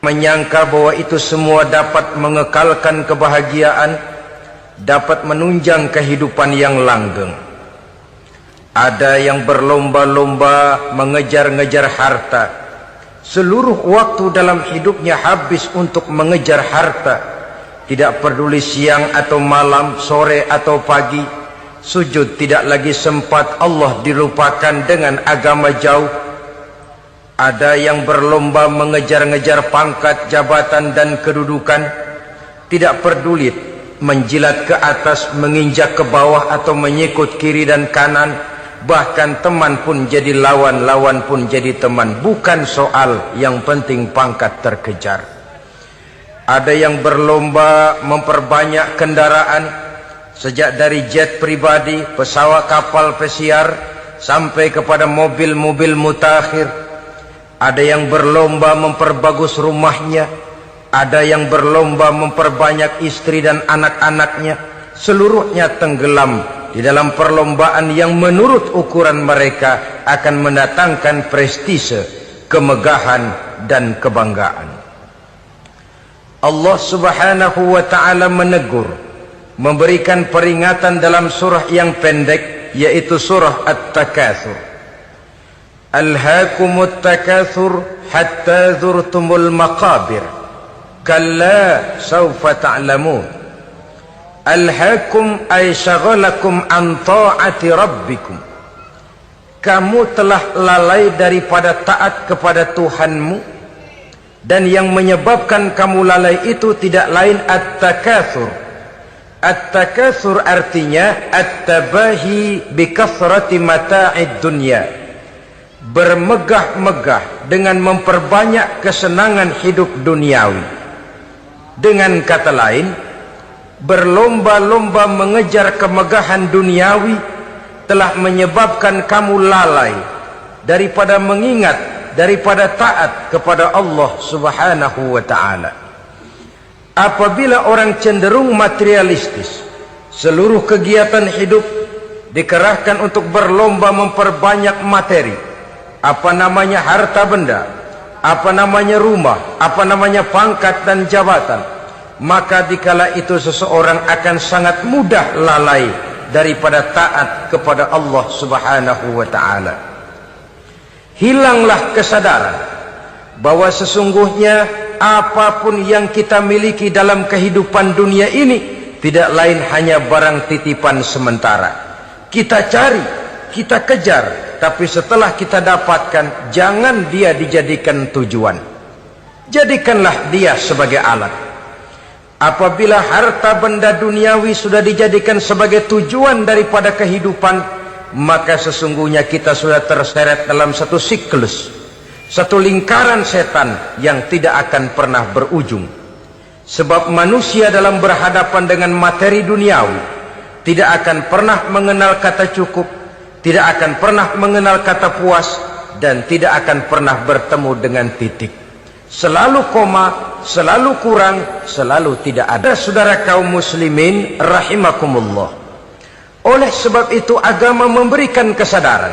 menyangka bahwa itu semua dapat mengekalkan kebahagiaan, dapat menunjang kehidupan yang langgeng. Ada yang berlomba-lomba mengejar-ngejar harta. Seluruh waktu dalam hidupnya habis untuk mengejar harta. Tidak peduli siang atau malam, sore atau pagi. Sujud tidak lagi sempat, Allah dilupakan dengan agama jauh. Ada yang berlomba mengejar-ngejar pangkat, jabatan dan kedudukan. Tidak peduli menjilat ke atas, menginjak ke bawah atau menyikut kiri dan kanan. Bahkan teman pun jadi lawan, lawan pun jadi teman. Bukan soal, yang penting pangkat terkejar. Ada yang berlomba memperbanyak kendaraan, sejak dari jet pribadi, pesawat kapal pesiar, sampai kepada mobil-mobil mutakhir. Ada yang berlomba memperbagus rumahnya. Ada yang berlomba memperbanyak istri dan anak-anaknya. Seluruhnya tenggelam di dalam perlombaan yang menurut ukuran mereka akan mendatangkan prestise, kemegahan dan kebanggaan. Allah Subhanahu wa ta'ala menegur, memberikan peringatan dalam surah yang pendek, yaitu surah At-Takatsur. Alhaakumut takatsur hatta zurtumul maqabir, kalla sawfa ta'lamun. Alhaakum ay syagalakum an ta'ati rabbikum. Kamu telah lalai daripada taat kepada Tuhanmu, dan yang menyebabkan kamu lalai itu tidak lain at-takatsur. At-takatsur artinya at-tabahi bi kathrati mata'id dunya. Bermegah-megah dengan memperbanyak kesenangan hidup duniawi. Dengan kata lain, berlomba-lomba mengejar kemegahan duniawi telah menyebabkan kamu lalai daripada mengingat, daripada taat kepada Allah Subhanahu wa ta'ala. Apabila orang cenderung materialistis, seluruh kegiatan hidup dikerahkan untuk berlomba memperbanyak materi. Apa namanya harta benda, apa namanya rumah, apa namanya pangkat dan jabatan. Maka dikala itu seseorang akan sangat mudah lalai daripada taat kepada Allah Subhanahu wa ta'ala. Hilanglah kesadaran bahwa sesungguhnya apapun yang kita miliki dalam kehidupan dunia ini tidak lain hanya barang titipan sementara. Kita cari, kita kejar, tapi setelah kita dapatkan, jangan dia dijadikan tujuan. Jadikanlah dia sebagai alat. Apabila harta benda duniawi sudah dijadikan sebagai tujuan daripada kehidupan, maka sesungguhnya kita sudah terseret dalam satu siklus, satu lingkaran setan yang tidak akan pernah berujung. Sebab manusia dalam berhadapan dengan materi duniawi tidak akan pernah mengenal kata cukup, tidak akan pernah mengenal kata puas, dan tidak akan pernah bertemu dengan titik. Selalu koma, selalu kurang, selalu tidak ada. Saudara kaum muslimin rahimakumullah. Oleh sebab itu agama memberikan kesadaran,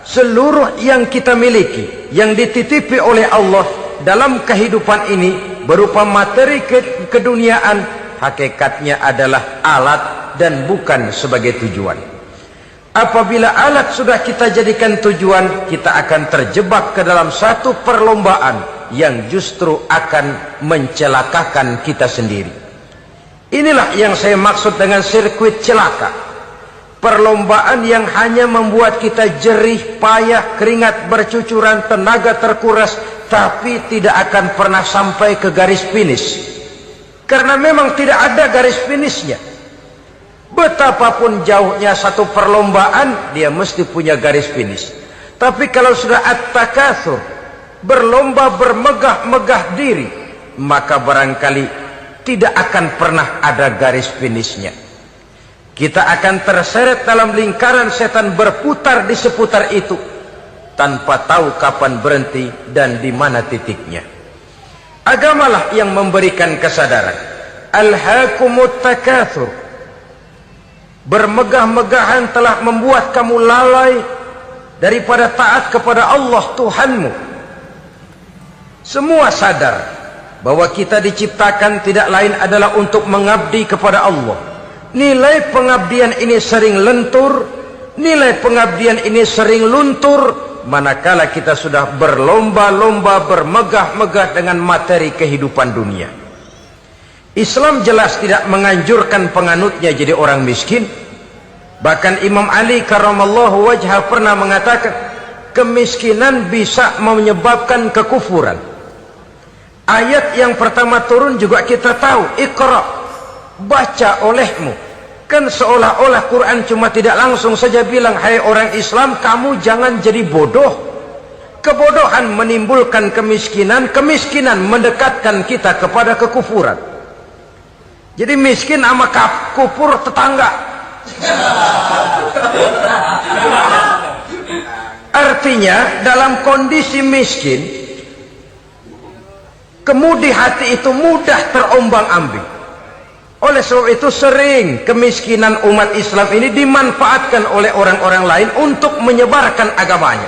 seluruh yang kita miliki, yang dititipi oleh Allah dalam kehidupan ini berupa materi keduniaan, hakikatnya adalah alat dan bukan sebagai tujuan. Apabila alat sudah kita jadikan tujuan, kita akan terjebak ke dalam satu perlombaan yang justru akan mencelakakan kita sendiri. Inilah yang saya maksud dengan sirkuit celaka. Perlombaan yang hanya membuat kita jerih, payah, keringat bercucuran, tenaga terkuras, tapi tidak akan pernah sampai ke garis finish. Karena memang tidak ada garis finishnya. Betapapun jauhnya satu perlombaan, dia mesti punya garis finish. Tapi kalau sudah at-takatsur, berlomba bermegah-megah diri, maka barangkali tidak akan pernah ada garis finishnya. Kita akan terseret dalam lingkaran setan, berputar di seputar itu tanpa tahu kapan berhenti dan di mana titiknya. Agamalah yang memberikan kesadaran. Alhaakumut takatsur. Bermegah-megahan telah membuat kamu lalai daripada taat kepada Allah Tuhanmu. Semua sadar bahwa kita diciptakan tidak lain adalah untuk mengabdi kepada Allah. Nilai pengabdian ini sering lentur, nilai pengabdian ini sering luntur manakala kita sudah berlomba-lomba bermegah-megah dengan materi kehidupan dunia. Islam jelas tidak menganjurkan penganutnya jadi orang miskin. Bahkan Imam Ali karramallahu wajhah pernah mengatakan, kemiskinan bisa menyebabkan kekufuran. Ayat yang pertama turun juga kita tahu, Iqra, baca olehmu. Kan seolah-olah Quran cuma tidak langsung saja bilang, hai orang Islam, kamu jangan jadi bodoh. Kebodohan menimbulkan kemiskinan, kemiskinan mendekatkan kita kepada kekufuran. Jadi miskin sama kufur tetangga. Artinya dalam kondisi miskin, kemudi hati itu mudah terombang-ambing. Oleh sebab itu sering kemiskinan umat Islam ini dimanfaatkan oleh orang-orang lain untuk menyebarkan agamanya.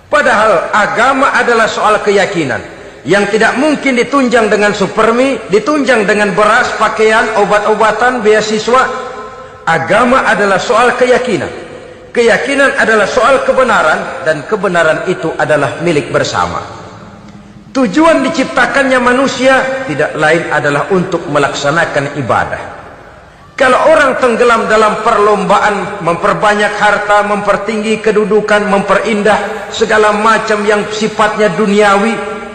Padahal agama adalah soal keyakinan yang tidak mungkin ditunjang dengan supermi, ditunjang dengan beras, pakaian, obat-obatan, beasiswa. Agama adalah soal keyakinan. Keyakinan adalah soal kebenaran, dan kebenaran itu adalah milik bersama. Tujuan diciptakannya manusia tidak lain adalah untuk melaksanakan ibadah. Kalau orang tenggelam dalam perlombaan memperbanyak harta, mempertinggi kedudukan, memperindah segala macam yang sifatnya duniawi,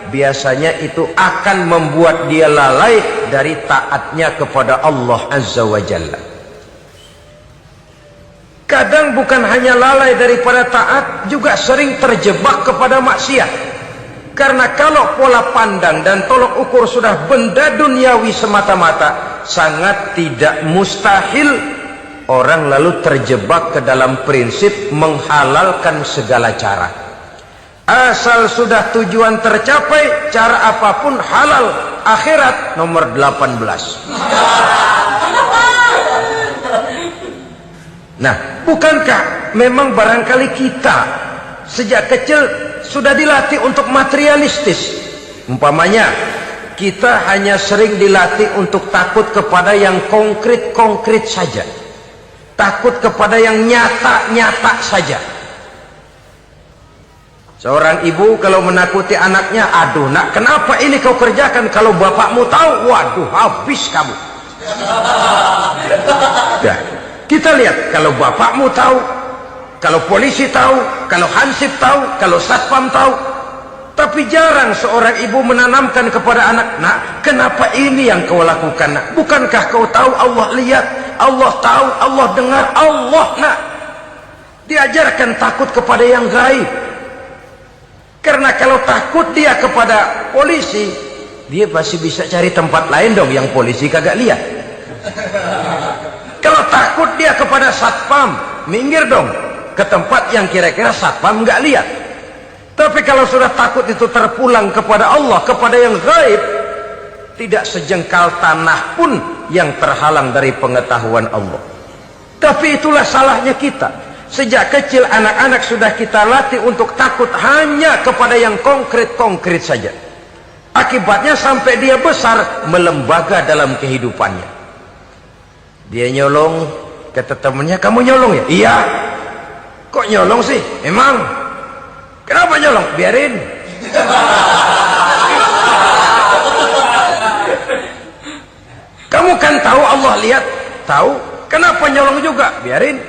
biasanya itu akan membuat dia lalai dari taatnya kepada Allah Azza wa Jalla. Kadang bukan hanya lalai daripada taat, juga sering terjebak kepada maksiat. Karena kalau pola pandang dan tolok ukur sudah benda duniawi semata-mata, sangat tidak mustahil orang lalu terjebak ke dalam prinsip menghalalkan segala cara. Asal sudah tujuan tercapai, cara apapun halal. Akhirat nomor 18. Nah, bukankah memang barangkali kita sejak kecil sudah dilatih untuk materialistis? Umpamanya kita hanya sering dilatih untuk takut kepada yang konkret-konkret saja, takut kepada yang nyata-nyata saja. Seorang ibu kalau menakuti anaknya, aduh nak, kenapa ini kau kerjakan? Kalau bapakmu tahu, waduh, habis kamu. Nah, kita lihat, kalau bapakmu tahu, kalau polisi tahu, kalau hansip tahu, kalau satpam tahu. Tapi jarang seorang ibu menanamkan kepada anak, nak, kenapa ini yang kau lakukan, nak? Bukankah kau tahu Allah lihat, Allah tahu, Allah dengar, Allah, nak? Diajarkan takut kepada yang gaib. Karena kalau takut dia kepada polisi, dia pasti bisa cari tempat lain dong yang polisi kagak lihat. Kalau takut dia kepada satpam, minggir dong ke tempat yang kira-kira satpam nggak lihat. Tapi kalau sudah takut itu terpulang kepada Allah, kepada yang gaib, tidak sejengkal tanah pun yang terhalang dari pengetahuan Allah. Tapi itulah salahnya kita. Sejak kecil anak-anak sudah kita latih untuk takut hanya kepada yang konkret-konkret saja. Akibatnya sampai dia besar melembaga dalam kehidupannya. Dia nyolong, kata temannya, kamu nyolong ya? Iya. Kok nyolong sih? Emang? Kenapa nyolong? Biarin. Kamu kan tahu Allah lihat? Tahu. Kenapa nyolong juga? Biarin.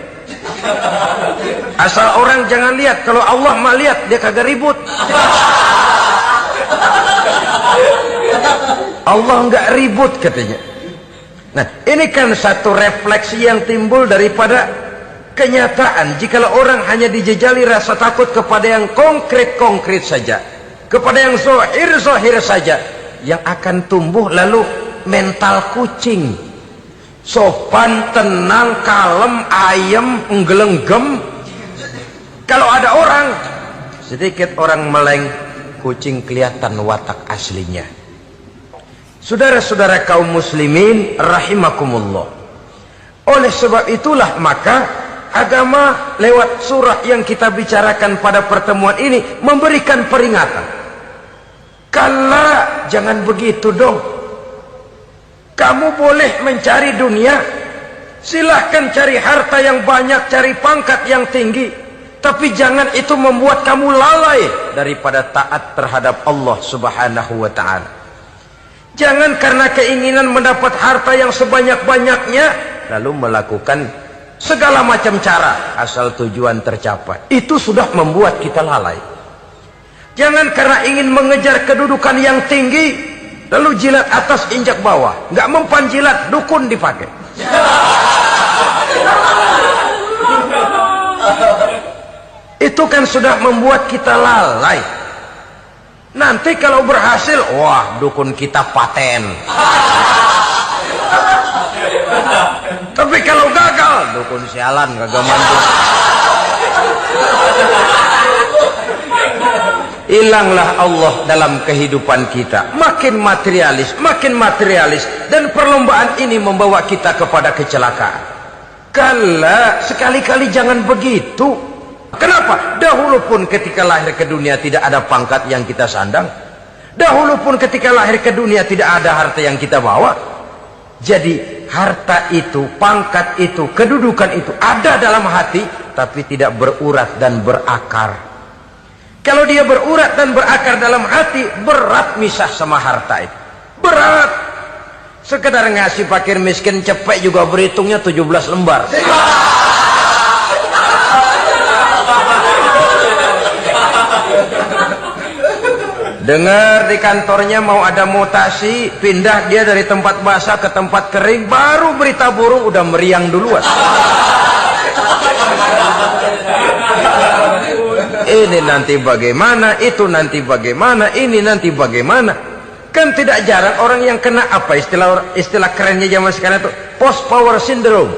Asal orang jangan lihat. Kalau Allah mah lihat, dia kagak ribut. Allah enggak ribut katanya. Nah, ini kan satu refleksi yang timbul daripada kenyataan. Jikalau orang hanya dijejali rasa takut kepada yang konkret-konkret saja, kepada yang zahir-zahir saja, yang akan tumbuh lalu mental kucing. Sopan, tenang, kalem, ayem, nggelenggem. Kalau ada orang, sedikit orang meleng, kucing kelihatan watak aslinya. Saudara-saudara kaum muslimin rahimakumullah. Oleh sebab itulah maka agama lewat surah yang kita bicarakan pada pertemuan ini memberikan peringatan. Kala, jangan begitu dong. Kamu boleh mencari dunia, silahkan cari harta yang banyak, cari pangkat yang tinggi, tapi jangan itu membuat kamu lalai daripada taat terhadap Allah Subhanahu wa ta'ala. Jangan karena keinginan mendapat harta yang sebanyak-banyaknya lalu melakukan segala macam cara asal tujuan tercapai. Itu sudah membuat kita lalai. Jangan karena ingin mengejar kedudukan yang tinggi lalu jilat atas injak bawah, nggak mempan jilat, dukun dipakai. Itu kan sudah membuat kita lalai. Nanti kalau berhasil, wah dukun kita paten. Tapi kalau gagal, dukun sialan, kagak mantu. Hilanglah Allah dalam kehidupan kita. Makin materialis, dan perlombaan ini membawa kita kepada kecelakaan. Kala, sekali-kali jangan begitu. Kenapa? Dahulu pun ketika lahir ke dunia tidak ada pangkat yang kita sandang. Dahulu pun ketika lahir ke dunia tidak ada harta yang kita bawa. Jadi harta itu, pangkat itu, kedudukan itu ada dalam hati, tapi tidak berurat dan berakar. Kalau dia berurat dan berakar dalam hati, berat misah sama harta itu. Berat. Sekedar ngasih fakir miskin cepet juga berhitungnya 17 lembar. Dengar di kantornya mau ada mutasi, pindah dia dari tempat basah ke tempat kering, baru berita burung udah meriang duluan. Ini nanti bagaimana, itu nanti bagaimana, ini nanti bagaimana. Kan tidak jarang orang yang kena apa istilah kerennya zaman sekarang itu post power syndrome.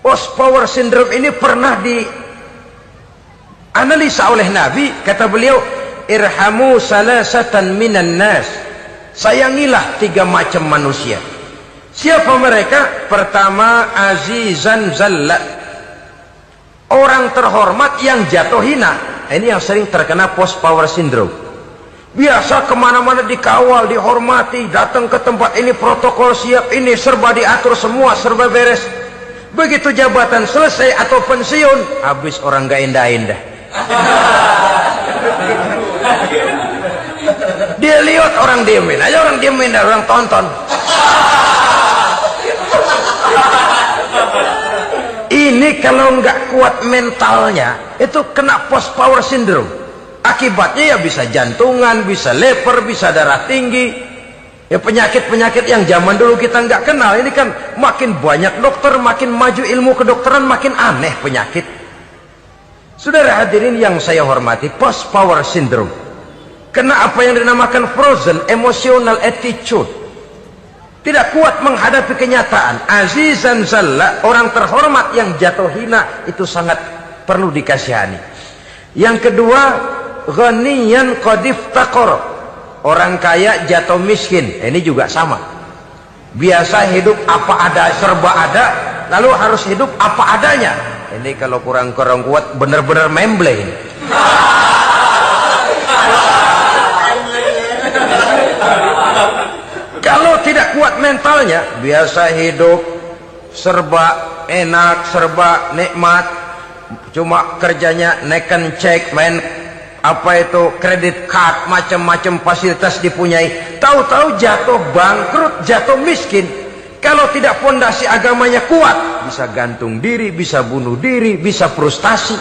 Post power syndrome ini pernah dianalisa oleh Nabi. Kata beliau, irhamu salasatan minan nas. Sayangilah 3 macam manusia. Siapa mereka? Pertama, azizan zallat, orang terhormat yang jatuh hina. Ini yang sering terkena post power syndrome. Biasa kemana-mana dikawal, dihormati, datang ke tempat ini protokol siap, ini serba diatur semua, serba beres. Begitu jabatan selesai atau pensiun, habis orang gak indah-indah. Dia lihat orang diemin aja, orang diemin, orang tonton. Ini kalau nggak kuat mentalnya, itu kena post power syndrome. Akibatnya ya bisa jantungan, bisa leper, bisa darah tinggi. Ya penyakit-penyakit yang zaman dulu kita nggak kenal. Ini kan makin banyak dokter, makin maju ilmu kedokteran, makin aneh penyakit. Saudara hadirin yang saya hormati, post power syndrome kena apa yang dinamakan frozen emotional attitude. Tidak kuat menghadapi kenyataan. Azizan zalla, orang terhormat yang jatuh hina, itu sangat perlu dikasihani. Yang kedua, ghaniyan qad iftaqar, orang kaya jatuh miskin. Ini juga sama. Biasa hidup apa ada, serba ada, lalu harus hidup apa adanya. Ini kalau kurang-kurang kuat benar-benar membleng. Kalau tidak kuat mentalnya, biasa hidup serba enak, serba nikmat, cuma kerjanya neken cek, main apa itu kredit card, macam-macam fasilitas dipunyai. Tahu-tahu jatuh bangkrut, jatuh miskin. Kalau tidak fondasi agamanya kuat, bisa gantung diri, bisa bunuh diri, bisa frustasi,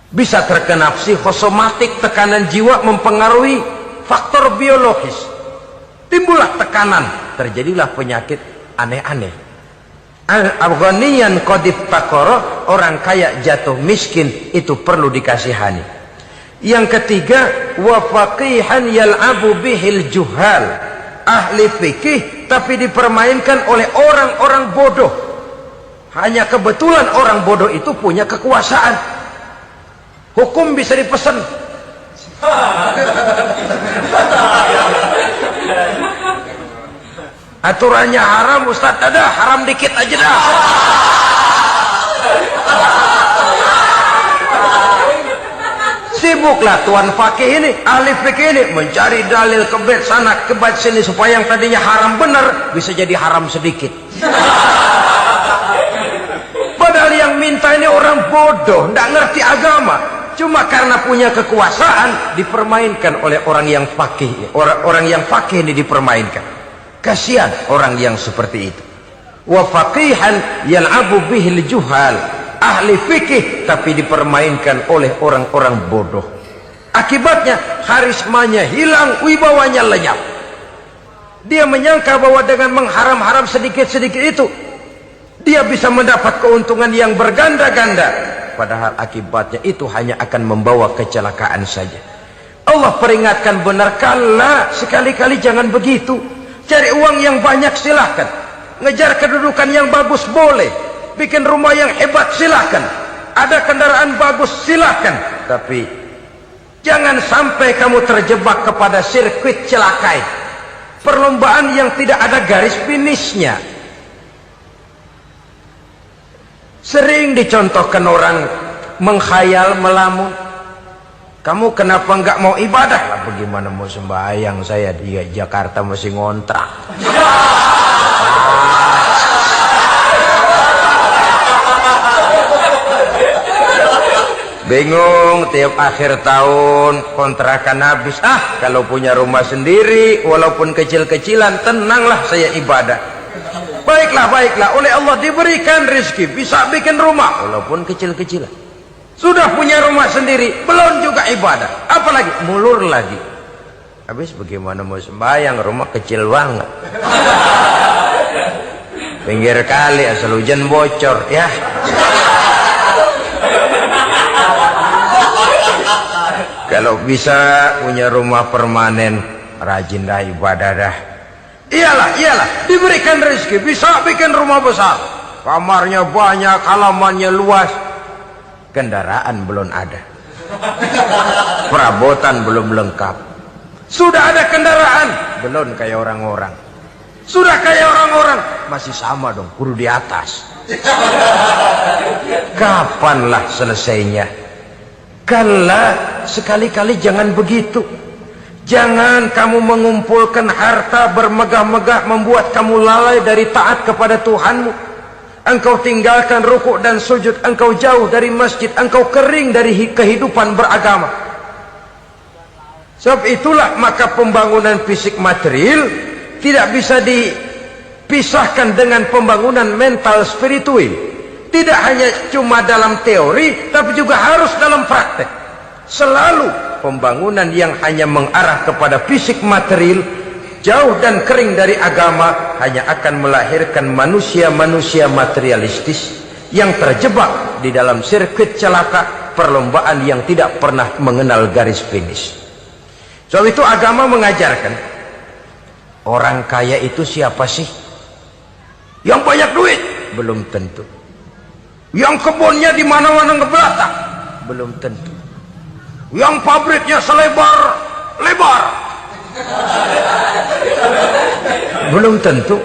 bisa terkena psikosomatik, tekanan jiwa mempengaruhi faktor biologis. Timbullah tekanan, terjadilah penyakit aneh-aneh. Al-ghaniyan qad iftaqara, orang kaya jatuh miskin, itu perlu dikasihani. Yang ketiga, wa faqihan yal'abu bihil juhal, ahli fikih tapi dipermainkan oleh orang-orang bodoh. Hanya kebetulan orang bodoh itu punya kekuasaan. Hukum bisa dipesan. Aturannya haram, Ustaz, ada haram dikit aja dah. Sibuklah tuan fakih ini, ahli fikih ini mencari dalil kebet sana kebet sini supaya yang tadinya haram benar bisa jadi haram sedikit. Padahal yang minta ini orang bodoh, tidak ngerti agama. Cuma karena punya kekuasaan dipermainkan oleh orang yang fakih. Orang yang fakih ini dipermainkan. Kasihan orang yang seperti itu. Wa faqihan yal'abu bihil juhal. Ahli fikih tapi dipermainkan oleh orang-orang bodoh. Akibatnya karismanya hilang, wibawanya lenyap. Dia menyangka bahwa dengan mengharam-haram sedikit-sedikit itu dia bisa mendapat keuntungan yang berganda-ganda. Padahal akibatnya itu hanya akan membawa kecelakaan saja. Allah peringatkan benar, kala sekali-kali jangan begitu. Cari uang yang banyak silahkan. Ngejar kedudukan yang bagus boleh. Bikin rumah yang hebat silahkan. Ada kendaraan bagus silahkan. Tapi jangan sampai kamu terjebak kepada sirkuit celakai. Perlombaan yang tidak ada garis finishnya. Sering dicontohkan orang menghayal, melamun. Kamu kenapa enggak mau ibadah? Lah bagaimana mau sembahyang, saya di Jakarta masih ngontrak. Bingung, tiap akhir tahun kontrakan habis. Kalau punya rumah sendiri walaupun kecil-kecilan, tenanglah saya ibadah. Baiklah, oleh Allah diberikan rezeki, bisa bikin rumah walaupun kecil-kecilan. Sudah punya rumah sendiri, belum juga ibadah, apalagi mulur lagi. Habis bagaimana mau sembahyang, rumah kecil banget. Pinggir kali, asal hujan bocor ya. Kalau bisa punya rumah permanen, rajin dah ibadah dah. Iyalah, diberikan rezeki, bisa bikin rumah besar, kamarnya banyak, halamannya luas, kendaraan belum ada, perabotan belum lengkap. Sudah ada kendaraan, belum kayak orang-orang. Sudah kayak orang-orang, masih sama dong, kudu di atas. Kapanlah selesainya? Kala sekali-kali jangan begitu. Jangan kamu mengumpulkan harta bermegah-megah membuat kamu lalai dari taat kepada Tuhanmu. Engkau tinggalkan rukuk dan sujud, engkau jauh dari masjid, engkau kering dari kehidupan beragama. Sebab itulah maka pembangunan fisik material tidak bisa dipisahkan dengan pembangunan mental spiritual. Tidak hanya cuma dalam teori, tapi juga harus dalam praktek. Selalu pembangunan yang hanya mengarah kepada fisik material, jauh dan kering dari agama, hanya akan melahirkan manusia-manusia materialistis yang terjebak di dalam sirkuit celaka, perlombaan yang tidak pernah mengenal garis finish. Sebab itu agama mengajarkan, orang kaya itu siapa sih? Yang banyak duit? Belum tentu. Yang kebunnya di mana-mana ngebelakang? Belum tentu. Yang pabriknya selebar-lebar? Belum tentu.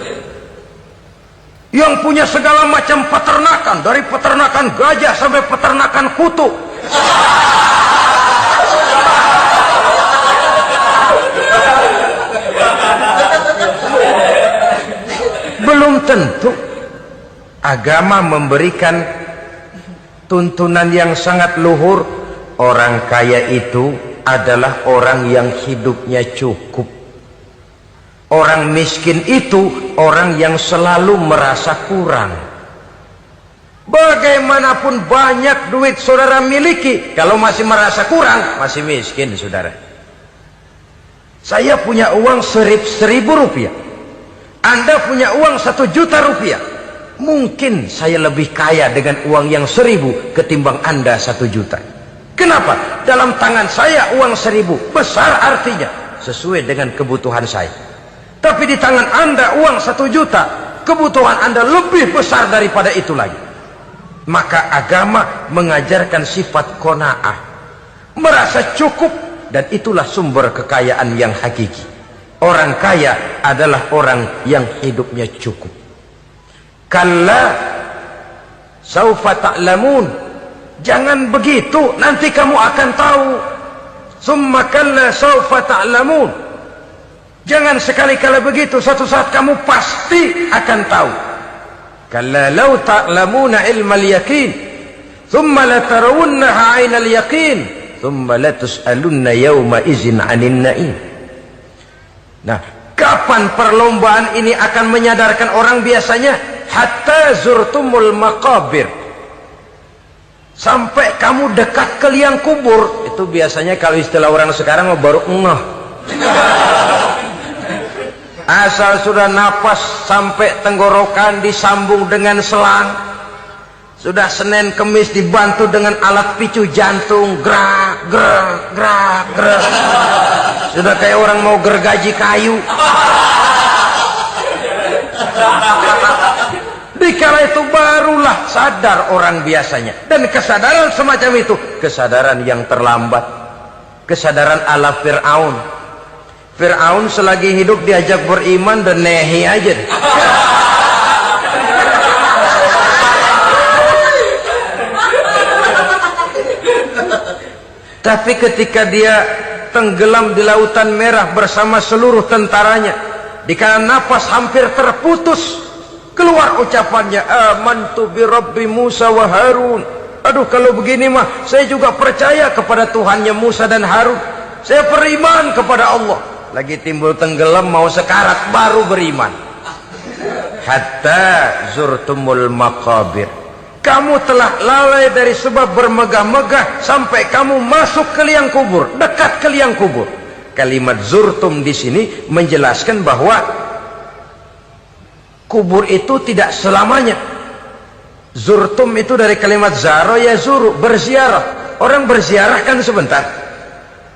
Yang punya segala macam peternakan, dari peternakan gajah sampai peternakan kutu? Belum tentu. Agama memberikan tuntunan yang sangat luhur. Orang kaya itu adalah orang yang hidupnya cukup. Orang miskin itu orang yang selalu merasa kurang. Bagaimanapun banyak duit saudara miliki, kalau masih merasa kurang, masih miskin saudara. Saya punya uang 1.000 rupiah, Anda punya uang 1 juta rupiah. Mungkin saya lebih kaya dengan uang yang 1.000 ketimbang Anda 1 juta. Kenapa? Dalam tangan saya uang 1.000 besar, artinya sesuai dengan kebutuhan saya. Tapi di tangan Anda uang 1 juta, kebutuhan Anda lebih besar daripada itu lagi. Maka agama mengajarkan sifat qanaah, merasa cukup, dan itulah sumber kekayaan yang hakiki. Orang kaya adalah orang yang hidupnya cukup. Kalla saufa ta'lamun, Jangan begitu, nanti kamu akan tahu. Summa kalla sawfa ta'lamun. Jangan sekali-kali begitu, suatu saat kamu pasti akan tahu. Kalla law ta'lamuna ilmal yaqin, thumma latarawunnaha 'ainal yaqin, thumma latus'alunna yawma idzin 'anil na'im. Nah, kapan perlombaan ini akan menyadarkan orang biasanya? Hatta zurtumul maqabir. Sampai kamu dekat ke liang kubur. Itu biasanya kalau istilah orang sekarang baru ngeh. Asal sudah napas sampai tenggorokan disambung dengan selang, sudah Senin Kemis dibantu dengan alat picu jantung, gerak gerak gerak gerak, sudah kayak orang mau gergaji kayu. Dikala itu barulah sadar orang biasanya. Dan kesadaran semacam itu kesadaran yang terlambat, kesadaran ala Fir'aun. Fir'aun selagi hidup diajak beriman dan nehi aja. Tapi ketika dia tenggelam di lautan merah bersama seluruh tentaranya, dikala napas hampir terputus, keluar ucapannya, amantu bi Rabbi Musa wa Harun. Aduh, kalau begini mah saya juga percaya kepada Tuhannya Musa dan Harun. Saya beriman kepada Allah. Lagi timbul tenggelam mau sekarat baru beriman. Hatta zurtumul maqabir. Kamu telah lalai dari sebab bermegah-megah sampai kamu masuk ke liang kubur, dekat ke liang kubur. Kalimat zurtum di sini menjelaskan bahwa kubur itu tidak selamanya. Zurtum itu dari kalimat zaro ya zuru, berziarah. Orang berziarah kan sebentar.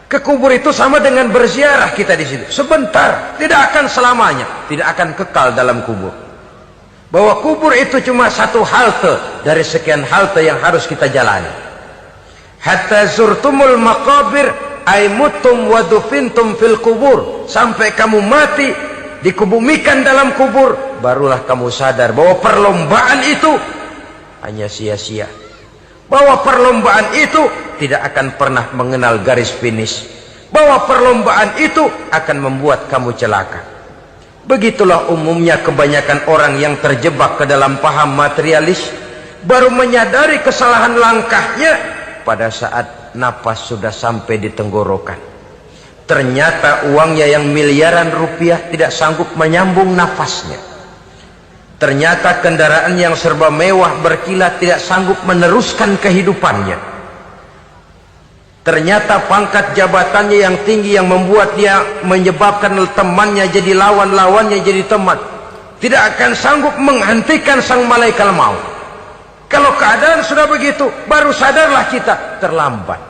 Ke kubur itu sama dengan berziarah kita di situ. Sebentar, tidak akan selamanya, tidak akan kekal dalam kubur. Bahwa kubur itu cuma satu halte dari sekian halte yang harus kita jalani. Hatta zurtumul maqabir ay mutum wa dufintum fil kubur. Sampai kamu mati, dikubumikan dalam kubur, barulah kamu sadar bahwa perlombaan itu hanya sia-sia. Bahwa perlombaan itu tidak akan pernah mengenal garis finish. Bahwa perlombaan itu akan membuat kamu celaka. Begitulah umumnya kebanyakan orang yang terjebak ke dalam paham materialis, baru menyadari kesalahan langkahnya pada saat napas sudah sampai di tenggorokan. Ternyata uangnya yang miliaran rupiah tidak sanggup menyambung nafasnya. Ternyata kendaraan yang serba mewah berkilat tidak sanggup meneruskan kehidupannya. Ternyata pangkat jabatannya yang tinggi yang membuat dia menyebabkan temannya jadi lawan-lawannya jadi teman, tidak akan sanggup menghentikan sang malaikat maut. Kalau keadaan sudah begitu, baru sadarlah kita terlambat.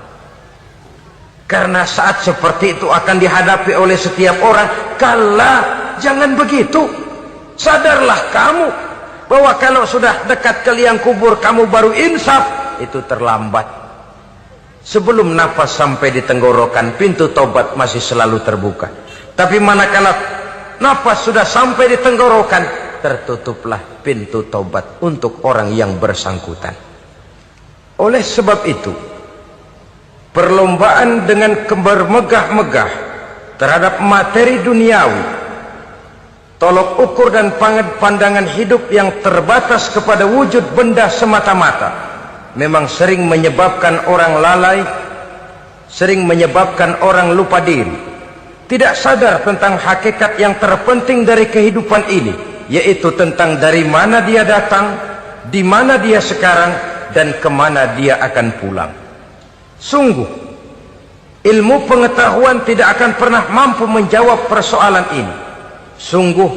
Karena saat seperti itu akan dihadapi oleh setiap orang. Kala, jangan begitu. Sadarlah kamu bahwa kalau sudah dekat ke liang kubur kamu baru insaf, itu terlambat. Sebelum nafas sampai di tenggorokan, pintu tobat masih selalu terbuka. Tapi manakala nafas sudah sampai di tenggorokan, tertutuplah pintu tobat untuk orang yang bersangkutan. Oleh sebab itu, perlombaan dengan bermegah-megah terhadap materi duniawi, tolok ukur dan pandangan hidup yang terbatas kepada wujud benda semata-mata, memang sering menyebabkan orang lalai, sering menyebabkan orang lupa diri, tidak sadar tentang hakikat yang terpenting dari kehidupan ini, yaitu tentang dari mana dia datang, di mana dia sekarang, dan kemana dia akan pulang. Sungguh, ilmu pengetahuan tidak akan pernah mampu menjawab persoalan ini. Sungguh,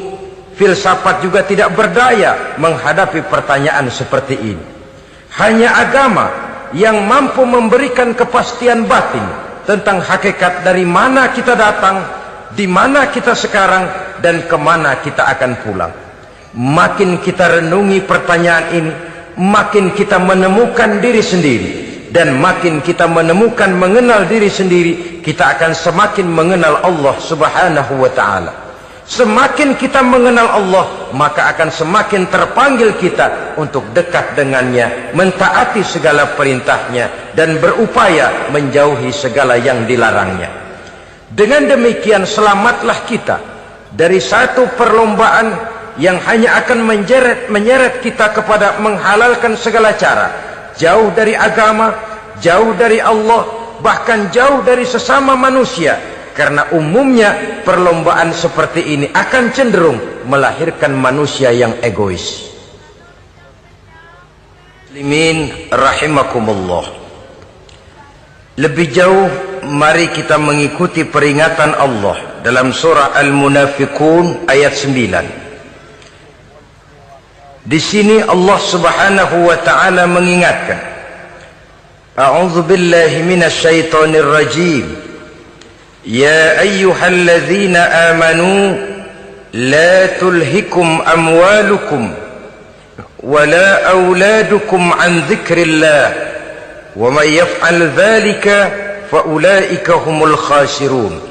filsafat juga tidak berdaya menghadapi pertanyaan seperti ini. Hanya agama yang mampu memberikan kepastian batin tentang hakikat dari mana kita datang, di mana kita sekarang, dan kemana kita akan pulang. Makin kita renungi pertanyaan ini, makin kita menemukan diri sendiri. Dan makin kita menemukan mengenal diri sendiri, kita akan semakin mengenal Allah subhanahu wa ta'ala. Semakin kita mengenal Allah, maka akan semakin terpanggil kita untuk dekat dengannya, mentaati segala perintahnya, dan berupaya menjauhi segala yang dilarangnya. Dengan demikian selamatlah kita dari satu perlombaan yang hanya akan menyeret kita kepada menghalalkan segala cara, jauh dari agama, jauh dari Allah, bahkan jauh dari sesama manusia. Karena umumnya perlombaan seperti ini akan cenderung melahirkan manusia yang egois. Muslimin rahimakumullah. Lebih jauh, mari kita mengikuti peringatan Allah dalam surah Al-Munafiqun ayat 9. Di sini Allah Subhanahu wa taala mengingatkan, A'udzu billahi minasy syaithanir rajim. Ya ayyuhalladzina amanu la tulhikum amwalukum wala auladukum an dzikrillah wa may yaf'al dzalika fa ulaika humul khasirun.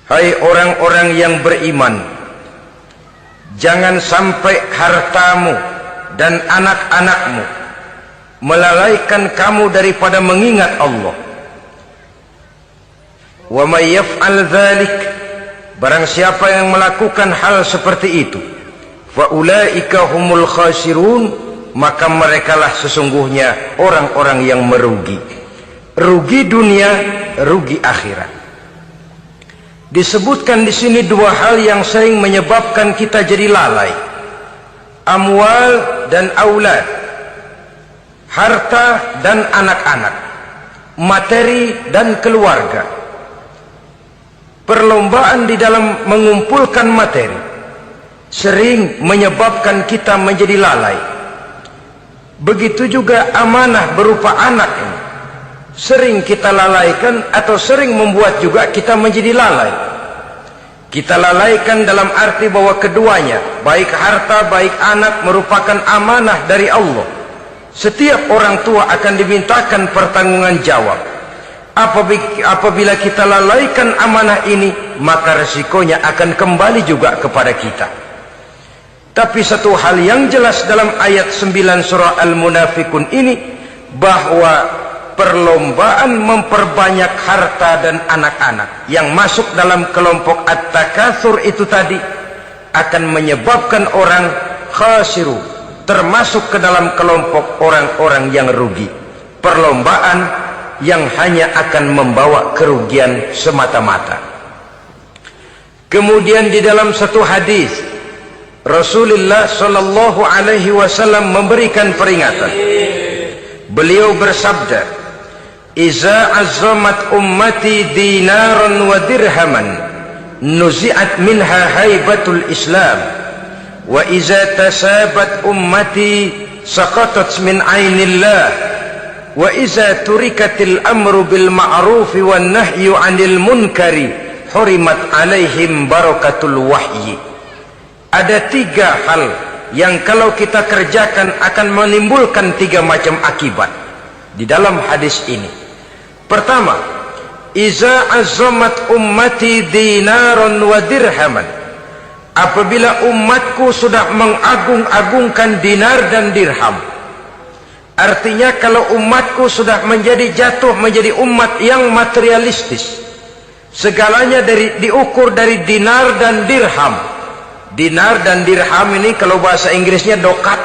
Hai orang-orang yang beriman, jangan sampai hartamu dan anak-anakmu melalaikan kamu daripada mengingat Allah. Wa may yaf'al dzalik, barang siapa yang melakukan hal seperti itu, fa ulaika humul khasirun, maka merekalah sesungguhnya orang-orang yang merugi. Rugi dunia, rugi akhirat. Disebutkan di sini dua hal yang sering menyebabkan kita jadi lalai. Amwal dan aulad. Harta dan anak-anak. Materi dan keluarga. Perlombaan di dalam mengumpulkan materi sering menyebabkan kita menjadi lalai. Begitu juga amanah berupa anak ini sering kita lalaikan atau sering membuat juga kita menjadi lalai. Kita lalaikan dalam arti bahwa keduanya, baik harta baik anak, merupakan amanah dari Allah. Setiap orang tua akan dimintakan pertanggungan jawab. Apabila kita lalaikan amanah ini, maka resikonya akan kembali juga kepada kita. Tapi satu hal yang jelas dalam ayat 9 surah Al-Munafiqun ini, bahwa perlombaan memperbanyak harta dan anak-anak yang masuk dalam kelompok at-takatsur itu tadi akan menyebabkan orang khasiru, termasuk ke dalam kelompok orang-orang yang rugi. Perlombaan yang hanya akan membawa kerugian semata-mata. Kemudian di dalam satu hadis Rasulullah sallallahu alaihi wasallam memberikan peringatan. Beliau bersabda, "Iza azzamat ummati dinaran wa dirhaman, nuzi'at minha haibatul Islam, wa iza tasabat ummati saqatat min ainillah." Wa iza turikatil amru bil ma'rufi wan nahyu 'anil munkari hurimat 'alaihim barakatul wahyi. Ada tiga hal yang kalau kita kerjakan akan menimbulkan tiga macam akibat di dalam hadis ini. Pertama, iza azzamat ummati dinaran wa dirhaman. Apabila umatku sudah mengagung-agungkan dinar dan dirham, artinya kalau umatku sudah jatuh menjadi umat yang materialistis, segalanya diukur dari dinar dan dirham. Dinar dan dirham ini kalau bahasa Inggrisnya dokat.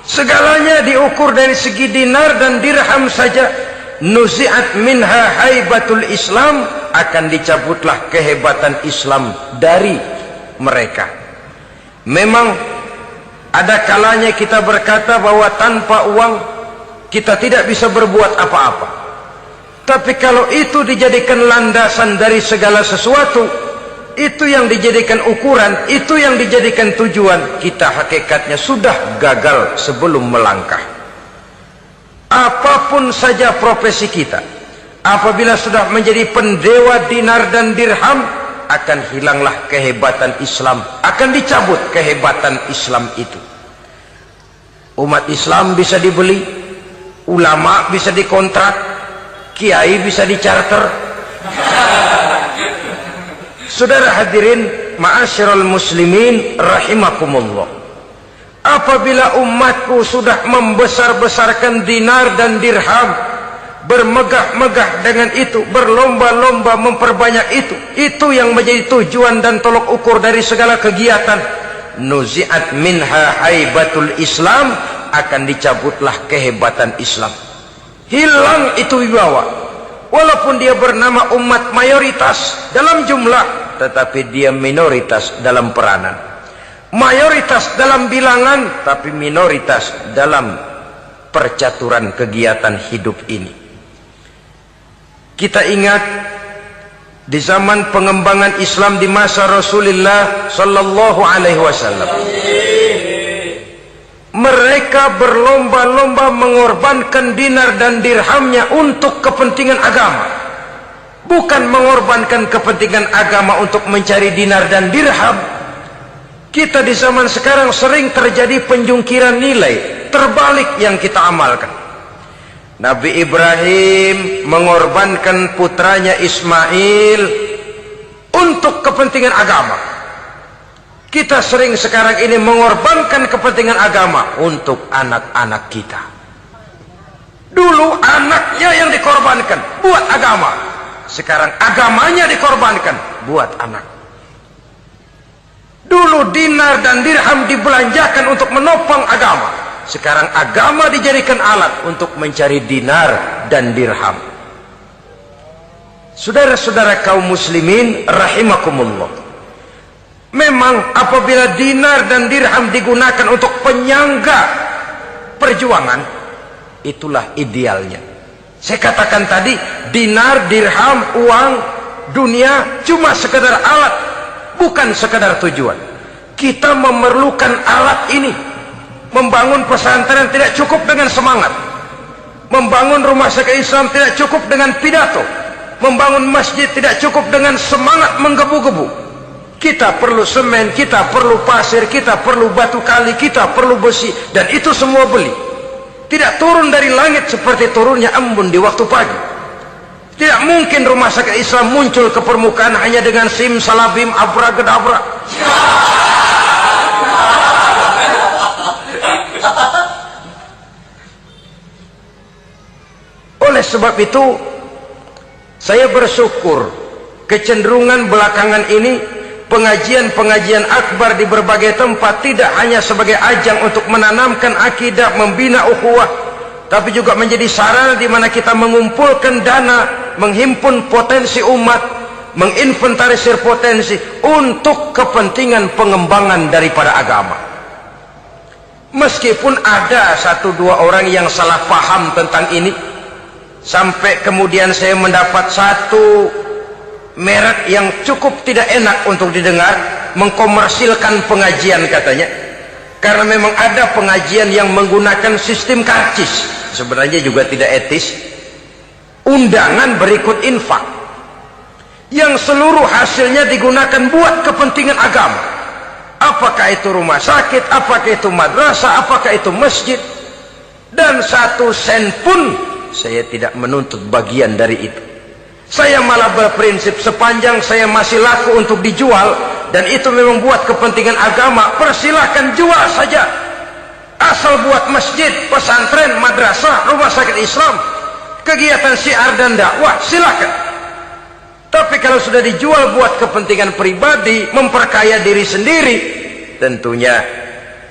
Segalanya diukur dari segi dinar dan dirham saja. Nuzi'at minha haibatul Islam, akan dicabutlah kehebatan Islam dari mereka. Memang ada kalanya kita berkata bahwa tanpa uang kita tidak bisa berbuat apa-apa. Tapi kalau itu dijadikan landasan dari segala sesuatu, itu yang dijadikan ukuran, itu yang dijadikan tujuan, kita hakikatnya sudah gagal sebelum melangkah. Apapun saja profesi kita, apabila sudah menjadi pendewa dinar dan dirham, akan hilanglah kehebatan Islam, akan dicabut kehebatan Islam itu. Umat Islam bisa dibeli, ulama bisa dikontrak, kiai bisa dicarter. Saudara hadirin ma'asyiral muslimin rahimakumullah, apabila umatku sudah membesar-besarkan dinar dan dirham, bermegah-megah dengan itu, berlomba-lomba memperbanyak itu yang menjadi tujuan dan tolok ukur dari segala kegiatan, nuzi'at minha haibatul Islam, akan dicabutlah kehebatan Islam, hilang itu wibawa. Walaupun dia bernama umat mayoritas dalam jumlah, tetapi dia minoritas dalam peranan, mayoritas dalam bilangan, tapi minoritas dalam percaturan kegiatan hidup ini. Kita ingat di zaman pengembangan Islam di masa Rasulullah sallallahu alaihi wasallam, mereka berlomba-lomba mengorbankan dinar dan dirhamnya untuk kepentingan agama, bukan mengorbankan kepentingan agama untuk mencari dinar dan dirham. Kita di zaman sekarang sering terjadi penjungkiran nilai, terbalik yang kita amalkan. Nabi Ibrahim mengorbankan putranya Ismail untuk kepentingan agama. Kita sering sekarang ini mengorbankan kepentingan agama untuk anak-anak kita. Dulu anaknya yang dikorbankan buat agama, sekarang agamanya dikorbankan buat anak. Dulu dinar dan dirham dibelanjakan untuk menopang agama, sekarang agama dijadikan alat untuk mencari dinar dan dirham. Saudara-saudara kaum muslimin rahimakumullah, memang apabila dinar dan dirham digunakan untuk penyangga perjuangan, itulah idealnya. Saya katakan tadi, dinar, dirham, uang, dunia cuma sekedar alat, bukan sekedar tujuan. Kita memerlukan alat ini. Membangun pesantren tidak cukup dengan semangat, membangun rumah sakit Islam tidak cukup dengan pidato, membangun masjid tidak cukup dengan semangat menggebu-gebu. Kita perlu semen, kita perlu pasir, kita perlu batu kali, kita perlu besi, dan itu semua beli. Tidak turun dari langit seperti turunnya embun di waktu pagi. Tidak mungkin rumah sakit Islam muncul ke permukaan hanya dengan sim salabim abracadabra. Oleh sebab itu, saya bersyukur kecenderungan belakangan ini pengajian-pengajian akbar di berbagai tempat tidak hanya sebagai ajang untuk menanamkan akidah, membina ukhuwah, tapi juga menjadi sarana di mana kita mengumpulkan dana, menghimpun potensi umat, menginventarisir potensi untuk kepentingan pengembangan daripada agama. Meskipun ada satu dua orang yang salah paham tentang ini, sampai kemudian saya mendapat satu merek yang cukup tidak enak untuk didengar, mengkomersilkan pengajian katanya, karena memang ada pengajian yang menggunakan sistem karcis, sebenarnya juga tidak etis. Undangan berikut infak yang seluruh hasilnya digunakan buat kepentingan agama, apakah itu rumah sakit, apakah itu madrasah, apakah itu masjid, dan satu sen pun saya tidak menuntut bagian dari itu. Saya malah berprinsip sepanjang saya masih laku untuk dijual dan itu memang buat kepentingan agama, persilahkan jual saja, asal buat masjid, pesantren, madrasah, rumah sakit Islam, kegiatan syiar dan dakwah, silakan. Tapi kalau sudah dijual buat kepentingan pribadi, memperkaya diri sendiri, tentunya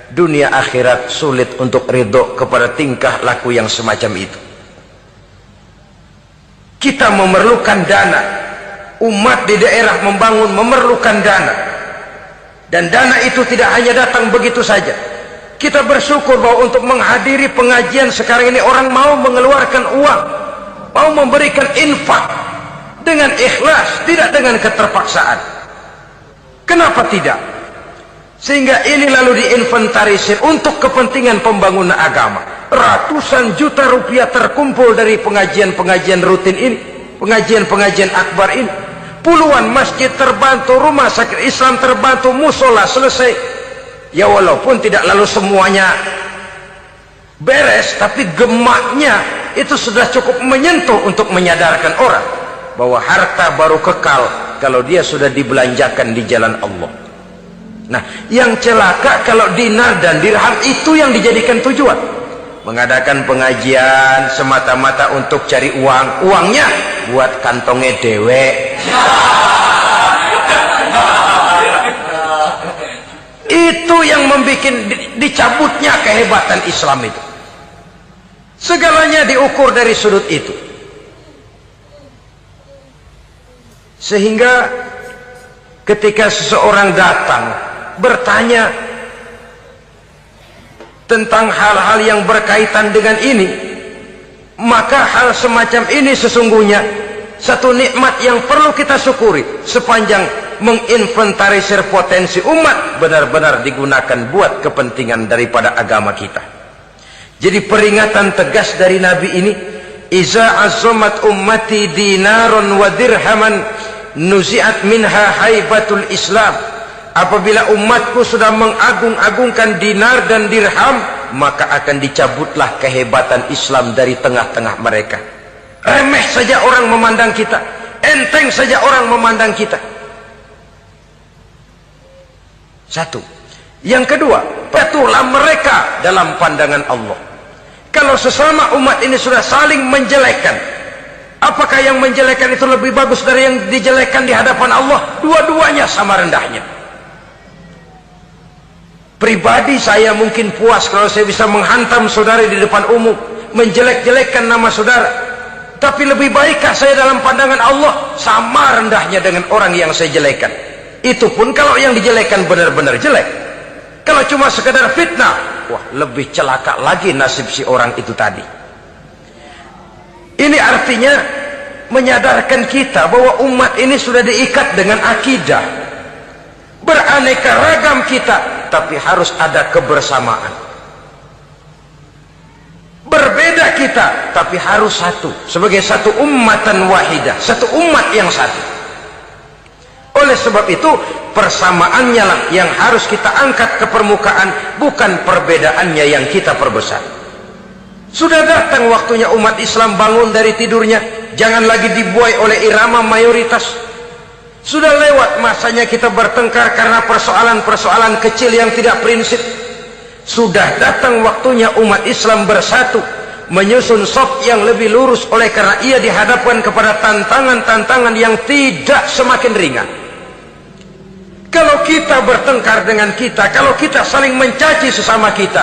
dunia akhirat sulit untuk ridho kepada tingkah laku yang semacam itu. Kita memerlukan dana, umat di daerah membangun memerlukan dana, dan dana itu tidak hanya datang begitu saja. Kita bersyukur bahwa untuk menghadiri pengajian sekarang ini orang mau mengeluarkan uang, mau memberikan infak dengan ikhlas, tidak dengan keterpaksaan. Kenapa tidak? Sehingga ini lalu diinventarisir untuk kepentingan pembangunan agama. Ratusan juta rupiah terkumpul dari pengajian-pengajian rutin ini, pengajian-pengajian akbar ini. Puluhan masjid terbantu, rumah sakit Islam terbantu, musola selesai. Ya walaupun tidak lalu semuanya beres, tapi gemaknya itu sudah cukup menyentuh untuk menyadarkan orang bahwa harta baru kekal kalau dia sudah dibelanjakan di jalan Allah. Nah, yang celaka kalau dinar dan dirham itu yang dijadikan tujuan. Mengadakan pengajian semata-mata untuk cari uang, uangnya buat kantongnya dewek. Itu yang membuat dicabutnya kehebatan Islam itu. Segalanya diukur dari sudut itu. Sehingga ketika seseorang datang bertanya tentang hal-hal yang berkaitan dengan ini, maka hal semacam ini sesungguhnya satu nikmat yang perlu kita syukuri sepanjang menginventarisir potensi umat benar-benar digunakan buat kepentingan daripada agama kita. Jadi peringatan tegas dari Nabi ini, iza azamat ummati dinaron wa dirhaman nuzi'at minha haibatul Islam. Apabila umatku sudah mengagung-agungkan dinar dan dirham, maka akan dicabutlah kehebatan Islam dari tengah-tengah mereka. Remeh saja orang memandang kita, enteng saja orang memandang kita. Satu. Yang kedua, patuhlah mereka dalam pandangan Allah. Kalau sesama umat ini sudah saling menjelekkan, apakah yang menjelekkan itu lebih bagus dari yang dijelekkan di hadapan Allah? Dua-duanya sama rendahnya. Pribadi saya mungkin puas kalau saya bisa menghantam saudara di depan umum, menjelek-jelekkan nama saudara. Tapi lebih baikkah saya dalam pandangan Allah? Sama rendahnya dengan orang yang saya jelekkan. Itu pun kalau yang dijelekkan benar-benar jelek. Kalau cuma sekedar fitnah, wah, lebih celaka lagi nasib si orang itu tadi. Ini artinya menyadarkan kita bahwa umat ini sudah diikat dengan akidah. Beraneka ragam kita, tapi harus ada kebersamaan. Berbeda kita, tapi harus satu. Sebagai satu ummatan wahidah, satu umat yang satu. Oleh sebab itu, persamaannya lah yang harus kita angkat ke permukaan, bukan perbedaannya yang kita perbesar. Sudah datang waktunya umat Islam bangun dari tidurnya, jangan lagi dibuai oleh irama mayoritas. Sudah lewat masanya kita bertengkar karena persoalan-persoalan kecil yang tidak prinsip. Sudah datang waktunya umat Islam bersatu, menyusun saf yang lebih lurus oleh karena ia dihadapkan kepada tantangan-tantangan yang tidak semakin ringan. Kalau kita bertengkar dengan kita, kalau kita saling mencaci sesama kita,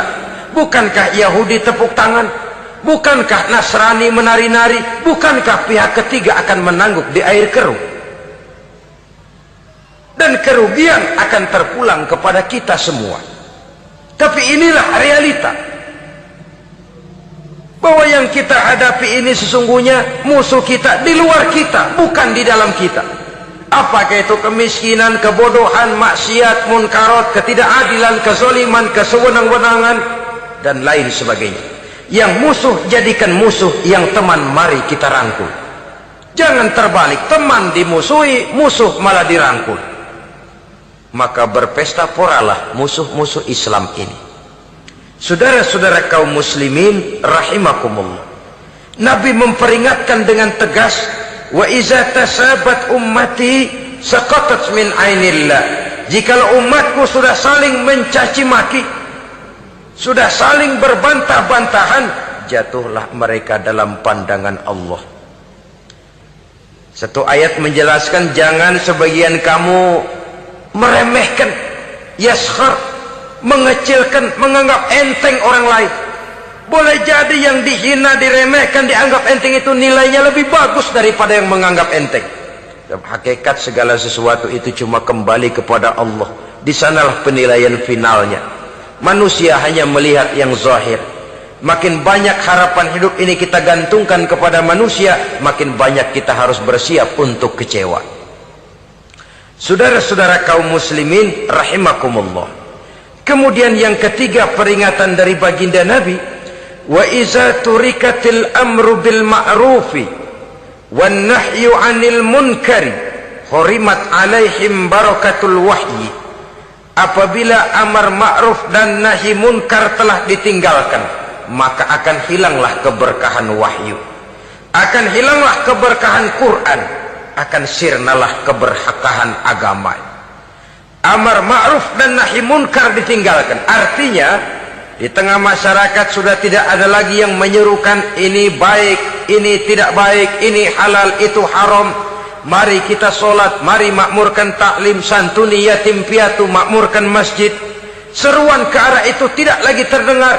bukankah Yahudi tepuk tangan? Bukankah Nasrani menari-nari? Bukankah pihak ketiga akan menangguk di air keruh? Dan kerugian akan terpulang kepada kita semua. Tapi inilah realita, bahwa yang kita hadapi ini sesungguhnya musuh kita di luar kita, bukan di dalam kita. Apakah itu kemiskinan, kebodohan, maksiat, munkarat, ketidakadilan, kezaliman, kesewenang-wenangan, dan lain sebagainya. Yang musuh jadikan musuh, yang teman mari kita rangkul. Jangan terbalik, teman dimusuhi, musuh malah dirangkul. Maka berpesta poralah musuh-musuh Islam ini. Saudara-saudara kaum muslimin rahimakumullah, Nabi memperingatkan dengan tegas, wa iza tasabat ummati saqatat min ainillah. Jikalau umatku sudah saling mencaci maki, sudah saling berbantah-bantahan, jatuhlah mereka dalam pandangan Allah. Satu ayat menjelaskan, jangan sebagian kamu meremehkan, yaskhar, mengecilkan, menganggap enteng orang lain. Boleh jadi yang dihina, diremehkan, dianggap enteng itu nilainya lebih bagus daripada yang menganggap enteng. Dalam hakikat segala sesuatu itu cuma kembali kepada Allah. Di sanalah penilaian finalnya. Manusia hanya melihat yang zahir. Makin banyak harapan hidup ini kita gantungkan kepada manusia, makin banyak kita harus bersiap untuk kecewa. Saudara-saudara kaum muslimin rahimakumullah. Kemudian yang ketiga peringatan dari baginda Nabi, wa iza turikatil amru bil ma'rufi wan nahyu 'anil munkari hurimat 'alaihim barakatul wahyi. Apabila amar ma'ruf dan nahi munkar telah ditinggalkan, maka akan hilanglah keberkahan wahyu, akan hilanglah keberkahan Quran, akan sirnalah keberkahan agama. Amar ma'ruf dan nahi munkar ditinggalkan. Artinya di tengah masyarakat sudah tidak ada lagi yang menyerukan ini baik, ini tidak baik, ini halal, itu haram. Mari kita sholat, mari makmurkan taklim, santuni yatim piatu, makmurkan masjid. Seruan ke arah itu tidak lagi terdengar.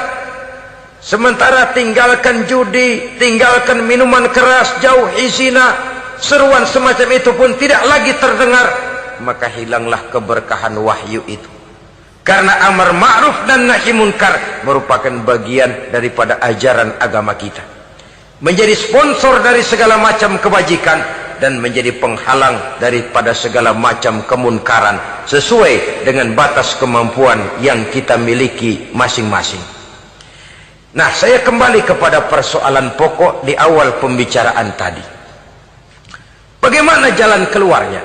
Sementara tinggalkan judi, tinggalkan minuman keras, jauhi zina, seruan semacam itu pun tidak lagi terdengar. Maka hilanglah keberkahan wahyu itu. Karena amar ma'ruf dan nahi munkar merupakan bagian daripada ajaran agama kita. Menjadi sponsor dari segala macam kebajikan dan menjadi penghalang daripada segala macam kemunkaran sesuai dengan batas kemampuan yang kita miliki masing-masing. Nah, saya kembali kepada persoalan pokok di awal pembicaraan tadi. Bagaimana jalan keluarnya?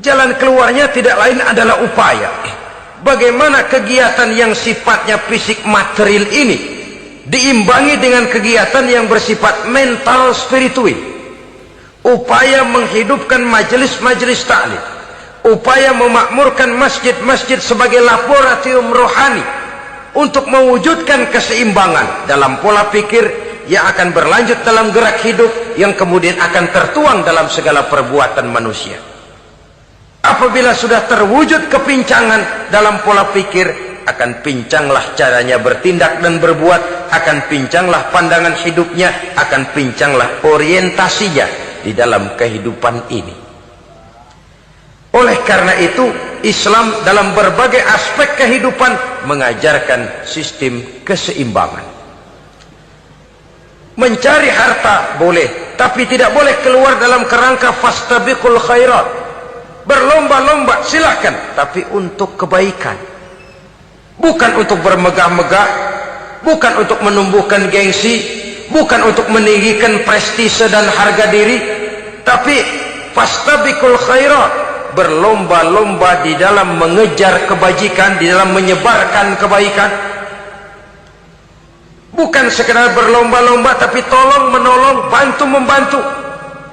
Jalan keluarnya tidak lain adalah upaya. Bagaimana kegiatan yang sifatnya fisik material ini diimbangi dengan kegiatan yang bersifat mental spiritual. Upaya menghidupkan majelis-majelis ta'lim, upaya memakmurkan masjid-masjid sebagai laboratorium rohani untuk mewujudkan keseimbangan dalam pola pikir yang akan berlanjut dalam gerak hidup yang kemudian akan tertuang dalam segala perbuatan manusia. Apabila sudah terwujud kepincangan dalam pola pikir, akan pincanglah caranya bertindak dan berbuat, akan pincanglah pandangan hidupnya, akan pincanglah orientasinya di dalam kehidupan ini. Oleh karena itu, Islam dalam berbagai aspek kehidupan mengajarkan sistem keseimbangan. Mencari harta boleh, tapi tidak boleh keluar dalam kerangka fastabiqul khairat. Berlomba-lomba silahkan, tapi untuk kebaikan, bukan untuk bermegah-megah, bukan untuk menumbuhkan gengsi, bukan untuk meninggikan prestise dan harga diri, tapi fastabiqul khairat, berlomba-lomba di dalam mengejar kebajikan, di dalam menyebarkan kebaikan. Bukan sekedar berlomba-lomba, tapi tolong menolong, bantu membantu.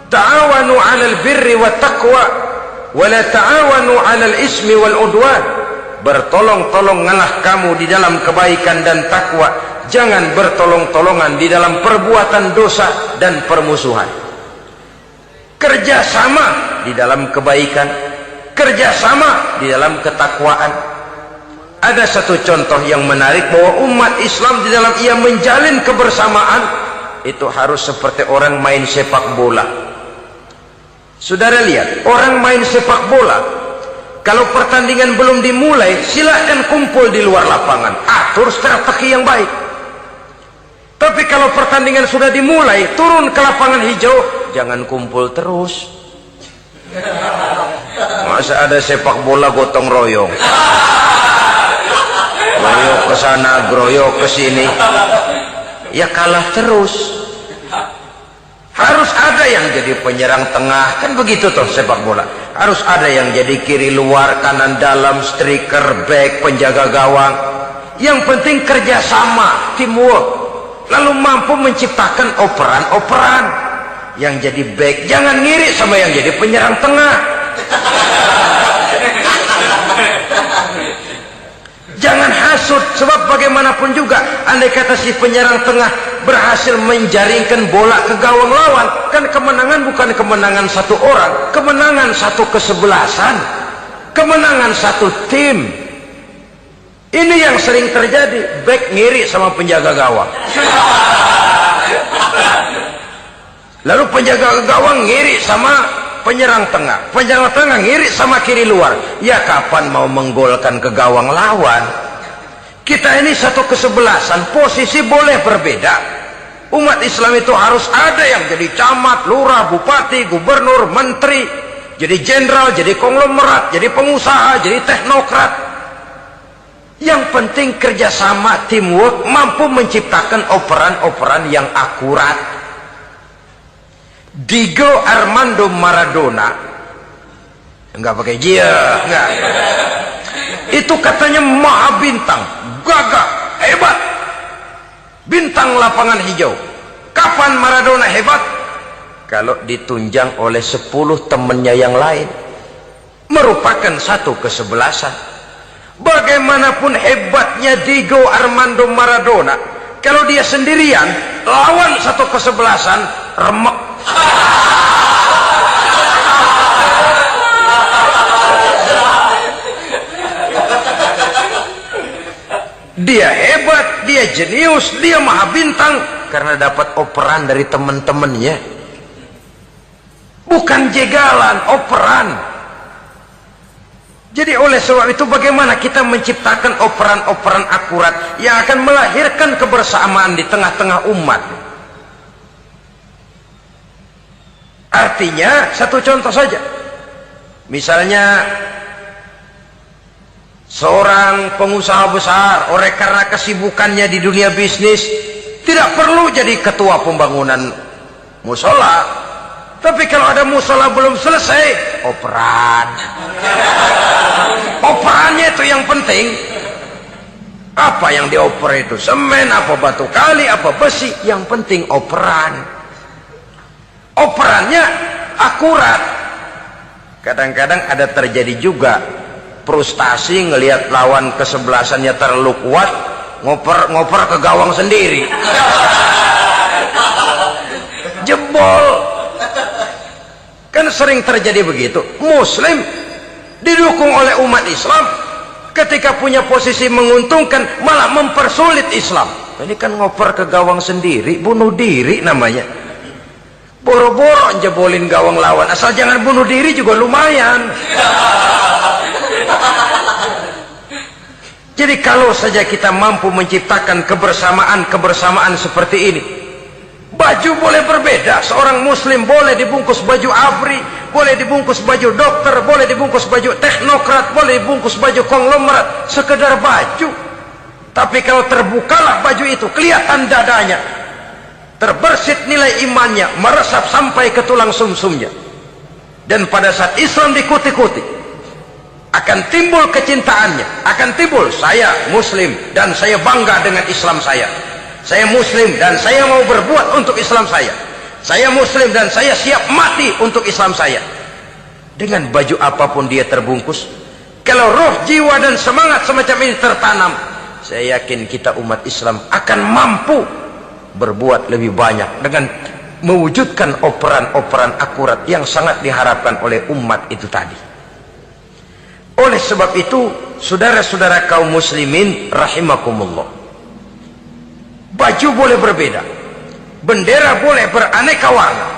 Ta'awanu 'alal birri wat taqwa wala ta'awanu 'alal ismi wal udwan. Bertolong-tolonganlah kamu di dalam kebaikan dan takwa, jangan bertolong-tolongan di dalam perbuatan dosa dan permusuhan. Kerjasama di dalam kebaikan, kerjasama di dalam ketakwaan. Ada satu contoh yang menarik bahwa umat Islam di dalam ia menjalin kebersamaan itu harus seperti orang main sepak bola. Saudara lihat, orang main sepak bola, kalau pertandingan belum dimulai, silahkan kumpul di luar lapangan, atur strategi yang baik. Tapi kalau pertandingan sudah dimulai, turun ke lapangan hijau, jangan kumpul terus. Masa ada sepak bola gotong royong, groyok ke sana, groyok ke sini, ya kalah terus. Harus ada yang jadi penyerang tengah, kan begitu toh sepak bola. Harus ada yang jadi kiri luar, kanan dalam, striker, back, penjaga gawang. Yang penting kerjasama, teamwork. Lalu mampu menciptakan operan-operan. Yang jadi back jangan ngiri sama yang jadi penyerang tengah. Jangan hasut, sebab bagaimanapun juga andai kata si penyerang tengah berhasil menjaringkan bola ke gawang lawan, kan kemenangan bukan kemenangan satu orang, kemenangan satu kesebelasan, kemenangan satu tim. Ini yang sering terjadi, back ngiri sama penjaga gawang, lalu penjaga gawang ngiri sama penyerang tengah, penyerang tengah ngiri sama kiri luar. Ya kapan mau menggolkan ke gawang lawan? Kita ini satu kesebelasan, posisi boleh berbeda. Umat Islam itu harus ada yang jadi camat, lurah, bupati, gubernur, menteri, jadi jenderal, jadi konglomerat, jadi pengusaha, jadi teknokrat. Yang penting kerjasama, teamwork, mampu menciptakan operan-operan yang akurat. Diego Armando Maradona, enggak pakai dia, enggak. Itu katanya maha bintang, gagah, hebat. bintang lapangan hijau. Kapan Maradona hebat? Kalau ditunjang oleh 10 temannya yang lain, merupakan satu kesebelasan. Bagaimanapun hebatnya Diego Armando Maradona, kalau dia sendirian lawan satu kesebelasan, remek. Dia hebat, dia jenius, dia maha bintang karena dapat operan dari teman-temannya. Bukan jegalan, operan. Jadi oleh sebab itu bagaimana kita menciptakan operan-operan akurat yang akan melahirkan kebersamaan di tengah-tengah umat. Artinya satu contoh saja. Misalnya seorang pengusaha besar, oleh karena kesibukannya di dunia bisnis, tidak perlu jadi ketua pembangunan musola. Tapi kalau ada musola belum selesai, operan. Operannya itu yang penting. Apa yang dioper itu? Semen, apa batu kali, apa besi? Yang penting operan. Operannya akurat. Kadang-kadang ada terjadi juga frustasi ngelihat lawan kesebelasannya terlalu kuat, ngoper ke gawang sendiri. Jebol. Kan sering terjadi begitu. Muslim didukung oleh umat Islam, ketika punya posisi menguntungkan malah mempersulit Islam. Ini kan ngoper ke gawang sendiri, bunuh diri namanya. Boro-boro jebolin gawang lawan, asal jangan bunuh diri juga lumayan. Jadi kalau saja kita mampu menciptakan kebersamaan seperti ini, baju boleh berbeda. Seorang muslim boleh dibungkus baju ABRI, boleh dibungkus baju dokter, boleh dibungkus baju teknokrat, boleh dibungkus baju konglomerat, sekedar baju. Tapi kalau terbukalah baju itu, kelihatan dadanya, terbersit nilai imannya, meresap sampai ke tulang sumsumnya. Dan pada saat Islam dikuti-kuti, akan timbul kecintaannya, akan timbul, saya muslim dan saya bangga dengan Islam saya. Saya muslim dan saya mau berbuat untuk Islam saya. Saya muslim dan saya siap mati untuk Islam saya. Dengan baju apapun dia terbungkus, kalau roh, jiwa dan semangat semacam ini tertanam, saya yakin kita umat Islam akan mampu berbuat lebih banyak dengan mewujudkan operan-operan akurat yang sangat diharapkan oleh umat itu tadi. Oleh sebab itu, saudara-saudara kaum muslimin rahimakumullah, baju boleh berbeda, bendera boleh beraneka warna,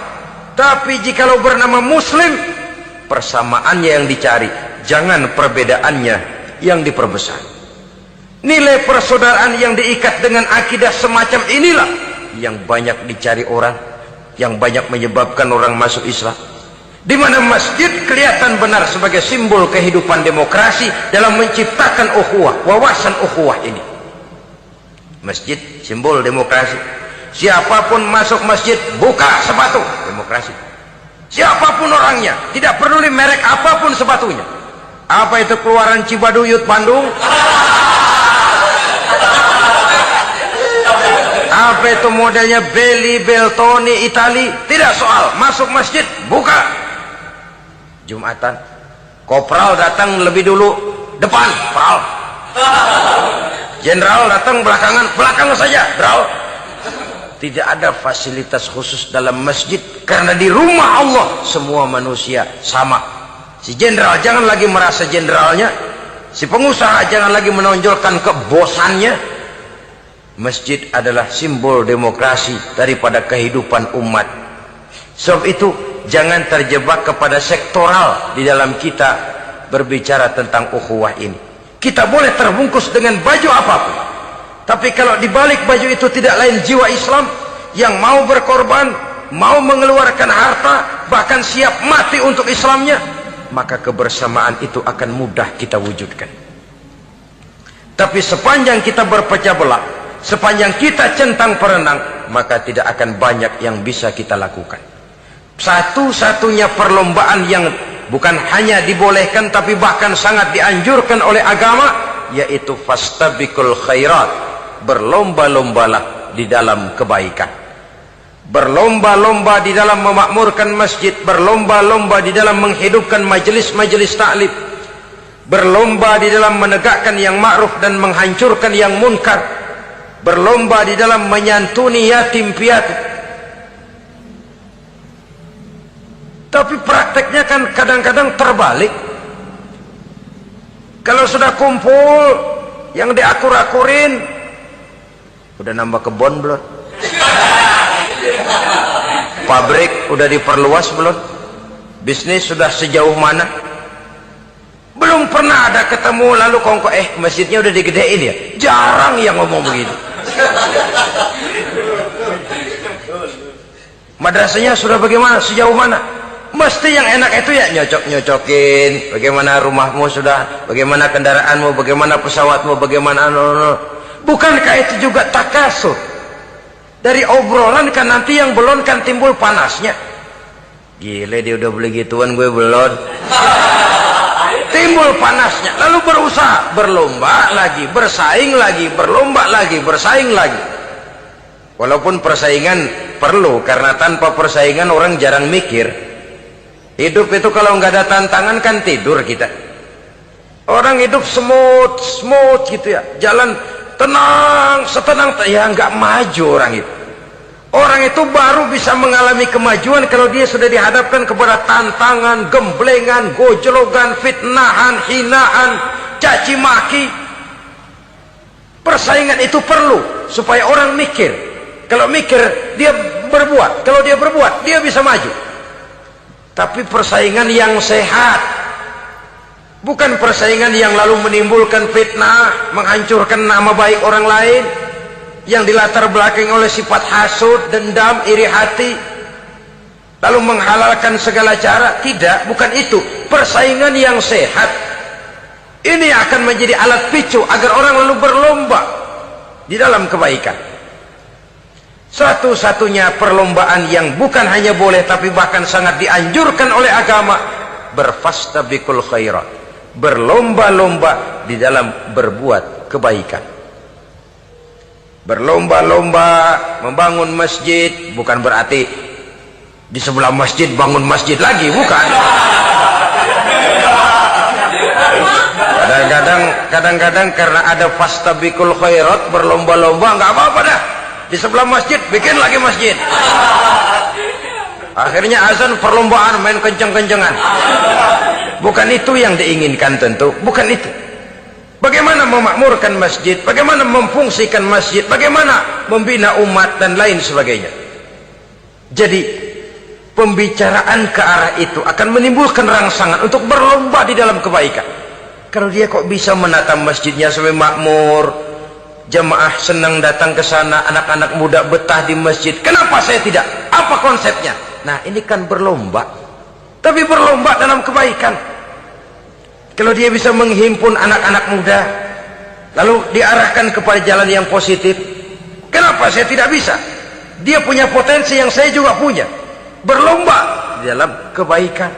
tapi jikalau bernama muslim, persamaannya yang dicari, jangan perbedaannya yang diperbesar. Nilai persaudaraan yang diikat dengan akidah semacam inilah yang banyak dicari orang, yang banyak menyebabkan orang masuk Islam. Di mana masjid kelihatan benar sebagai simbol kehidupan demokrasi dalam menciptakan ukhuwah, wawasan ukhuwah ini. Masjid simbol demokrasi. Siapapun masuk masjid buka sepatu, demokrasi. Siapapun orangnya, tidak peduli merek apapun sepatunya. Apa itu keluaran Cibaduyut Bandung? Apa itu modelnya Belli, Beltoni, Itali? Tidak soal, masuk masjid buka. Jumatan, kopral datang lebih dulu depan, pral. Jenderal datang belakangan, belakang saja, pral. Tidak ada fasilitas khusus dalam masjid, karena di rumah Allah semua manusia sama. Si jenderal jangan lagi merasa jenderalnya, si pengusaha jangan lagi menonjolkan kebosannya. Masjid adalah simbol demokrasi daripada kehidupan umat. Sebab itu jangan terjebak kepada sektoral di dalam kita berbicara tentang ukhuwah ini. Kita boleh terbungkus dengan baju apapun, tapi kalau di balik baju itu tidak lain jiwa Islam yang mau berkorban, mau mengeluarkan harta, bahkan siap mati untuk Islamnya, maka kebersamaan itu akan mudah kita wujudkan. Tapi sepanjang kita berpecah belah, sepanjang kita centang perenang, maka tidak akan banyak yang bisa kita lakukan. Satu-satunya perlombaan yang bukan hanya dibolehkan tapi bahkan sangat dianjurkan oleh agama, yaitu fastabiqul khairat, berlomba-lombalah di dalam kebaikan. Berlomba-lomba di dalam memakmurkan masjid, berlomba-lomba di dalam menghidupkan majelis-majelis taklim, berlomba di dalam menegakkan yang ma'ruf dan menghancurkan yang munkar, berlomba di dalam menyantuni yatim piatu. Tapi prakteknya kan kadang-kadang terbalik. Kalau sudah kumpul, yang diakur-akurin, udah nambah kebon belum? Pabrik udah diperluas belum? Bisnis sudah sejauh mana? Belum pernah ada ketemu lalu kongko, masjidnya udah digedein ya? Jarang yang ngomong begitu. Madrasahnya sudah bagaimana? Sejauh mana? Mesti yang enak itu ya nyocok-nyocokin. Bagaimana rumahmu sudah? Bagaimana kendaraanmu? Bagaimana pesawatmu? Bagaimana bukankah itu juga takasur? Dari obrolan kan nanti yang belum kan timbul panasnya. Gile dia udah beli gituan, gue belum. Timbul panasnya. Lalu berusaha, berlomba lagi, bersaing lagi, berlomba lagi, bersaing lagi. Walaupun persaingan perlu, karena tanpa persaingan orang jarang mikir. Hidup itu kalau nggak ada tantangan kan tidur kita. Orang hidup smooth gitu ya, jalan tenang, setenang ya nggak maju orang itu. Orang itu baru bisa mengalami kemajuan kalau dia sudah dihadapkan kepada tantangan, gemblengan, gojlogan, fitnahan, hinaan, caci maki. Persaingan itu perlu supaya orang mikir. Kalau mikir dia berbuat, kalau dia berbuat dia bisa maju. Tapi persaingan yang sehat, bukan persaingan yang lalu menimbulkan fitnah, menghancurkan nama baik orang lain, yang dilatar belakangi oleh sifat hasud, dendam, iri hati, lalu menghalalkan segala cara. Tidak, bukan itu. Persaingan yang sehat ini akan menjadi alat picu agar orang lalu berlomba di dalam kebaikan. Satu-satunya perlombaan yang bukan hanya boleh tapi bahkan sangat dianjurkan oleh agama, berfastabiqul khairat, berlomba-lomba di dalam berbuat kebaikan. Berlomba-lomba membangun masjid bukan berarti di sebelah masjid bangun masjid lagi, bukan. Kadang-kadang karena ada fastabiqul khairat, berlomba-lomba, nggak apa-apa dah. Di sebelah masjid bikin lagi masjid. Akhirnya azan perlombaan main kenceng-kencengan. Bukan itu yang diinginkan tentu, bukan itu. Bagaimana memakmurkan masjid, bagaimana memfungsikan masjid, bagaimana membina umat dan lain sebagainya. Jadi pembicaraan ke arah itu akan menimbulkan rangsangan untuk berlomba di dalam kebaikan. Kalau dia kok bisa menata masjidnya sampai makmur, jamaah senang datang ke sana, anak-anak muda betah di masjid, kenapa saya tidak? Apa konsepnya? Nah, ini kan berlomba, tapi berlomba dalam kebaikan. Kalau dia bisa menghimpun anak-anak muda lalu diarahkan kepada jalan yang positif, kenapa saya tidak bisa? Dia punya potensi yang saya juga punya. Berlomba di dalam kebaikan.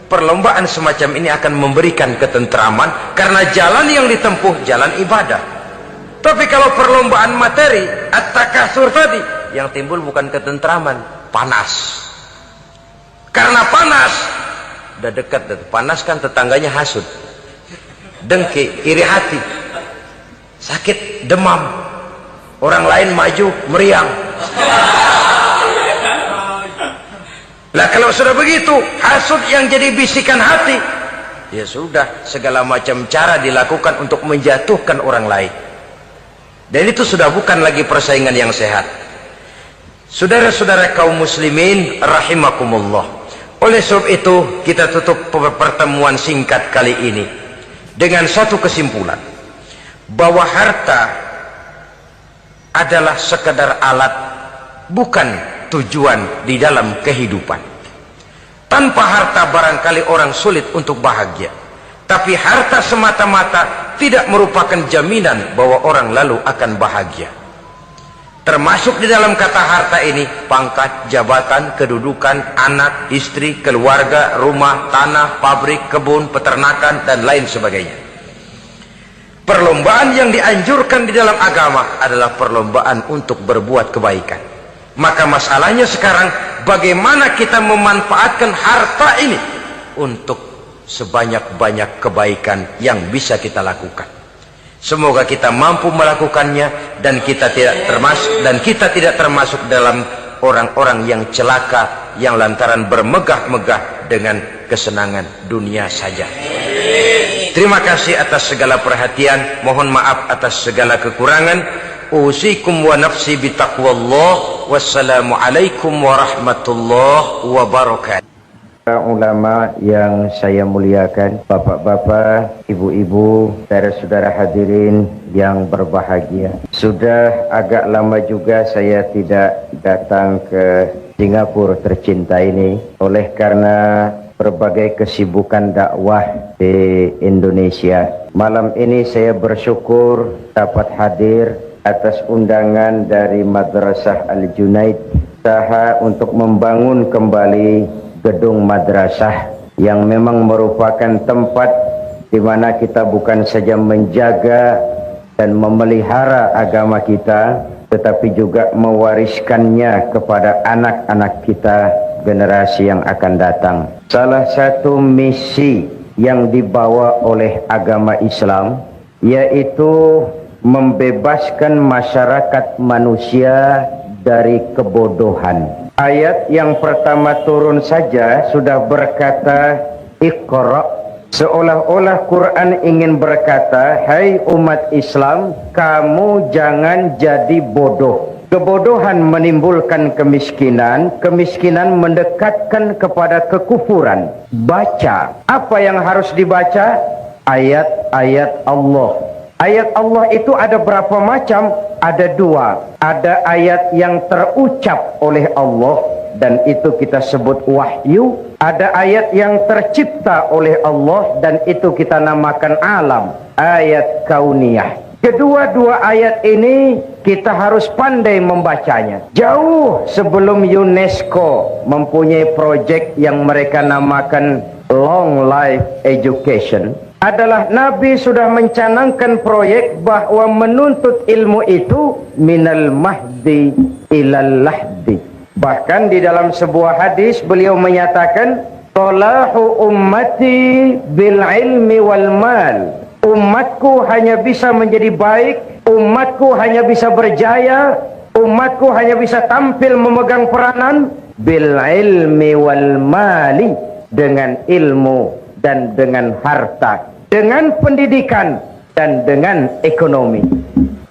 Perlombaan semacam ini akan memberikan ketentraman karena jalan yang ditempuh jalan ibadah. Tapi kalau perlombaan materi, at-takasur tadi, yang timbul bukan ketentraman, panas. Karena panas, udah dekat, panas kan tetangganya hasud, dengki, iri hati, sakit, demam, orang lain maju, meriang. Lah kalau sudah begitu, hasud yang jadi bisikan hati, ya sudah, segala macam cara dilakukan untuk menjatuhkan orang lain. Dan itu sudah bukan lagi persaingan yang sehat. Saudara-saudara kaum muslimin rahimakumullah. Oleh sebab itu kita tutup pertemuan singkat kali ini dengan satu kesimpulan, bahwa harta adalah sekadar alat, bukan tujuan di dalam kehidupan. Tanpa harta barangkali orang sulit untuk bahagia, tapi harta semata-mata tidak merupakan jaminan bahwa orang lalu akan bahagia. Termasuk di dalam kata harta ini pangkat, jabatan, kedudukan, anak, istri, keluarga, rumah, tanah, pabrik, kebun, peternakan dan lain sebagainya. Perlombaan yang dianjurkan di dalam agama adalah perlombaan untuk berbuat kebaikan. Maka masalahnya sekarang, bagaimana kita memanfaatkan harta ini untuk sebanyak-banyak kebaikan yang bisa kita lakukan. Semoga kita mampu melakukannya dan kita tidak termasuk dalam orang-orang yang celaka yang lantaran bermegah-megah dengan kesenangan dunia saja. Terima kasih atas segala perhatian. Mohon maaf atas segala kekurangan. Usikum wa nafsi bitaqwallah. Wassalamualaikum warahmatullahi wabarakatuh. Ulama yang saya muliakan, bapak-bapak, ibu-ibu, saudara-saudara hadirin yang berbahagia. Sudah agak lama juga saya tidak datang ke Singapura tercinta ini, oleh karena berbagai kesibukan dakwah di Indonesia. Malam ini saya bersyukur dapat hadir atas undangan dari Madrasah Al-Junaid, usaha untuk membangun kembali gedung madrasah yang memang merupakan tempat di mana kita bukan saja menjaga dan memelihara agama kita, tetapi juga mewariskannya kepada anak-anak kita, generasi yang akan datang. Salah satu misi yang dibawa oleh agama Islam yaitu membebaskan masyarakat manusia dari kebodohan. Ayat yang pertama turun saja sudah berkata Iqra, seolah-olah Quran ingin berkata, hai umat Islam, kamu jangan jadi bodoh. Kebodohan menimbulkan kemiskinan, kemiskinan mendekatkan kepada kekufuran. Baca, apa yang harus dibaca? Ayat-ayat Allah. Ayat Allah itu ada berapa macam? Ada dua. Ada ayat yang terucap oleh Allah dan itu kita sebut wahyu. Ada ayat yang tercipta oleh Allah dan itu kita namakan alam, ayat kauniyah. Kedua-dua ayat ini kita harus pandai membacanya. Jauh sebelum UNESCO mempunyai proyek yang mereka namakan Long Life Education, adalah Nabi sudah mencanangkan proyek bahwa menuntut ilmu itu minal mahdi ilal lahdi. Bahkan di dalam sebuah hadis beliau menyatakan, salahu ummati bil ilmi wal mal. Umatku hanya bisa menjadi baik, umatku hanya bisa berjaya, umatku hanya bisa tampil memegang peranan bil ilmi wal mali, dengan ilmu dan dengan harta, dengan pendidikan dan dengan ekonomi,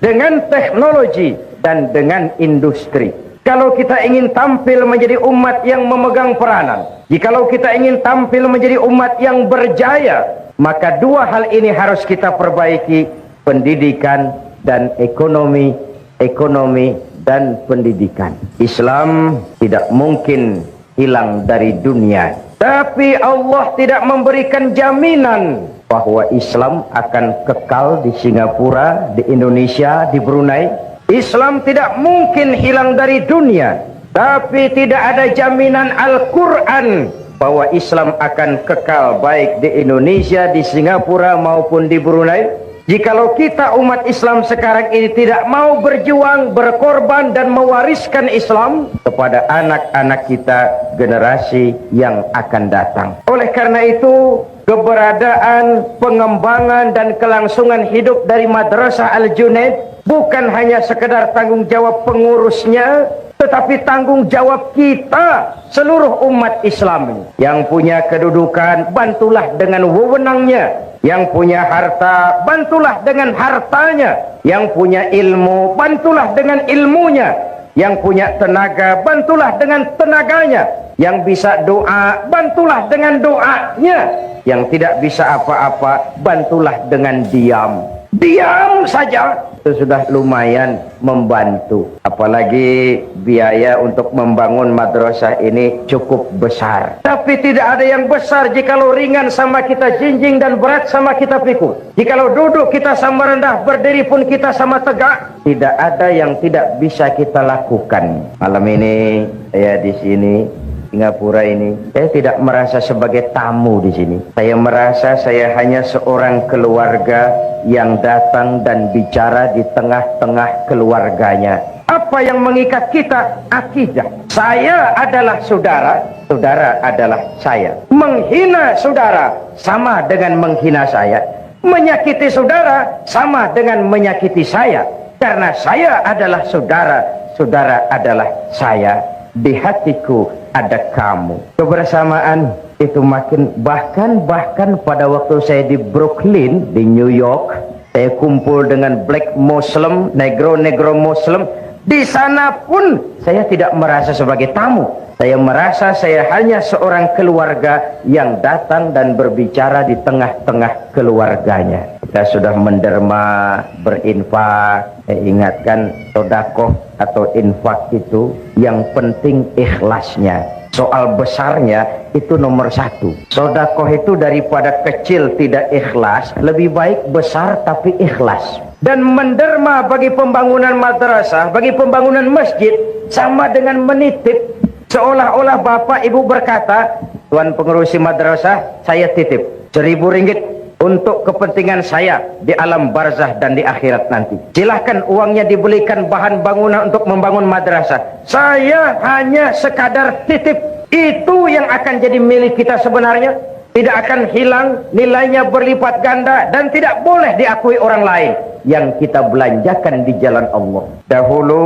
dengan teknologi dan dengan industri. Kalau kita ingin tampil menjadi umat yang memegang peranan, jikalau kita ingin tampil menjadi umat yang berjaya, maka dua hal ini harus kita perbaiki, pendidikan dan ekonomi, ekonomi dan pendidikan. Islam tidak mungkin hilang dari dunia, tapi Allah tidak memberikan jaminan bahwa Islam akan kekal di Singapura, di Indonesia, di Brunei. Islam tidak mungkin hilang dari dunia, tapi tidak ada jaminan Al-Quran bahwa Islam akan kekal baik di Indonesia, di Singapura maupun di Brunei. Jikalau kita umat Islam sekarang ini tidak mau berjuang, berkorban dan mewariskan Islam kepada anak-anak kita, generasi yang akan datang. Oleh karena itu, keberadaan, pengembangan dan kelangsungan hidup dari Madrasah Al-Junaid bukan hanya sekedar tanggung jawab pengurusnya, tetapi tanggung jawab kita seluruh umat Islam ini. Yang punya kedudukan, bantulah dengan wewenangnya. Yang punya harta, bantulah dengan hartanya. Yang punya ilmu, bantulah dengan ilmunya. Yang punya tenaga, bantulah dengan tenaganya. Yang bisa doa, bantulah dengan doanya. Yang tidak bisa apa-apa, bantulah dengan diam. Diam saja, itu sudah lumayan membantu. Apalagi biaya untuk membangun madrasah ini cukup besar. Tapi tidak ada yang besar jikalau ringan sama kita jinjing dan berat sama kita pikul. Jikalau duduk kita sama rendah, berdiri pun kita sama tegak. Tidak ada yang tidak bisa kita lakukan. Malam ini saya di sini Singapura ini, saya tidak merasa sebagai tamu di sini. Saya merasa saya hanya seorang keluarga yang datang dan bicara di tengah-tengah keluarganya. Apa yang mengikat kita? Akidah. Saya adalah saudara, saudara adalah saya. Menghina saudara sama dengan menghina saya. Menyakiti saudara sama dengan menyakiti saya. Karena saya adalah saudara, saudara adalah saya. Di hatiku ada kamu. Kebersamaan itu makin, bahkan pada waktu saya di Brooklyn di New York, saya kumpul dengan black Muslim, negro Muslim. Di sana pun saya tidak merasa sebagai tamu. Saya merasa saya hanya seorang keluarga yang datang dan berbicara di tengah-tengah keluarganya. Kita sudah menderma, berinfak. Saya ingatkan, sedekah atau infak itu yang penting ikhlasnya. Soal besarnya itu nomor satu. Sedekah itu daripada kecil tidak ikhlas, lebih baik besar tapi ikhlas. Dan menderma bagi pembangunan madrasah, bagi pembangunan masjid, sama dengan menitip. Seolah-olah bapak ibu berkata, tuan pengurusi madrasah, saya titip 1.000 ringgit untuk kepentingan saya di alam barzah dan di akhirat nanti. Silahkan uangnya dibelikan bahan bangunan untuk membangun madrasah. Saya hanya sekadar titip. Itu yang akan jadi milik kita sebenarnya. Tidak akan hilang, nilainya berlipat ganda dan tidak boleh diakui orang lain. Yang kita belanjakan di jalan Allah. Dahulu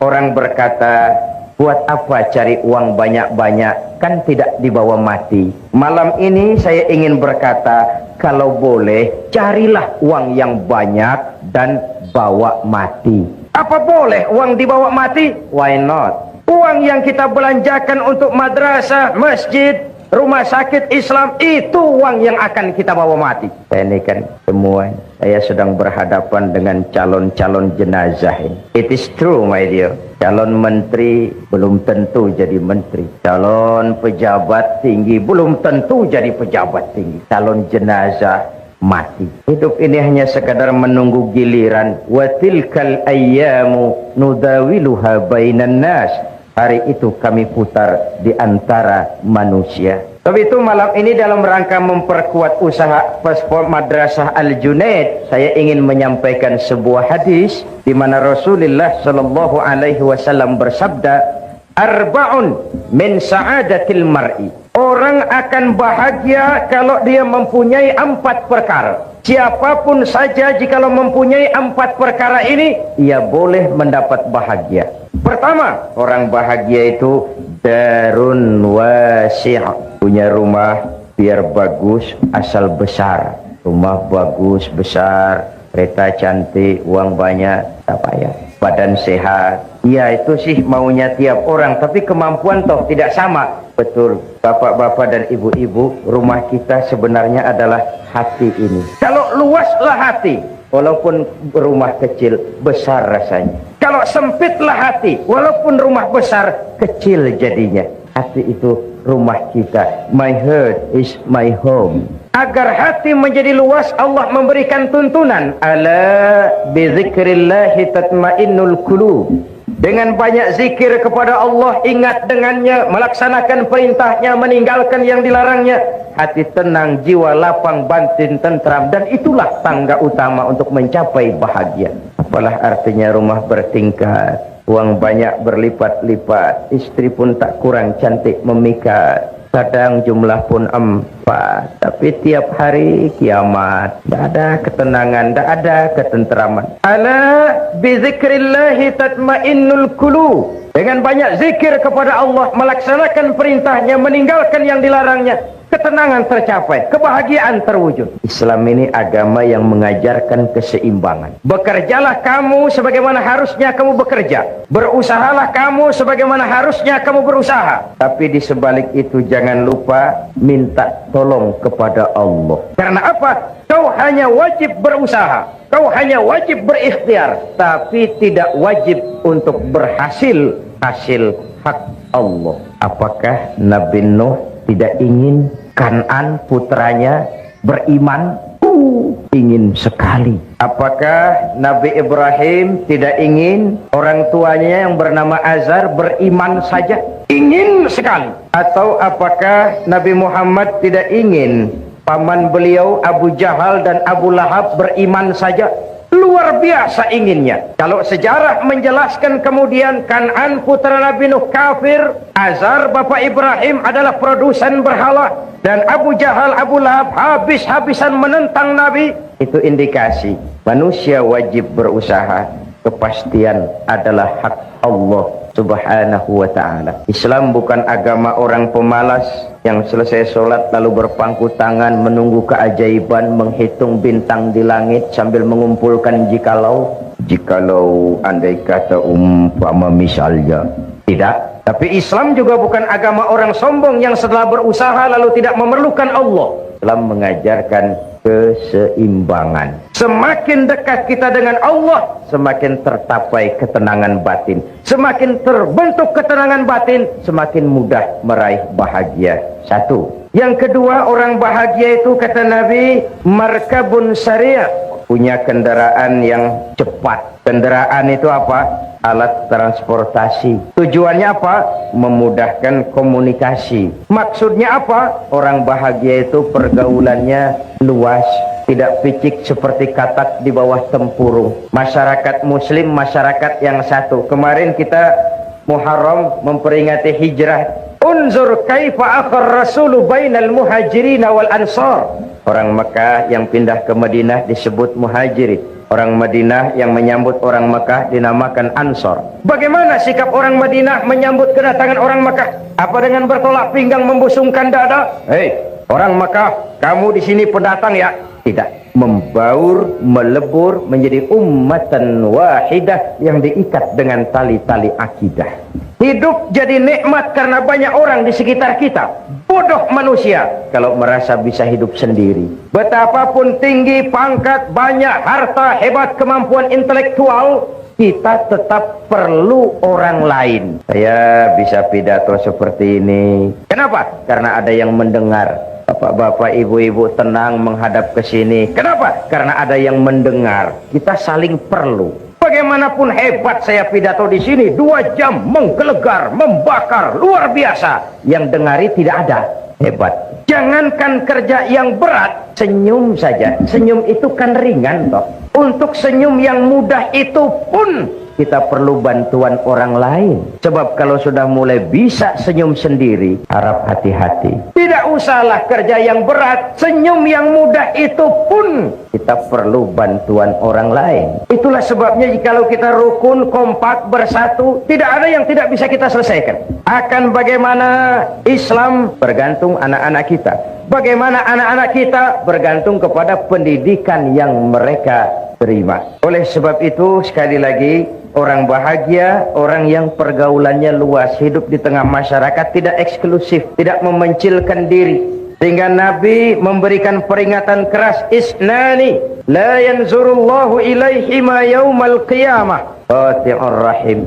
orang berkata, buat apa cari uang banyak-banyak, kan tidak dibawa mati. Malam ini saya ingin berkata, kalau boleh carilah uang yang banyak dan bawa mati. Apa boleh uang dibawa mati? Why not? Uang yang kita belanjakan untuk madrasah, masjid, rumah sakit Islam, itu uang yang akan kita bawa mati. Ini kan semua, saya sedang berhadapan dengan calon-calon jenazah ini. It is true, my dear. Calon menteri belum tentu jadi menteri. Calon pejabat tinggi belum tentu jadi pejabat tinggi. Calon jenazah mati. Hidup ini hanya sekadar menunggu giliran. Wa tilkal ayyamu nudawiluha bainan nas. Hari itu kami putar di antara manusia. Sebab itu malam ini dalam rangka memperkuat usaha paspor Madrasah Al-Junaid, saya ingin menyampaikan sebuah hadis di mana Rasulullah sallallahu alaihi wasallam bersabda, arba'un min sa'adatil mar'i. Orang akan bahagia kalau dia mempunyai 4 perkara. Siapapun saja jikalau mempunyai 4 perkara ini, ia boleh mendapat bahagia. Pertama, orang bahagia itu darun wasi', punya rumah biar bagus asal besar. Rumah bagus besar, kereta cantik, uang banyak, tak payah. Badan sehat. Ya itu sih maunya tiap orang, tapi kemampuan toh tidak sama. Betul, bapak-bapak dan ibu-ibu, rumah kita sebenarnya adalah hati ini. Kalau luaslah hati, walaupun rumah kecil, besar rasanya. Kalau sempitlah hati, walaupun rumah besar, kecil jadinya. Hati itu rumah kita. My heart is my home. Agar hati menjadi luas, Allah memberikan tuntunan. Ala bizikrillahi tatmainnul qulub. Dengan banyak zikir kepada Allah, ingat dengannya, melaksanakan perintahnya, meninggalkan yang dilarangnya, hati tenang, jiwa lapang, batin tentram, dan itulah tangga utama untuk mencapai bahagia. Apalah artinya rumah bertingkat, uang banyak berlipat-lipat, istri pun tak kurang cantik memikat, kadang jumlah pun 4, tapi tiap hari kiamat. Tak ada ketenangan, tak ada ketentraman. Ala bizikrillahi tatmainnul qulub. Dengan banyak zikir kepada Allah, melaksanakan perintahnya, meninggalkan yang dilarangnya, ketenangan tercapai, kebahagiaan terwujud. Islam ini agama yang mengajarkan keseimbangan. Bekerjalah kamu sebagaimana harusnya kamu bekerja. Berusahalah kamu sebagaimana harusnya kamu berusaha. Tapi di sebalik itu jangan lupa minta tolong kepada Allah. Karena apa? Kau hanya wajib berusaha. Kau hanya wajib berikhtiar. Tapi tidak wajib untuk berhasil hasil hak Allah. Apakah Nabi Nuh tidak ingin Kanan putranya beriman? ingin sekali. Apakah Nabi Ibrahim tidak ingin orang tuanya yang bernama Azar beriman saja? Ingin sekali. Atau apakah Nabi Muhammad tidak ingin paman beliau Abu Jahal dan Abu Lahab beriman saja? Luar biasa inginnya. Kalau sejarah menjelaskan kemudian Kan'an putra Nabi Nuh kafir, Azar bapak Ibrahim adalah produsen berhala, dan Abu Jahal, Abu Lahab habis-habisan menentang Nabi, itu indikasi manusia wajib berusaha. Kepastian adalah hak Allah Subhanahu wa ta'ala. Islam bukan agama orang pemalas yang selesai sholat lalu berpangku tangan menunggu keajaiban, menghitung bintang di langit sambil mengumpulkan jikalau andai kata umpama misalnya. Tidak. Tapi Islam juga bukan agama orang sombong yang setelah berusaha lalu tidak memerlukan Allah. Islam mengajarkan keseimbangan. Semakin dekat kita dengan Allah, semakin tercapai ketenangan batin. Semakin terbentuk ketenangan batin, semakin mudah meraih bahagia. Satu. Yang kedua, orang bahagia itu kata Nabi, markabun syariah, punya kendaraan yang cepat. Kendaraan itu apa? Alat transportasi. Tujuannya apa? Memudahkan komunikasi. Maksudnya apa? Orang bahagia itu pergaulannya luas, tidak picik seperti katak di bawah tempurung. Masyarakat muslim, masyarakat yang satu. Kemarin kita Muharram memperingati hijrah. Unzur kaifa akhar rasulu bainal muhajirin wal ansar. Orang Mekah yang pindah ke Madinah disebut muhajirin. Orang Madinah yang menyambut orang Mekah dinamakan Ansor. Bagaimana sikap orang Madinah menyambut kedatangan orang Mekah? Apa dengan bertolak pinggang membusungkan dada? Hei, orang Mekah, kamu di sini pendatang ya? Tidak. Membaur, melebur menjadi ummatan wahidah yang diikat dengan tali-tali akidah. Hidup jadi nikmat karena banyak orang di sekitar kita. Bodoh manusia kalau merasa bisa hidup sendiri. Betapapun tinggi pangkat, banyak harta, hebat kemampuan intelektual, kita tetap perlu orang lain. Saya bisa pidato seperti ini. Kenapa? Karena ada yang mendengar. Bapak-bapak, ibu-ibu tenang menghadap ke sini. Kenapa? Karena ada yang mendengar. Kita saling perlu. Bagaimanapun hebat saya pidato di sini, 2 jam menggelegar, membakar, luar biasa. Yang dengari tidak ada. Hebat. Jangankan kerja yang berat, senyum saja. Senyum itu kan ringan toh. Untuk senyum yang mudah itu pun kita perlu bantuan orang lain. Sebab kalau sudah mulai bisa senyum sendiri, harap hati-hati. Tidak usahlah kerja yang berat, senyum yang mudah itu pun kita perlu bantuan orang lain. Itulah sebabnya jikalau kita rukun, kompak, bersatu, tidak ada yang tidak bisa kita selesaikan. Akan bagaimana Islam bergantung anak-anak kita. Bagaimana anak-anak kita bergantung kepada pendidikan yang mereka terima. Oleh sebab itu sekali lagi, orang bahagia, orang yang pergaulannya luas, hidup di tengah masyarakat, tidak eksklusif, tidak memencilkan diri. Sehingga Nabi memberikan peringatan keras, isnani la yanzurullahu ilaihi ma yaumal qiyamah qati'ur rahim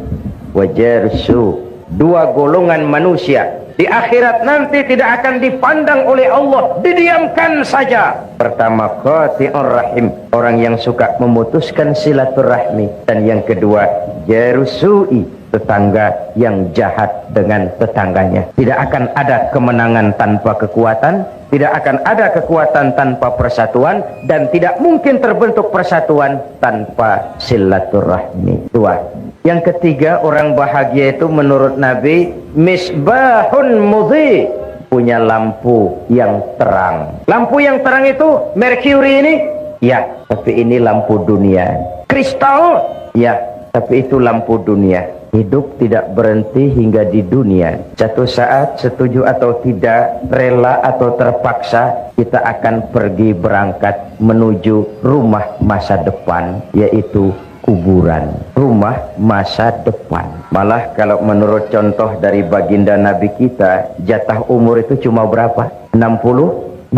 wa jarsu. 2 golongan manusia di akhirat nanti tidak akan dipandang oleh Allah, didiamkan saja. Pertama, qati'ur rahim, orang yang suka memutuskan silaturahmi. Dan yang kedua, jarusui, tetangga yang jahat dengan tetangganya. Tidak akan ada kemenangan tanpa kekuatan, tidak akan ada kekuatan tanpa persatuan, dan tidak mungkin terbentuk persatuan tanpa silaturahmi. 2. Yang ketiga, orang bahagia itu menurut Nabi misbahun mudhi, punya lampu yang terang. Lampu yang terang itu merkuri ini? Ya, tapi ini lampu dunia. Kristal? Ya, tapi itu lampu dunia. Hidup tidak berhenti hingga di dunia. Satu saat, setuju atau tidak, rela atau terpaksa, kita akan pergi berangkat menuju rumah masa depan, yaitu kuburan, rumah masa depan. Malah kalau menurut contoh dari baginda Nabi kita, jatah umur itu cuma berapa? 63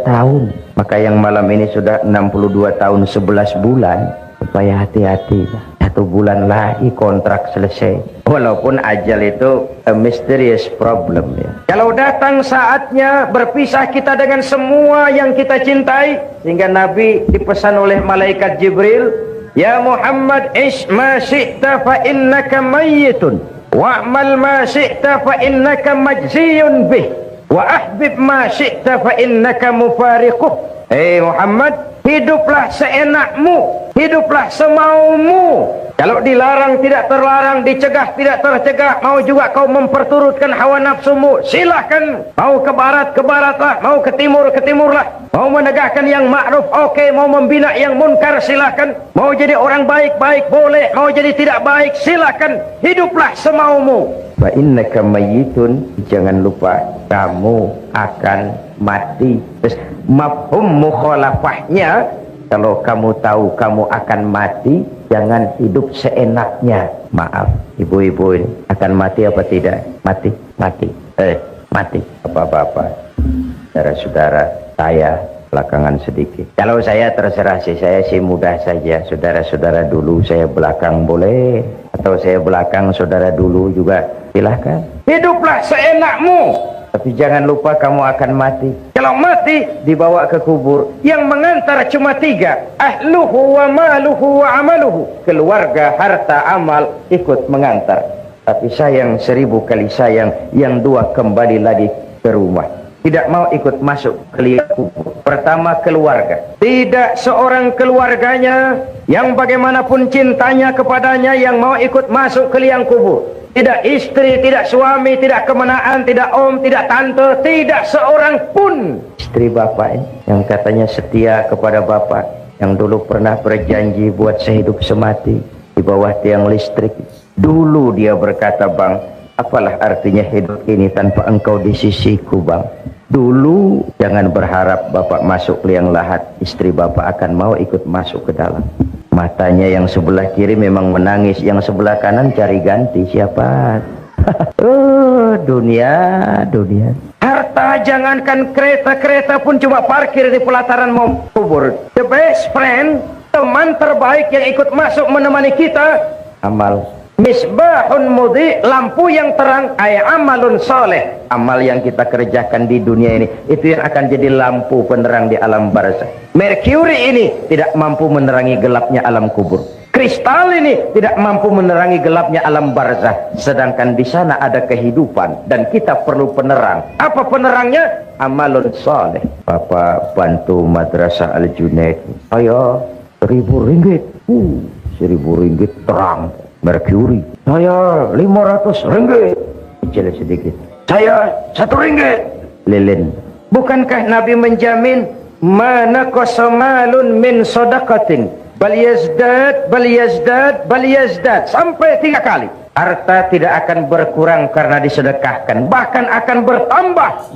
tahun. Maka yang malam ini sudah 62 tahun 11 bulan. supaya hati-hati. 1 bulan lagi kontrak selesai. Walaupun ajal itu a mysterious problem ya. Kalau datang saatnya berpisah kita dengan semua yang kita cintai, sehingga Nabi dipesan oleh malaikat Jibril, ya Muhammad, ish ma syi'ta fa innaka mayyitun, wa'mal ma syi'ta fa innaka majziyun bih, wa ahbib ma syi'ta fa innaka mufariquh. Muhammad, hiduplah seenakmu, hiduplah semaumu. Kalau dilarang tidak terlarang, dicegah tidak tercegah, mau juga kau memperturutkan hawa nafsumu, silahkan. Mau ke barat, ke baratlah. Mau ke timurlah. Mau menegakkan yang ma'ruf, oke. Mau membina yang munkar, silahkan. Mau jadi orang baik-baik, boleh. Mau jadi tidak baik, silahkan. Hiduplah semaumu. Fa innaka mayyitun, jangan lupa kamu akan mati. Terus mafhum mukhalafahnya, kalau kamu tahu kamu akan mati, jangan hidup seenaknya. Maaf, ibu-ibu ini akan mati apa tidak? Mati. Mati. Bapak-bapak, saudara-saudara, saya belakangan sedikit. Kalau saya terserah sih, saya sih mudah saja. Saudara-saudara dulu, saya belakang boleh. Atau saya belakang, saudara dulu juga, silahkan. Hiduplah seenakmu. Tapi jangan lupa kamu akan mati. Kalau mati, dibawa ke kubur. Yang mengantar cuma 3. Ahluhu wa maluhu wa amaluhu. Keluarga, harta, amal ikut mengantar. Tapi sayang, 1000 kali sayang, yang 2 kembali lagi ke rumah. Tidak mau ikut masuk ke liang kubur. Pertama, keluarga. Tidak seorang keluarganya yang bagaimanapun cintanya kepadanya yang mau ikut masuk ke liang kubur. Tidak istri, tidak suami, tidak kemenaan, tidak om, tidak tante, tidak seorang pun. Istri bapak yang katanya setia kepada bapak, yang dulu pernah berjanji buat sehidup semati di bawah tiang listrik. Dulu dia berkata, bang, apalah artinya hidup ini tanpa engkau di sisiku, bang. Dulu jangan berharap bapak masuk liang lahat, istri bapak akan mau ikut masuk ke dalam. Matanya yang sebelah kiri memang menangis, yang sebelah kanan cari ganti. Siapa? Dunia. Harta, jangankan kereta pun cuma parkir di pelataran mau kubur. The best friend, teman terbaik yang ikut masuk menemani kita, amal. Misbahun mudhi, lampu yang terang, ay amalun soleh. Amal yang kita kerjakan di dunia ini, itu yang akan jadi lampu penerang di alam barzakh. Mercury ini tidak mampu menerangi gelapnya alam kubur. Kristal ini tidak mampu menerangi gelapnya alam barzakh. Sedangkan di sana ada kehidupan dan kita perlu penerang. Apa penerangnya? Amalun soleh. Bapak bantu madrasah Al-Junaid. Ayo, 1000 ringgit. 1000 ringgit terang. Mercury. Saya 500 ringgit. Kecil sedikit. Saya 1 ringgit. Lilin. Bukankah Nabi menjamin mana kosomalun min sodakatin bal yazdad sampai 3 kali. Harta tidak akan berkurang karena disedekahkan, bahkan akan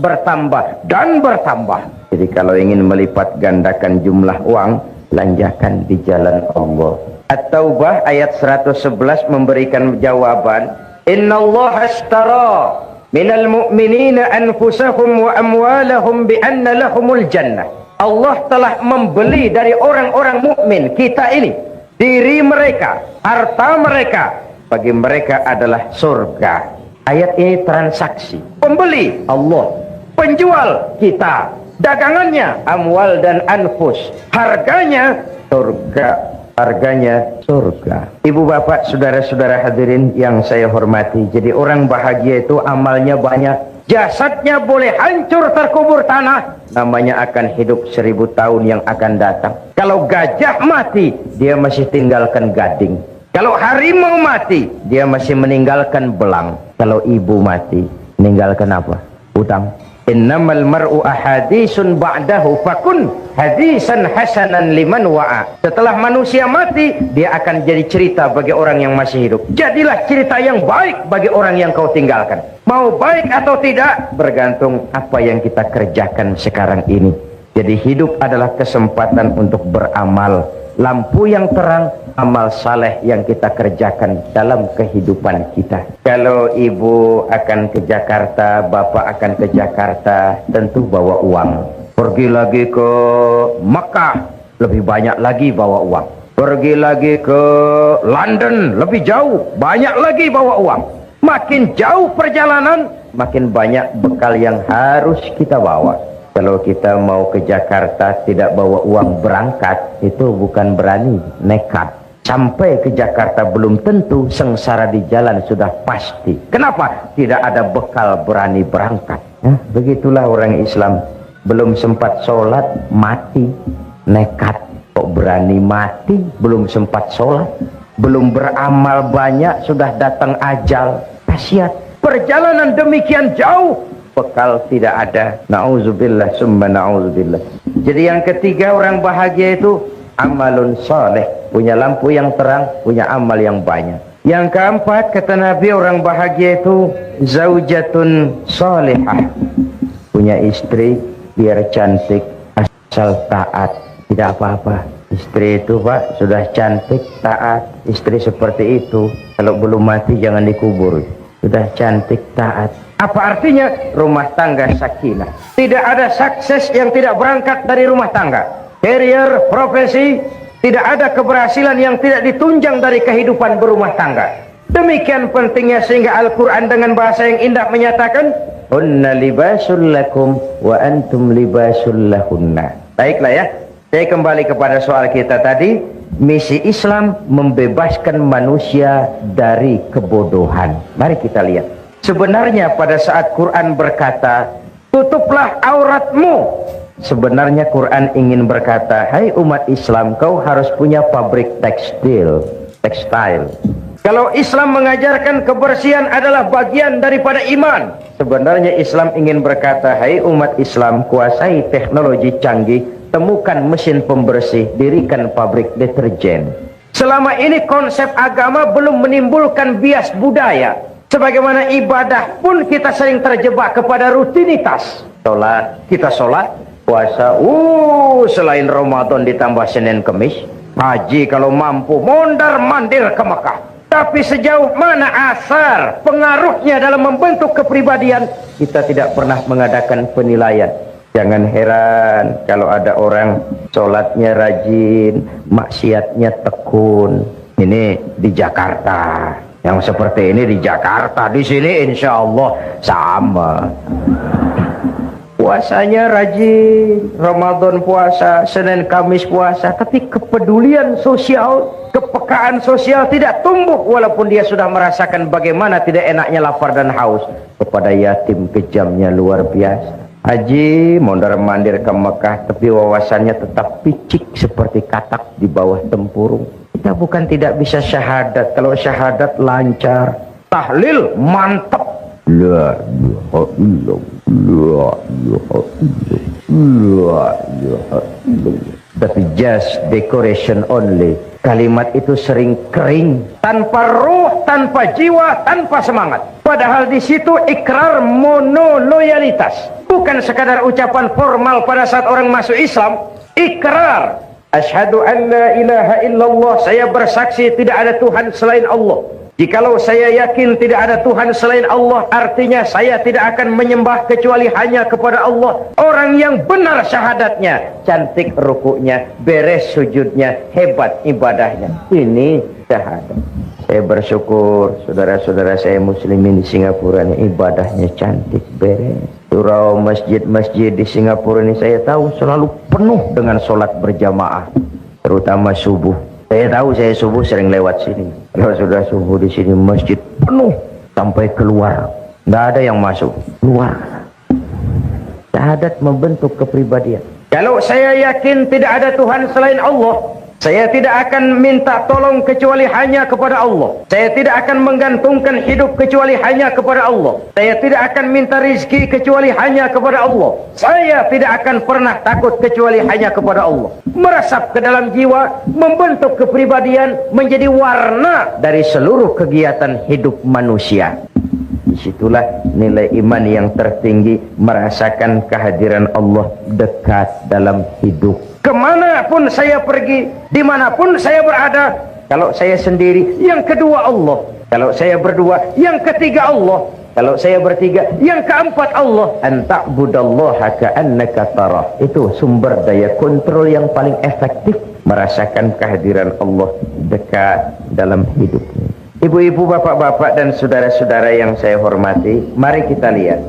bertambah. Jadi kalau ingin melipat gandakan jumlah uang, belanjakan di jalan Allah. At-Taubah ayat 111 memberikan jawaban, innallaha ashtara minal mu'minina anfusahum wa amwalahum bi anna lahumul jannah. Allah telah membeli dari orang-orang mukmin kita ini, diri mereka, harta mereka, bagi mereka adalah surga. Ayat ini transaksi. Pembeli Allah, penjual kita, dagangannya amwal dan anfus, harganya surga. Ibu bapak, saudara-saudara hadirin yang saya hormati, jadi orang bahagia itu amalnya banyak. Jasadnya boleh hancur terkubur tanah, namanya akan hidup 1000 tahun yang akan datang. Kalau gajah mati, dia masih tinggalkan gading. Kalau harimau mati, dia masih meninggalkan belang. Kalau ibu mati, meninggalkan apa? Utang. Innamal mar'u ahadisun ba'dahu fakun hadisan hasanan liman wa'a. Setelah manusia mati, dia akan jadi cerita bagi orang yang masih hidup. Jadilah cerita yang baik bagi orang yang kau tinggalkan. Mau baik atau tidak, bergantung apa yang kita kerjakan sekarang ini. Jadi hidup adalah kesempatan untuk beramal. Lampu yang terang, amal saleh yang kita kerjakan dalam kehidupan kita. Kalau ibu akan ke Jakarta, bapak akan ke Jakarta, tentu bawa uang. Pergi lagi ke Mekah, lebih banyak lagi bawa uang. Pergi lagi ke London, lebih jauh, banyak lagi bawa uang. Makin jauh perjalanan, makin banyak bekal yang harus kita bawa. Kalau kita mau ke Jakarta tidak bawa uang berangkat, itu bukan berani, nekat. Sampai ke Jakarta belum tentu, sengsara di jalan sudah pasti. Kenapa? Tidak ada bekal berani berangkat. Begitulah orang Islam. Belum sempat sholat, mati, nekat. Kok berani mati, belum sempat sholat. Belum beramal banyak, sudah datang ajal. Kasihan. Perjalanan demikian jauh, bekal tidak ada. Na'udzubillah, summa na'udzubillah. Jadi yang ketiga orang bahagia itu amalun saleh, punya lampu yang terang, punya amal yang banyak. Yang keempat, kata Nabi, orang bahagia itu zaujatun salihah, punya istri biar cantik, asal taat, tidak apa-apa. Istri itu Pak sudah cantik, taat. Istri seperti itu kalau belum mati jangan dikubur. Sudah cantik, taat. Apa artinya? Rumah tangga sakinah. Tidak ada sukses yang tidak berangkat dari rumah tangga. Career, profesi, tidak ada keberhasilan yang tidak ditunjang dari kehidupan berumah tangga. Demikian pentingnya sehingga Al-Quran dengan bahasa yang indah menyatakan, hunna libasul lakum wa antum libasul lahunna. Baiklah ya, saya kembali kepada soal kita tadi. Misi Islam membebaskan manusia dari kebodohan. Mari kita lihat. Sebenarnya pada saat Quran berkata, tutuplah auratmu, sebenarnya Quran ingin berkata, hai umat Islam, kau harus punya pabrik tekstil. Kalau Islam mengajarkan kebersihan adalah bagian daripada iman, sebenarnya Islam ingin berkata, hai umat Islam, kuasai teknologi canggih, temukan mesin pembersih, dirikan pabrik deterjen. Selama ini konsep agama belum menimbulkan bias budaya. Sebagaimana ibadah pun kita sering terjebak kepada rutinitas. Kita sholat, puasa, selain Ramadan ditambah Senin Kemis, haji kalau mampu mondar-mandir ke Mekah. Tapi sejauh mana asar pengaruhnya dalam membentuk kepribadian, kita tidak pernah mengadakan penilaian. Jangan heran kalau ada orang sholatnya rajin, maksiatnya tekun. Ini di Jakarta. Yang seperti ini di Jakarta, di sini insya Allah sama. Puasanya rajin, Ramadan puasa, Senin Kamis puasa, tapi kepedulian sosial, kepekaan sosial tidak tumbuh walaupun dia sudah merasakan bagaimana tidak enaknya lapar dan haus. Kepada yatim kejamnya luar biasa. Haji mondar-mandir ke Mekah, tapi wawasannya tetap picik seperti katak di bawah tempurung. Kita bukan tidak bisa syahadat, kalau syahadat lancar, tahlil mantap, la ilaha illallah, la ilaha illallah, la ilaha illallah. Tapi just decoration only. Kalimat itu sering kering, tanpa ruh, tanpa jiwa, tanpa semangat. Padahal di situ ikrar monoloyalitas, bukan sekadar ucapan formal pada saat orang masuk Islam. Ikrar, asyhadu an la ilaha illallah, saya bersaksi tidak ada Tuhan selain Allah. Jikalau saya yakin tidak ada Tuhan selain Allah, artinya saya tidak akan menyembah kecuali hanya kepada Allah. Orang yang benar syahadatnya, cantik rukuknya, beres sujudnya, hebat ibadahnya. Ini syahadat. Saya bersyukur saudara-saudara saya muslimin di Singapura ini ibadahnya cantik, beres. Surau masjid-masjid di Singapura ini saya tahu selalu penuh dengan sholat berjamaah, terutama subuh. Saya tahu saya subuh sering lewat sini. Kalau sudah subuh di sini masjid penuh sampai keluar, nggak ada yang masuk, keluar. Syahadat membentuk kepribadian. Kalau saya yakin tidak ada Tuhan selain Allah, saya tidak akan minta tolong kecuali hanya kepada Allah. Saya tidak akan menggantungkan hidup kecuali hanya kepada Allah. Saya tidak akan minta rizki kecuali hanya kepada Allah. Saya tidak akan pernah takut kecuali hanya kepada Allah. Meresap ke dalam jiwa, membentuk kepribadian, menjadi warna dari seluruh kegiatan hidup manusia. Disitulah nilai iman yang tertinggi, merasakan kehadiran Allah dekat dalam hidup. Kemanapun saya pergi, dimanapun saya berada, kalau saya sendiri, yang kedua Allah. Kalau saya berdua, yang ketiga Allah. Kalau saya bertiga, yang keempat Allah. Anta'budallaha ka'annaka tarah. Itu sumber daya kontrol yang paling efektif merasakan kehadiran Allah dekat dalam hidupnya. Ibu-ibu, bapak-bapak dan saudara-saudara yang saya hormati, mari kita lihat.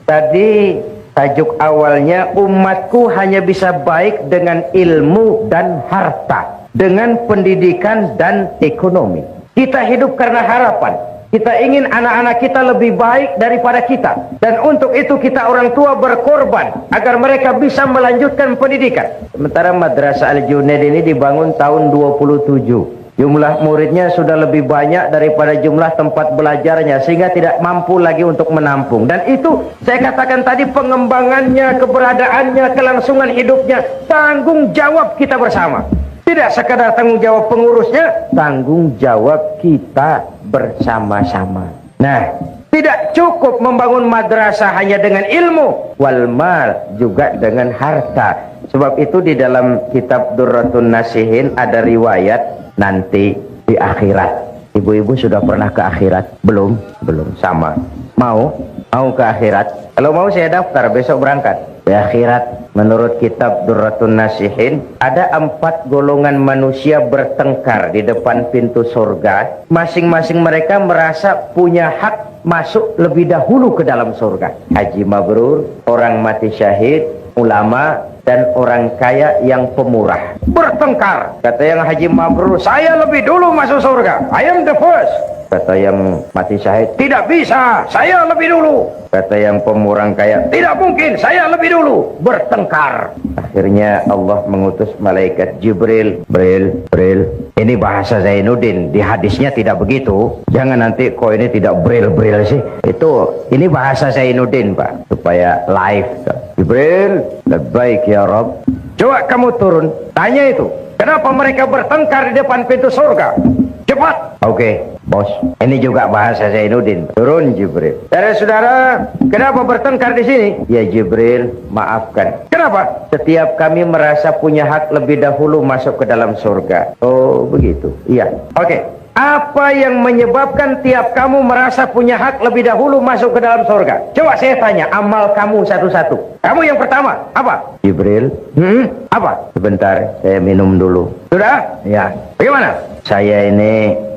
Tadi tajuk awalnya, umatku hanya bisa baik dengan ilmu dan harta, dengan pendidikan dan ekonomi. Kita hidup karena harapan. Kita ingin anak-anak kita lebih baik daripada kita. Dan untuk itu kita orang tua berkorban agar mereka bisa melanjutkan pendidikan. Sementara Madrasah Al-Junaid ini dibangun tahun 27. Jumlah muridnya sudah lebih banyak daripada jumlah tempat belajarnya, sehingga tidak mampu lagi untuk menampung. Dan itu saya katakan tadi, pengembangannya, keberadaannya, kelangsungan hidupnya, tanggung jawab kita bersama. Tidak sekadar tanggung jawab pengurusnya, tanggung jawab kita bersama-sama. Nah, tidak cukup membangun madrasah hanya dengan ilmu, wal mal, juga dengan harta. Sebab itu di dalam kitab Durratun Nasihin ada riwayat, nanti di akhirat. Ibu-ibu sudah pernah ke akhirat? Belum? Belum, sama. Mau ke akhirat? Kalau mau saya daftar, besok berangkat. Di akhirat, menurut kitab Durratun Nasihin, ada 4 golongan manusia bertengkar di depan pintu surga. Masing-masing mereka merasa punya hak masuk lebih dahulu ke dalam surga. Haji mabrur, orang mati syahid, ulama, dan orang kaya yang pemurah. Bertengkar. Kata yang haji mabrur, saya lebih dulu masuk surga, I am the first. Kata yang mati syahid, tidak bisa, saya lebih dulu. Kata yang pemurah kaya, tidak mungkin, saya lebih dulu. Bertengkar. Akhirnya Allah mengutus malaikat Jibril. Bril. Ini bahasa Zainuddin, di hadisnya tidak begitu. Jangan nanti kok ini tidak bril sih. Ini bahasa Zainuddin, Pak, supaya live. Jibril, labbaik ya Rabb. Coba kamu turun, tanya itu, kenapa mereka bertengkar di depan pintu surga? Cepat. Oke, bos. Ini juga bahasa Zainuddin. Turun Jibril. Saudara-saudara, kenapa bertengkar di sini? Ya Jibril, maafkan. Kenapa? Setiap kami merasa punya hak lebih dahulu masuk ke dalam surga. Oh, begitu. Iya. Oke. Apa yang menyebabkan tiap kamu merasa punya hak lebih dahulu masuk ke dalam surga? Coba saya tanya, amal kamu satu-satu. Kamu yang pertama, apa? Jibril. Apa? Sebentar, saya minum dulu. Sudah? Ya. Bagaimana? Saya ini...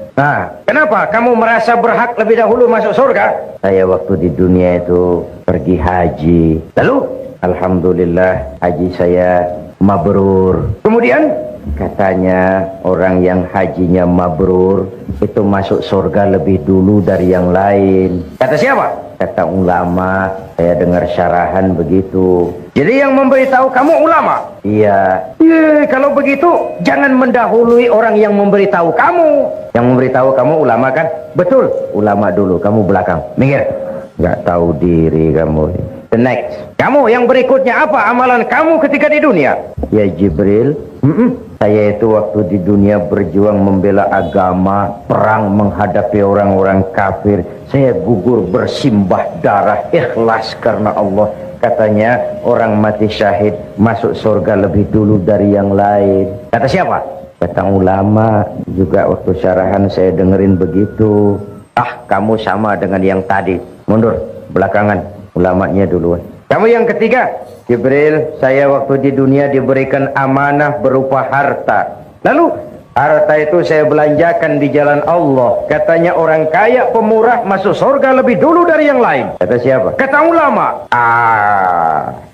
kenapa kamu merasa berhak lebih dahulu masuk surga? Saya waktu di dunia itu pergi haji. Lalu? Alhamdulillah, haji saya mabrur. Kemudian? Katanya orang yang hajinya mabrur itu masuk surga lebih dulu dari yang lain. Kata siapa? Kata ulama. Saya dengar syarahan begitu. Jadi yang memberitahu kamu ulama? Iya. Kalau begitu jangan mendahului orang yang memberitahu kamu. Yang memberitahu kamu ulama kan? Betul. Ulama dulu, kamu belakang. Minggir. Gak tahu diri kamu. The next. Kamu yang berikutnya apa amalan kamu ketika di dunia? Ya Jibril. Saya itu waktu di dunia berjuang membela agama, perang menghadapi orang-orang kafir. Saya gugur bersimbah darah, ikhlas karena Allah. Katanya orang mati syahid masuk surga lebih dulu dari yang lain. Kata siapa? Kata ulama. Juga waktu syarahan saya dengerin begitu. Kamu sama dengan yang tadi. Mundur, belakangan. Ulamanya duluan. Kamu yang ketiga. Jibril, saya waktu di dunia diberikan amanah berupa harta. Lalu harta itu saya belanjakan di jalan Allah. Katanya orang kaya pemurah masuk surga lebih dulu dari yang lain. Kata siapa? Kata ulama.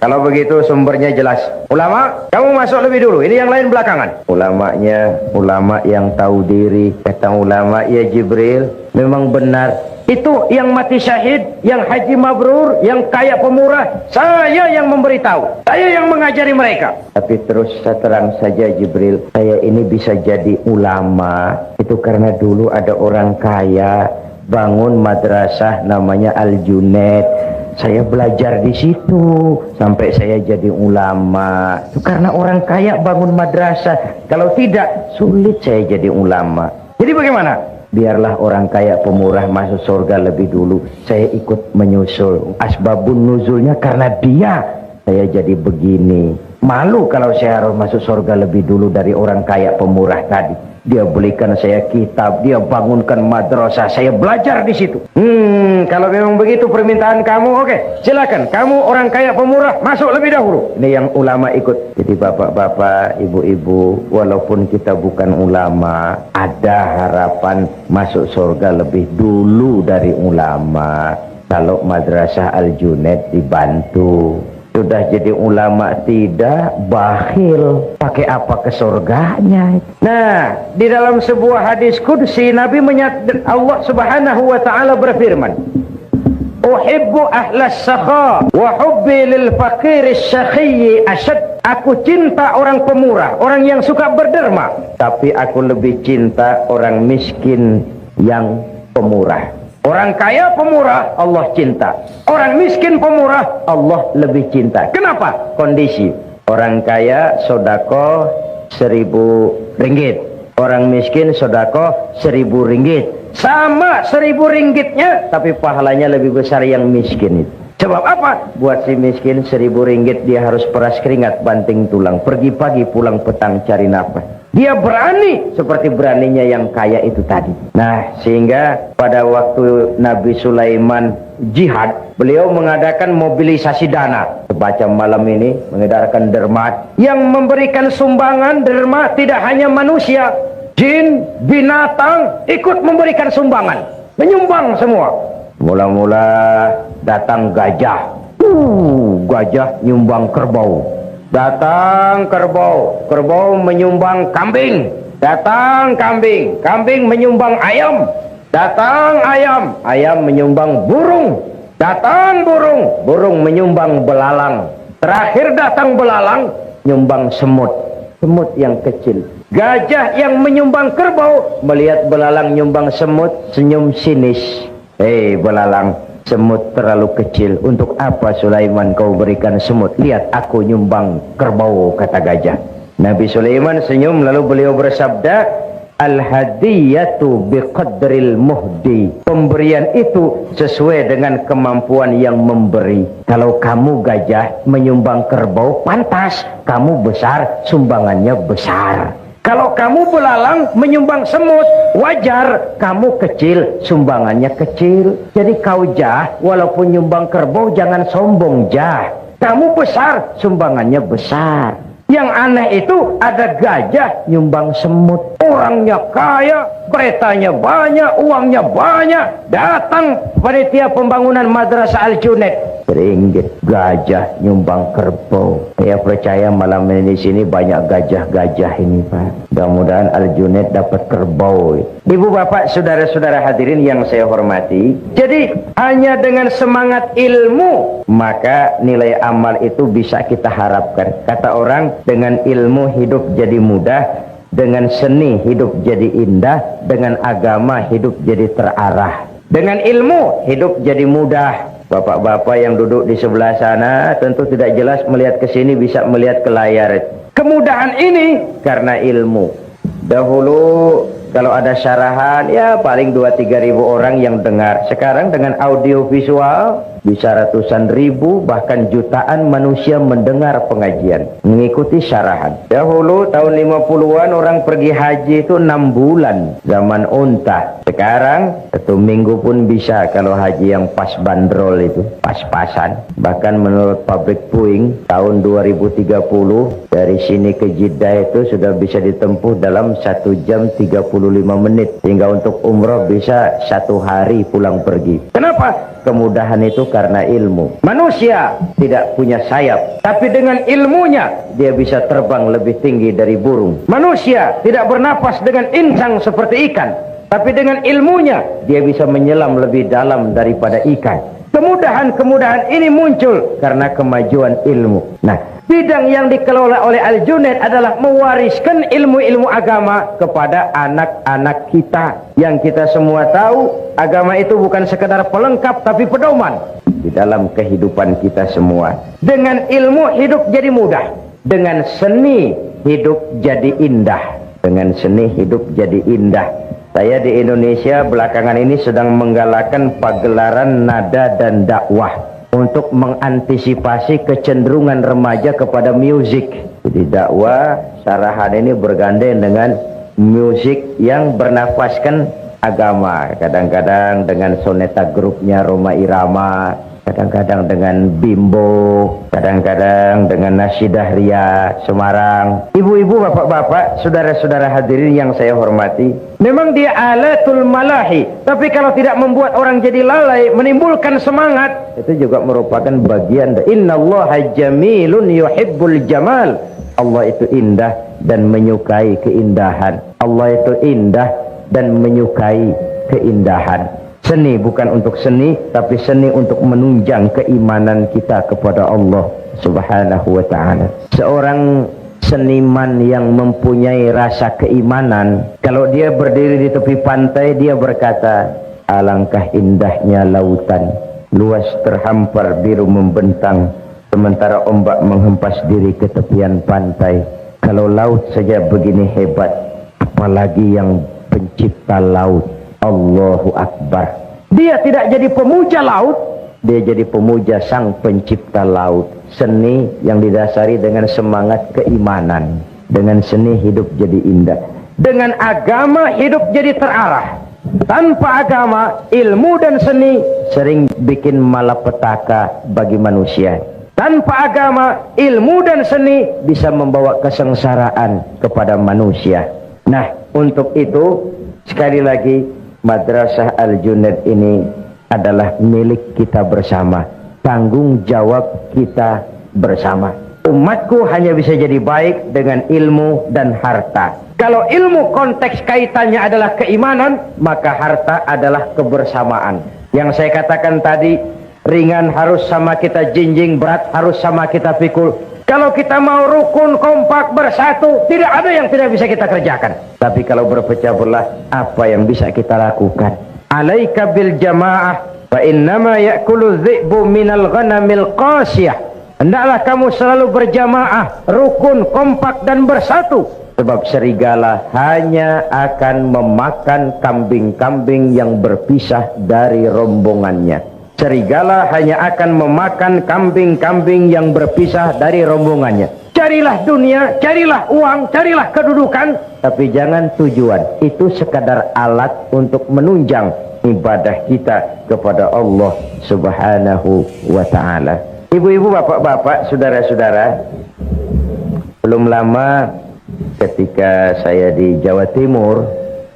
Kalau begitu sumbernya jelas. Ulama, kamu masuk lebih dulu, ini yang lain belakangan. Ulamanya ulama yang tahu diri. Kata ulama, ya Jibril, memang benar. Itu yang mati syahid, yang haji mabrur, yang kaya pemurah, saya yang memberitahu, saya yang mengajari mereka. Tapi terus terang saja Jibril, saya ini bisa jadi ulama itu karena dulu ada orang kaya bangun madrasah namanya Al-Junaid. Saya belajar di situ sampai saya jadi ulama. Itu karena orang kaya bangun madrasah. Kalau tidak, sulit saya jadi ulama. Jadi bagaimana? Biarlah orang kaya pemurah masuk surga lebih dulu. Saya ikut menyusul. Asbabun nuzulnya karena dia saya jadi begini. Malu kalau saya harus masuk surga lebih dulu dari orang kaya pemurah tadi. Dia belikan saya kitab, dia bangunkan madrasah, saya belajar di situ. kalau memang begitu permintaan kamu, oke, silakan. Kamu orang kaya pemurah, masuk lebih dahulu. Ini yang ulama ikut. Jadi bapak-bapak, ibu-ibu, walaupun kita bukan ulama, ada harapan masuk surga lebih dulu dari ulama. Kalau Madrasah Al-Junaid dibantu. Sudah jadi ulama tidak, bakhil, pakai apa ke surganya? Nah, di dalam sebuah hadis qudsi Nabi Allah Subhanahu wa taala berfirman, "Uhibbu ahlas sakha wa hubbi lil faqiris syaqi ashad." Aku cinta orang pemurah, orang yang suka berderma, tapi aku lebih cinta orang miskin yang pemurah. Orang kaya pemurah, Allah cinta. Orang miskin pemurah, Allah lebih cinta. Kenapa? Kondisi. Orang kaya sodako 1.000 ringgit. Orang miskin sodako 1.000 ringgit. Sama 1.000 ringgitnya, tapi pahalanya lebih besar yang miskin itu. Sebab apa? Buat si miskin 1.000 ringgit dia harus peras keringat, banting tulang. Pergi pagi, pulang petang cari nafkah. Dia berani seperti beraninya yang kaya itu tadi. Nah, sehingga pada waktu Nabi Sulaiman jihad, beliau mengadakan mobilisasi dana. Sebaca malam ini mengedarkan derma. Yang memberikan sumbangan derma tidak hanya manusia, jin, binatang ikut memberikan sumbangan. Menyumbang semua. Mula-mula datang gajah. Gajah nyumbang kerbau. Datang kerbau, kerbau menyumbang kambing. Datang kambing, kambing menyumbang ayam. Datang ayam, ayam menyumbang burung. Datang burung, burung menyumbang belalang. Terakhir datang belalang, nyumbang semut. Semut yang kecil. Gajah yang menyumbang kerbau, melihat belalang nyumbang semut, senyum sinis. Hei belalang, semut terlalu kecil. Untuk apa Sulaiman kau berikan semut? Lihat aku nyumbang kerbau, kata gajah. Nabi Sulaiman senyum lalu beliau bersabda, Al-hadiyatu biqadril muhdi. Pemberian itu sesuai dengan kemampuan yang memberi. Kalau kamu gajah menyumbang kerbau, pantas kamu besar, sumbangannya besar. Kalau kamu belalang menyumbang semut, wajar kamu kecil, sumbangannya kecil. Jadi kau jah, walaupun nyumbang kerbau jangan sombong jah. Kamu besar, sumbangannya besar. Yang aneh itu ada gajah nyumbang semut. Orangnya kaya, keretanya banyak, uangnya banyak. Datang panitia pembangunan Madrasah Al-Junaid. Ringgit gajah nyumbang kerbau. Saya percaya malam ini di sini banyak gajah-gajah ini, Pak. Mudah-mudahan Al-Junaid dapat kerbau. Ibu bapak saudara-saudara hadirin yang saya hormati. Jadi hanya dengan semangat ilmu maka nilai amal itu bisa kita harapkan. Kata orang, dengan ilmu hidup jadi mudah, dengan seni hidup jadi indah, dengan agama hidup jadi terarah. Dengan ilmu hidup jadi mudah. Bapak-bapak yang duduk di sebelah sana tentu tidak jelas melihat ke sini, bisa melihat ke layar. Kemudahan ini karena ilmu. Dahulu kalau ada syarahan ya paling 2-3 ribu orang yang dengar. Sekarang dengan audio visual bisa ratusan ribu bahkan jutaan manusia mendengar pengajian, mengikuti syarahan. Dahulu tahun 50-an orang pergi haji itu 6 bulan, zaman unta. Sekarang 1 minggu pun bisa kalau haji yang pas bandrol itu, pas-pasan. Bahkan menurut pabrik Boeing tahun 2030 dari sini ke Jeddah itu sudah bisa ditempuh dalam 1 jam 35 menit. Hingga untuk umroh bisa 1 hari pulang pergi. Kenapa? Kemudahan itu karena ilmu. Manusia tidak punya sayap, tapi dengan ilmunya dia bisa terbang lebih tinggi dari burung. Manusia tidak bernapas dengan insang seperti ikan, tapi dengan ilmunya dia bisa menyelam lebih dalam daripada ikan. Kemudahan-kemudahan ini muncul karena kemajuan ilmu. Nah, bidang yang dikelola oleh Al-Junaid adalah mewariskan ilmu-ilmu agama kepada anak-anak kita. Yang kita semua tahu, agama itu bukan sekedar pelengkap tapi pedoman di dalam kehidupan kita semua. Dengan ilmu hidup jadi mudah, dengan seni hidup jadi indah. Dengan seni hidup jadi indah. Saya di Indonesia belakangan ini sedang menggalakkan pagelaran nada dan dakwah untuk mengantisipasi kecenderungan remaja kepada musik. Jadi dakwah syarahan ini bergandeng dengan musik yang bernafaskan agama, kadang-kadang dengan soneta grupnya Roma Irama, kadang-kadang dengan Bimbo, kadang-kadang dengan Nasyidah Ria Semarang. Ibu-ibu, bapak-bapak, saudara-saudara hadirin yang saya hormati, memang dia alatul malahi, tapi kalau tidak membuat orang jadi lalai, menimbulkan semangat, itu juga merupakan bagian dari innallaha jamilun yuhibbul jamal. Allah itu indah dan menyukai keindahan. Allah itu indah dan menyukai keindahan. Seni bukan untuk seni, tapi seni untuk menunjang keimanan kita kepada Allah Subhanahu wa ta'ala. Seorang seniman yang mempunyai rasa keimanan, kalau dia berdiri di tepi pantai, dia berkata, alangkah indahnya lautan, luas terhampar biru membentang, sementara ombak menghempas diri ke tepian pantai. Kalau laut saja begini hebat, apalagi yang pencipta laut. Allahu Akbar. Dia tidak jadi pemuja laut, dia jadi pemuja sang pencipta laut. Seni yang didasari dengan semangat keimanan. Dengan seni hidup jadi indah, dengan agama hidup jadi terarah. Tanpa agama, ilmu dan seni sering bikin malapetaka bagi manusia. Tanpa agama, ilmu dan seni bisa membawa kesengsaraan kepada manusia. Nah, untuk itu sekali lagi, Madrasah Al-Junaid ini adalah milik kita bersama, tanggung jawab kita bersama. Umatku hanya bisa jadi baik dengan ilmu dan harta. Kalau ilmu konteks kaitannya adalah keimanan, maka harta adalah kebersamaan. Yang saya katakan tadi, ringan harus sama kita jinjing, berat harus sama kita pikul. Kalau kita mau rukun, kompak, bersatu, tidak ada yang tidak bisa kita kerjakan. Tapi kalau berpecah belah, apa yang bisa kita lakukan? Alaika bil jamaah, fa innama ya'kulu dhi'bu minal ghanamil qasiyah. Hendaklah kamu selalu berjamaah, rukun, kompak, dan bersatu. Sebab serigala hanya akan memakan kambing-kambing yang berpisah dari rombongannya. Serigala hanya akan memakan kambing-kambing yang berpisah dari rombongannya. Carilah dunia, carilah uang, carilah kedudukan, tapi jangan tujuan. Itu sekadar alat untuk menunjang ibadah kita kepada Allah Subhanahu wa ta'ala. Ibu-ibu, bapak-bapak, saudara-saudara, belum lama ketika saya di Jawa Timur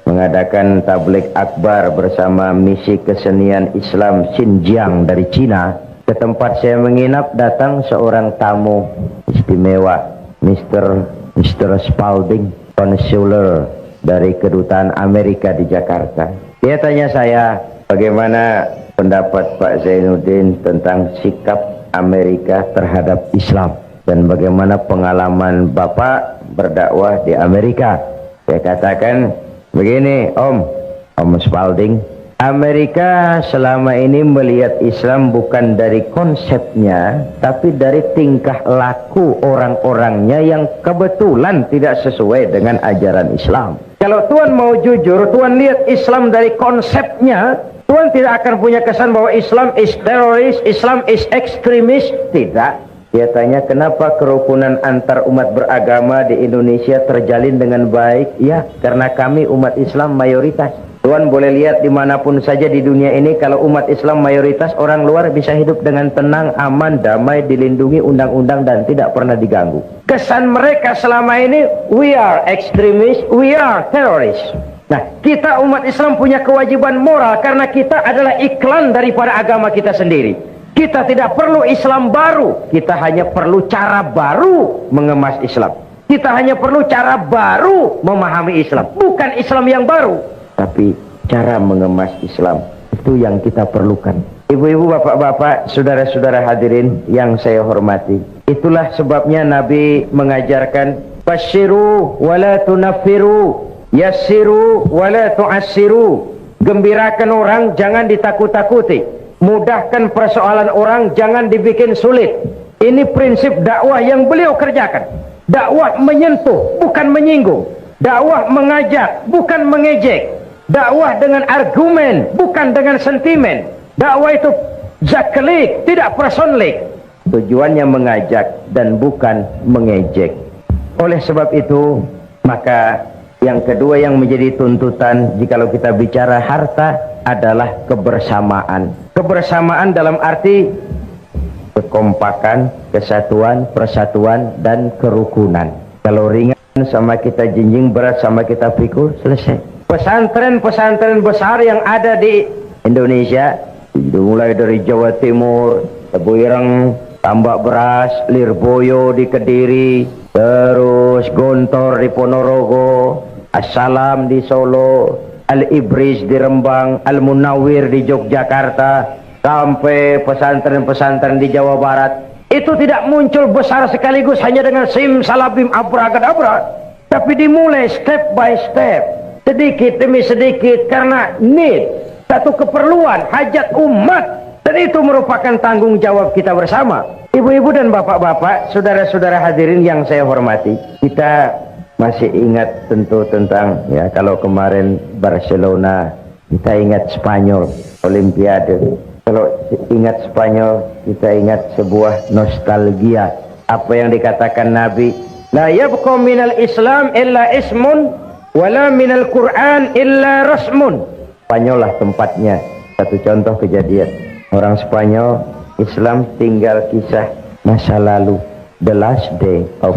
mengadakan tabligh akbar bersama misi kesenian Islam Xinjiang dari Cina, ke tempat saya menginap datang seorang tamu istimewa, Mr. Spalding, konsuler dari kedutaan Amerika di Jakarta. Dia tanya saya, bagaimana pendapat Pak Zainuddin tentang sikap Amerika terhadap Islam dan bagaimana pengalaman Bapak berdakwah di Amerika. Saya katakan, begini Om Spalding, Amerika selama ini melihat Islam bukan dari konsepnya, tapi dari tingkah laku orang-orangnya yang kebetulan tidak sesuai dengan ajaran Islam. Kalau Tuhan mau jujur, Tuhan lihat Islam dari konsepnya, Tuhan tidak akan punya kesan bahwa Islam is teroris, Islam is ekstremis. Tidak. Dia tanya, kenapa kerukunan antar umat beragama di Indonesia terjalin dengan baik? Ya, karena kami umat Islam mayoritas. Tuhan boleh lihat dimanapun saja di dunia ini, kalau umat Islam mayoritas, orang luar bisa hidup dengan tenang, aman, damai, dilindungi undang-undang dan tidak pernah diganggu. Kesan mereka selama ini, we are extremists, we are terrorists. Nah, kita umat Islam punya kewajiban moral karena kita adalah iklan daripada agama kita sendiri. Kita tidak perlu Islam baru, kita hanya perlu cara baru mengemas Islam. Kita hanya perlu cara baru memahami Islam, bukan Islam yang baru, tapi cara mengemas Islam. Itu yang kita perlukan. Ibu-ibu, bapak-bapak, saudara-saudara hadirin yang saya hormati, itulah sebabnya Nabi mengajarkan basyiru wala tunaffiru, yassiru wala tu'assiru. Gembirakan orang, jangan ditakut-takuti. Mudahkan persoalan orang, jangan dibikin sulit. Ini prinsip dakwah yang beliau kerjakan. Dakwah menyentuh, bukan menyinggung. Dakwah mengajak, bukan mengejek. Dakwah dengan argumen, bukan dengan sentimen. Dakwah itu zaklik, tidak personlik. Tujuannya mengajak dan bukan mengejek. Oleh sebab itu, maka Yang kedua yang menjadi tuntutan jikalau kita bicara harta adalah kebersamaan. Kebersamaan dalam arti kekompakan, kesatuan, persatuan, dan kerukunan. Kalau ringan sama kita jinjing, berat sama kita pikul, selesai. Pesantren-pesantren besar yang ada di Indonesia, mulai dari Jawa Timur, Tebuireng, Tambak Beras, Lirboyo di Kediri, terus Gontor di Ponorogo, Assalam di Solo, Al-Ibris di Rembang, Al-Munawir di Yogyakarta, sampai pesantren-pesantren di Jawa Barat. Itu tidak muncul besar sekaligus hanya dengan simsalabim abracadabra, tapi dimulai step by step, sedikit demi sedikit, karena need, satu keperluan, hajat umat, dan itu merupakan tanggung jawab kita bersama. Ibu-ibu dan bapak-bapak, saudara-saudara hadirin yang saya hormati, kita masih ingat tentu tentang, ya, kalau kemarin Barcelona, kita ingat Spanyol, Olimpiade. Kalau ingat Spanyol, kita ingat sebuah nostalgia. Apa yang dikatakan Nabi, la yabqa minal Islam illa ismun, wala minal Quran illa rasmun. Spanyol lah tempatnya. Satu contoh kejadian. Orang Spanyol, Islam tinggal kisah masa lalu, the last day of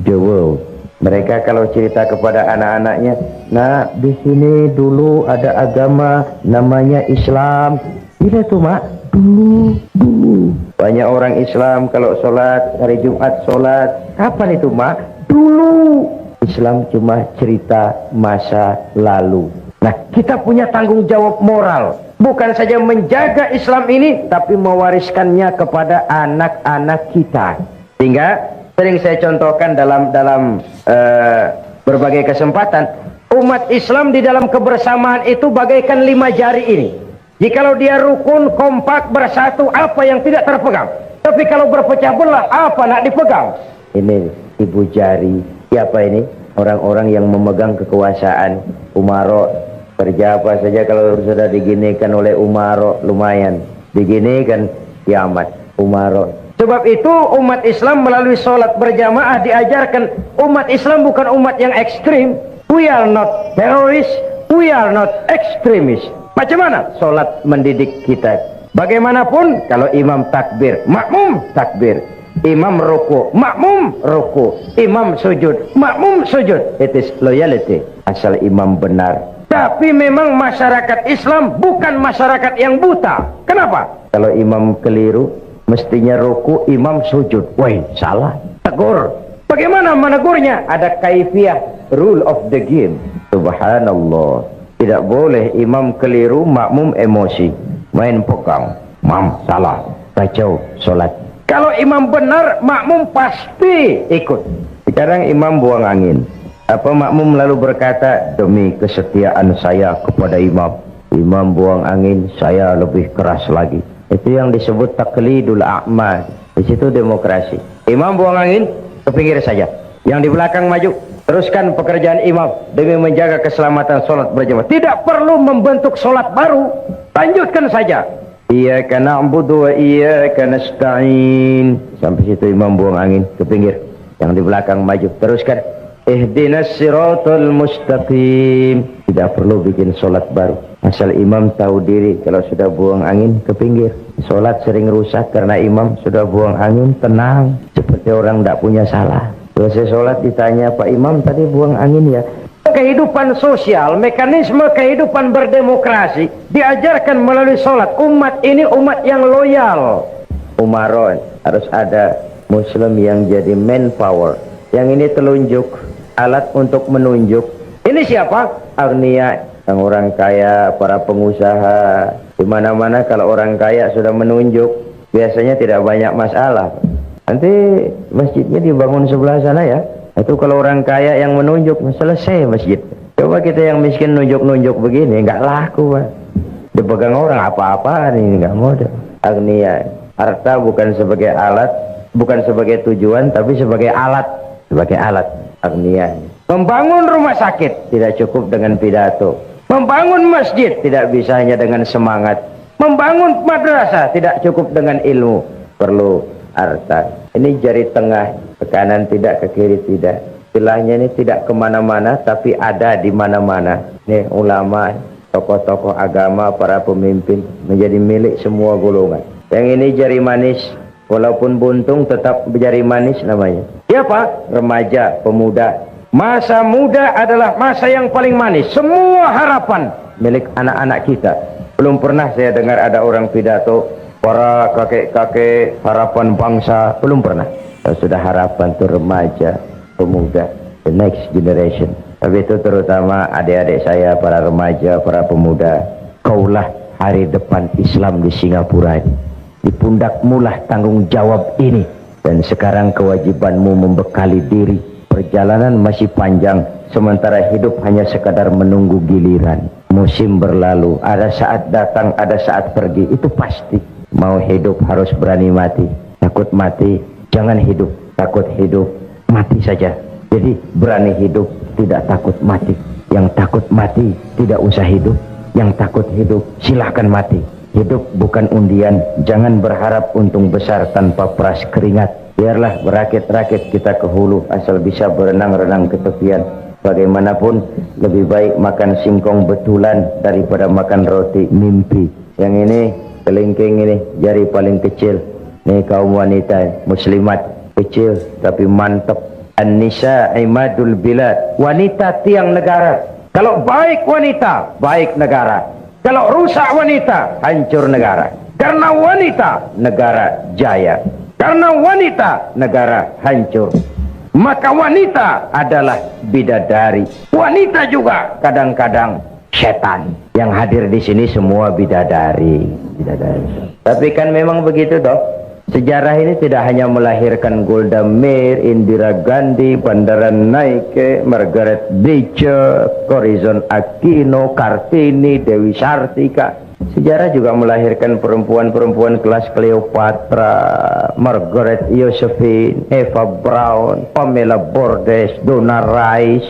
the world. Mereka kalau cerita kepada anak-anaknya, nah di sini dulu ada agama namanya Islam. Bila tuh mak, dulu. Banyak orang Islam kalau sholat, hari Jumat sholat. Kapan itu mak? Dulu. Islam cuma cerita masa lalu. Nah, kita punya tanggung jawab moral. Bukan saja menjaga Islam ini, tapi mewariskannya kepada anak-anak kita. Sehingga sering saya contohkan dalam berbagai kesempatan, umat Islam di dalam kebersamaan itu bagaikan 5 jari ini. Jikalau dia rukun, kompak, bersatu, apa yang tidak terpegang. Tapi kalau berpecah belah, apa nak dipegang? Ini ibu jari. Siapa ini? Orang-orang yang memegang kekuasaan. Umaro, kerja apa saja kalau sudah diginikan oleh Umaro, lumayan. Diginikan, kiamat. Umaro. Sebab itu umat Islam melalui sholat berjamaah diajarkan, umat Islam bukan umat yang ekstrim. We are not terrorists, we are not extremists. Macam mana sholat mendidik kita? Bagaimanapun kalau imam takbir, makmum takbir. Imam ruku, makmum ruku. Imam sujud, makmum sujud. It is loyalty. Asal imam benar. Tapi memang masyarakat Islam bukan masyarakat yang buta. Kenapa? Kalau imam keliru, mestinya ruku, imam sujud. Woi, salah. Tegur. Bagaimana menegurnya? Ada kaifiah, rule of the game. Subhanallah. Tidak boleh imam keliru, makmum emosi, main pegang, mam salah, kacau solat. Kalau imam benar, makmum pasti ikut. Sekarang imam buang angin. Apa makmum lalu berkata, demi kesetiaan saya kepada imam, imam buang angin, saya lebih keras lagi. Itu yang disebut taklidul a'ma. Di situ demokrasi. Imam buang angin, ke pinggir saja. Yang di belakang maju. Teruskan pekerjaan imam demi menjaga keselamatan sholat berjamaah. Tidak perlu membentuk sholat baru. Lanjutkan saja. Iyyaka na'budu wa iyyaka nasta'in. Sampai situ imam buang angin ke pinggir. Yang di belakang maju. Teruskan. Ihdinas siratal mustaqim. Tidak perlu bikin sholat baru. Asal imam tahu diri kalau sudah buang angin ke pinggir. Sholat sering rusak karena imam sudah buang angin, tenang. Seperti orang tidak punya salah. Selesai sholat ditanya, Pak Imam tadi buang angin ya. Kehidupan sosial, mekanisme kehidupan berdemokrasi diajarkan melalui sholat. Umat ini umat yang loyal. Umaron, harus ada Muslim yang jadi manpower. Yang ini telunjuk, alat untuk menunjuk. Ini siapa? Agniya, yang orang kaya, para pengusaha. Di mana-mana kalau orang kaya sudah menunjuk, biasanya tidak banyak masalah. Nanti masjidnya dibangun sebelah sana ya. Itu kalau orang kaya yang menunjuk, selesai masjid. Coba kita yang miskin nunjuk-nunjuk begini, nggak laku Pak. Dipegang orang apa-apa ini nggak modal. Agniya, harta bukan sebagai alat, bukan sebagai tujuan, tapi sebagai alat. Sebagai alat. Agniya. Membangun rumah sakit tidak cukup dengan pidato. Membangun masjid tidak bisa hanya dengan semangat. Membangun madrasah tidak cukup dengan ilmu. Perlu harta. Ini jari tengah, ke kanan tidak, ke kiri tidak. istilahnya ini tidak kemana-mana tapi ada di mana-mana. Nih ulama, tokoh-tokoh agama, para pemimpin menjadi milik semua golongan. Yang ini jari manis, walaupun buntung tetap jari manis namanya. Siapa? Remaja, pemuda. Masa muda adalah masa yang paling manis. Semua harapan milik anak-anak kita. Belum pernah saya dengar ada orang pidato para kakek-kakek harapan bangsa. Belum pernah. Sudah harapan itu remaja, pemuda, the next generation. Tapi itu terutama adik-adik saya, para remaja, para pemuda. Kaulah hari depan Islam di Singapura ini. Di pundakmulah tanggung jawab ini. Dan sekarang kewajibanmu membekali diri. Perjalanan masih panjang, sementara hidup hanya sekadar menunggu giliran. Musim berlalu, ada saat datang, ada saat pergi. Itu pasti. Mau hidup harus berani mati. Takut mati, jangan hidup. Takut hidup, mati saja. Jadi berani hidup, tidak takut mati. Yang takut mati, tidak usah hidup. Yang takut hidup, silahkan mati. Hidup bukan undian, jangan berharap untung besar tanpa peras keringat. Biarlah berakit-rakit kita ke hulu, asal bisa berenang-renang ke tepian. Bagaimanapun, lebih baik makan singkong betulan daripada makan roti mimpi. Yang ini, kelingking ini, jari paling kecil. Ini kaum wanita, muslimat, kecil tapi mantap. An-nisa imadul bilad, wanita tiang negara. Kalau baik wanita, baik negara. Kalau rusak wanita, hancur negara. Karena wanita, negara jaya. Karena wanita, negara hancur. Maka wanita adalah bidadari. Wanita juga kadang-kadang setan. Yang hadir di sini semua bidadari. Tapi kan memang begitu toh. Sejarah ini tidak hanya melahirkan Golda Meir, Indira Gandhi, Bandaran Naike, Margaret Thatcher, Corazon Aquino, Kartini, Dewi Sartika. Sejarah juga melahirkan perempuan-perempuan kelas Cleopatra, Margaret Josephine, Eva Braun, Pamela Bordes, Donna Rice,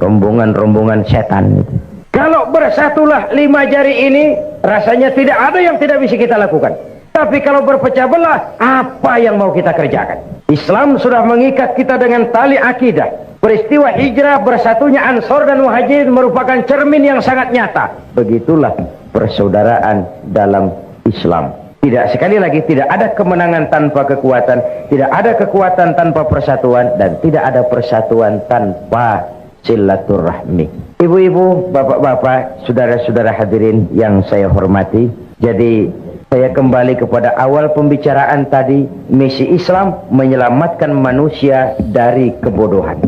rombongan-rombongan setan. Kalau bersatulah 5 jari ini, rasanya tidak ada yang tidak bisa kita lakukan. Tapi kalau berpecah belah, apa yang mau kita kerjakan? Islam sudah mengikat kita dengan tali akidah. Peristiwa hijrah bersatunya Ansor dan Muhajirin merupakan cermin yang sangat nyata. Begitulah persaudaraan dalam Islam. Tidak, sekali lagi, tidak ada kemenangan tanpa kekuatan, tidak ada kekuatan tanpa persatuan, dan tidak ada persatuan tanpa silaturahmi. Ibu-ibu, bapak-bapak, saudara-saudara hadirin yang saya hormati. Jadi saya kembali kepada awal pembicaraan tadi. Misi Islam menyelamatkan manusia dari kebodohan.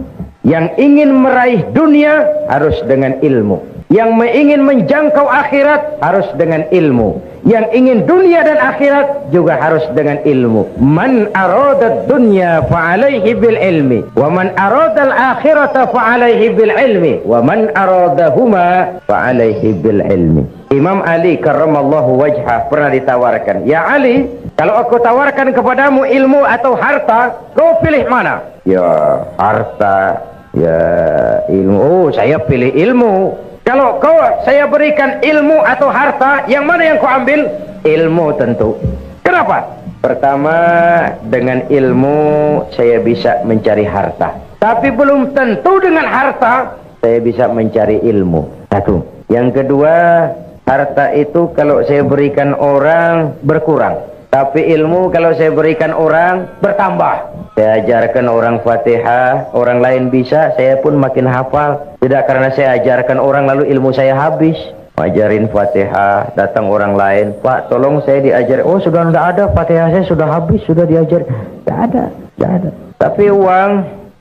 Yang ingin meraih dunia harus dengan ilmu. Yang ingin menjangkau akhirat harus dengan ilmu. Yang ingin dunia dan akhirat juga harus dengan ilmu. Man arada dunya fa'alaihi bil ilmi, wa man arada al akhirata fa'alaihi bil ilmi, wa man aradahuma fa'alaihi bil ilmi. Imam Ali karramallahu wajhah pernah ditawarkan, ya Ali, kalau aku tawarkan kepadamu ilmu atau harta, kau pilih mana? Ya harta, ya ilmu. Oh, saya pilih ilmu. Kalau saya berikan ilmu atau harta, yang mana yang kau ambil? Ilmu tentu. Kenapa? Pertama, dengan ilmu saya bisa mencari harta. Tapi belum tentu dengan harta saya bisa mencari ilmu. Satu. Yang kedua, harta itu kalau saya berikan orang berkurang. Tapi ilmu kalau saya berikan orang bertambah. Saya ajarkan orang Fatihah, orang lain bisa, saya pun makin hafal. Tidak karena saya ajarkan orang lalu ilmu saya habis. Ajarin Fatihah, datang orang lain, Pak tolong saya diajar. Oh sudah tidak ada, Fatihah saya sudah habis, sudah diajar. Tidak ada. Tapi uang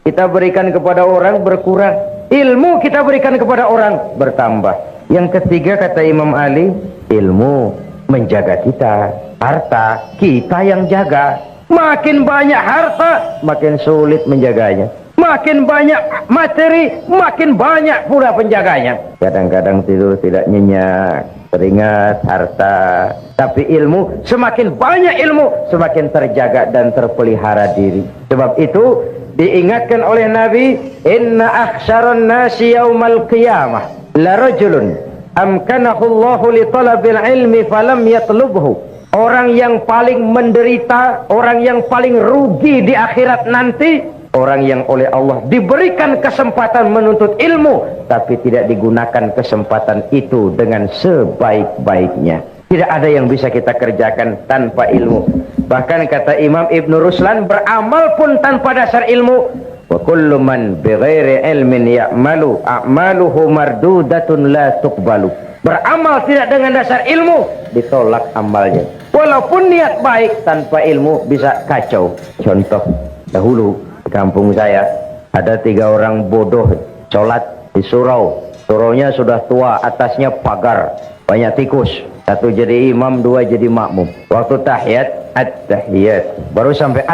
kita berikan kepada orang berkurang. Ilmu kita berikan kepada orang bertambah. Yang ketiga kata Imam Ali, ilmu menjaga kita. Harta kita yang jaga. Makin banyak harta, makin sulit menjaganya. Makin banyak materi, makin banyak pula penjaganya. Kadang-kadang tidur tidak nyenyak, teringat harta. Tapi ilmu, semakin banyak ilmu, semakin terjaga dan terpelihara diri. Sebab itu diingatkan oleh Nabi, inna akhsyaran nasi yaumal qiyamah la rajulun amkanahu Allahu li talabil ilmi falam yatlubhu. Orang yang paling menderita, orang yang paling rugi di akhirat nanti, Orang yang oleh Allah diberikan kesempatan menuntut ilmu, tapi tidak digunakan kesempatan itu dengan sebaik-baiknya. Tidak ada yang bisa kita kerjakan tanpa ilmu. Bahkan kata Imam Ibn Ruslan, beramal pun tanpa dasar ilmu. Wa kullu man bighairi ilmin ya'malu a'maluhu mardudatun la tuqbalu. Beramal tidak dengan dasar ilmu, ditolak amalnya. Walaupun niat baik, tanpa ilmu bisa kacau. Contoh, dahulu di kampung saya ada 3 orang bodoh sholat di surau. Suraunya sudah tua, atasnya pagar, banyak tikus. 1 jadi imam, 2 jadi makmum. Waktu tahiyat, at-tahiyat, baru sampai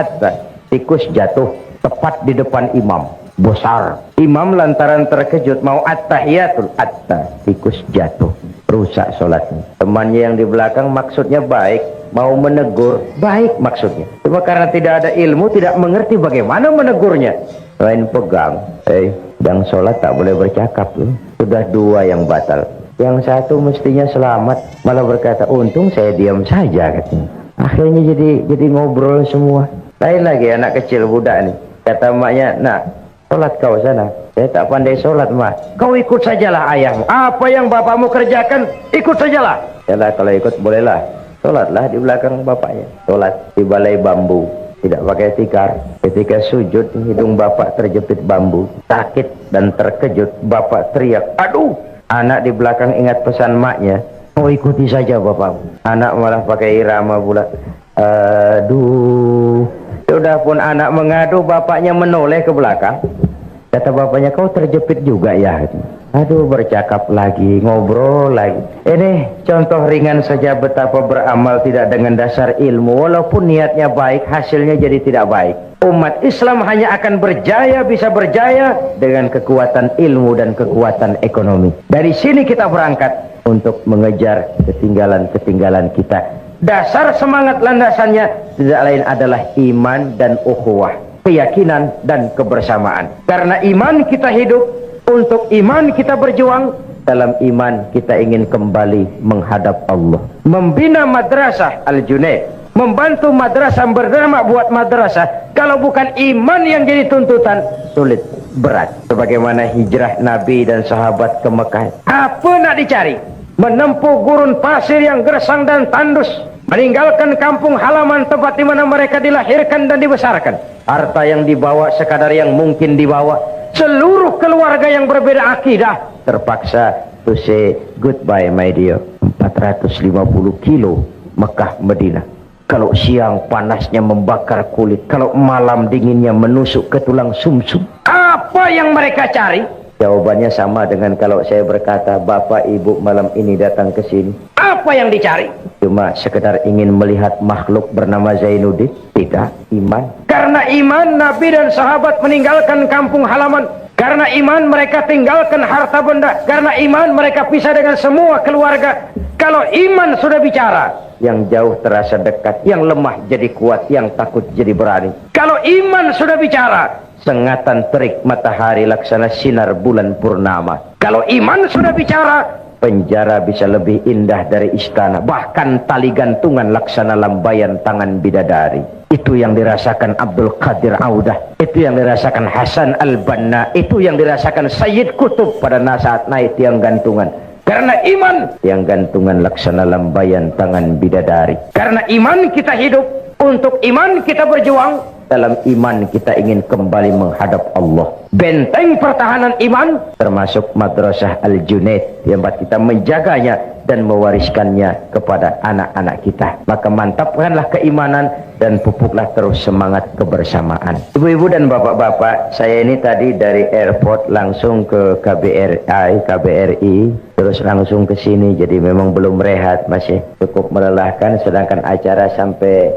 tikus jatuh tepat di depan imam, besar. Imam lantaran terkejut mau at-tahiyatul, tikus jatuh, rusak sholatnya. Temannya yang di belakang maksudnya baik, mau menegur, baik maksudnya. Cuma karena tidak ada ilmu, tidak mengerti bagaimana menegurnya. Lain pegang, yang sholat tak boleh bercakap loh. Sudah 2 yang batal. Yang 1 mestinya selamat, malah berkata, untung saya diam saja katanya. Akhirnya jadi ngobrol semua. Lain lagi anak kecil budak nih. Kata emaknya, nak, sholat kau sana. Saya tak pandai sholat, mak. Kau ikut sajalah ayahmu. Apa yang bapakmu kerjakan, ikut sajalah. Yalah, kalau ikut bolehlah. Sholatlah di belakang bapaknya. Sholat di balai bambu, tidak pakai tikar. Ketika sujud, hidung bapak terjepit bambu. Sakit dan terkejut, bapak teriak, aduh. Anak di belakang ingat pesan maknya, oh ikuti saja bapakmu. Anak malah pakai irama pula, aduh. Sudah pun anak mengadu, bapaknya menoleh ke belakang. Kata bapaknya, kau terjepit juga ya? Aduh, bercakap lagi, ngobrol lagi. Ini contoh ringan saja betapa beramal tidak dengan dasar ilmu. Walaupun niatnya baik, hasilnya jadi tidak baik. Umat Islam hanya akan berjaya, bisa berjaya dengan kekuatan ilmu dan kekuatan ekonomi. Dari sini kita berangkat untuk mengejar ketinggalan-ketinggalan kita. Dasar semangat landasannya tidak lain adalah iman dan ukhuwah, keyakinan dan kebersamaan. Karena iman kita hidup, untuk iman kita berjuang, dalam iman kita ingin kembali menghadap Allah. Membina madrasah Al-Junaid, membantu madrasah, bernama buat madrasah, kalau bukan iman yang jadi tuntutan, sulit, berat. Sebagaimana hijrah Nabi dan sahabat ke Mekah, apa nak dicari? Menempuh gurun pasir yang gersang dan tandus, meninggalkan kampung halaman tempat di mana mereka dilahirkan dan dibesarkan. Harta yang dibawa sekadar yang mungkin dibawa. Seluruh keluarga yang berbeda akidah terpaksa to say goodbye my dear. 450 kilo Mekah Madinah. Kalau siang panasnya membakar kulit, kalau malam dinginnya menusuk ke tulang sumsum. Apa yang mereka cari? Jawabannya sama dengan kalau saya berkata, Bapak Ibu malam ini datang ke sini. Apa yang dicari? Cuma sekedar ingin melihat makhluk bernama Zainuddin? Tidak, iman. Karena iman, Nabi dan sahabat meninggalkan kampung halaman. Karena iman, mereka tinggalkan harta benda. Karena iman, mereka pisah dengan semua keluarga. Kalau iman sudah bicara, yang jauh terasa dekat, yang lemah jadi kuat, yang takut jadi berani. Kalau iman sudah bicara, sengatan terik matahari laksana sinar bulan purnama. Kalau iman sudah bicara, penjara bisa lebih indah dari istana. Bahkan tali gantungan laksana lambaian tangan bidadari. Itu yang dirasakan Abdul Qadir Audah. Itu yang dirasakan Hasan Al-Banna. Itu yang dirasakan Sayyid Qutb pada saat naik tiang gantungan. Karena iman, tiang gantungan laksana lambaian tangan bidadari. Karena iman kita hidup, untuk iman kita berjuang. Dalam iman kita ingin kembali menghadap Allah. Benteng pertahanan iman termasuk madrasah Al-Junaid, yang buat kita menjaganya dan mewariskannya kepada anak-anak kita. Maka mantapkanlah keimanan dan pupuklah terus semangat kebersamaan. Ibu-ibu dan bapak-bapak, saya ini tadi dari airport langsung ke KBRI, terus langsung ke sini. Jadi memang belum rehat, masih cukup melelahkan, sedangkan acara sampai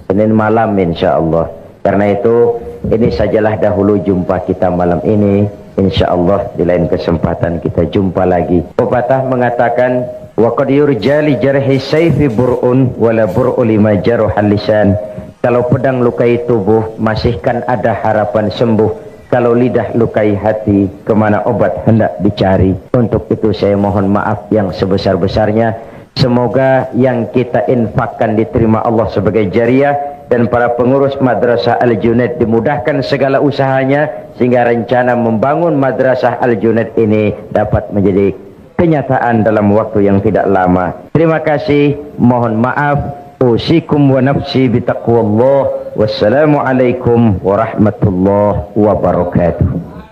Senin malam insya Allah. Karena itu, ini sajalah dahulu jumpa kita malam ini. Insya Allah di lain kesempatan kita jumpa lagi. Pepatah mengatakan, wa qad yurja li jarhi sayfi bur'un wala bur'u lima jaruhal lisan. Kalau pedang lukai tubuh, masihkan ada harapan sembuh. Kalau lidah lukai hati, kemana obat hendak dicari. Untuk itu saya mohon maaf yang sebesar-besarnya. Semoga yang kita infakkan diterima Allah sebagai jariah, dan para pengurus Madrasah Al-Junaid dimudahkan segala usahanya sehingga rencana membangun Madrasah Al-Junaid ini dapat menjadi kenyataan dalam waktu yang tidak lama. Terima kasih, mohon maaf. Usikum wa nafsi bitaqwallah. Wassalamualaikum warahmatullahi wabarakatuh.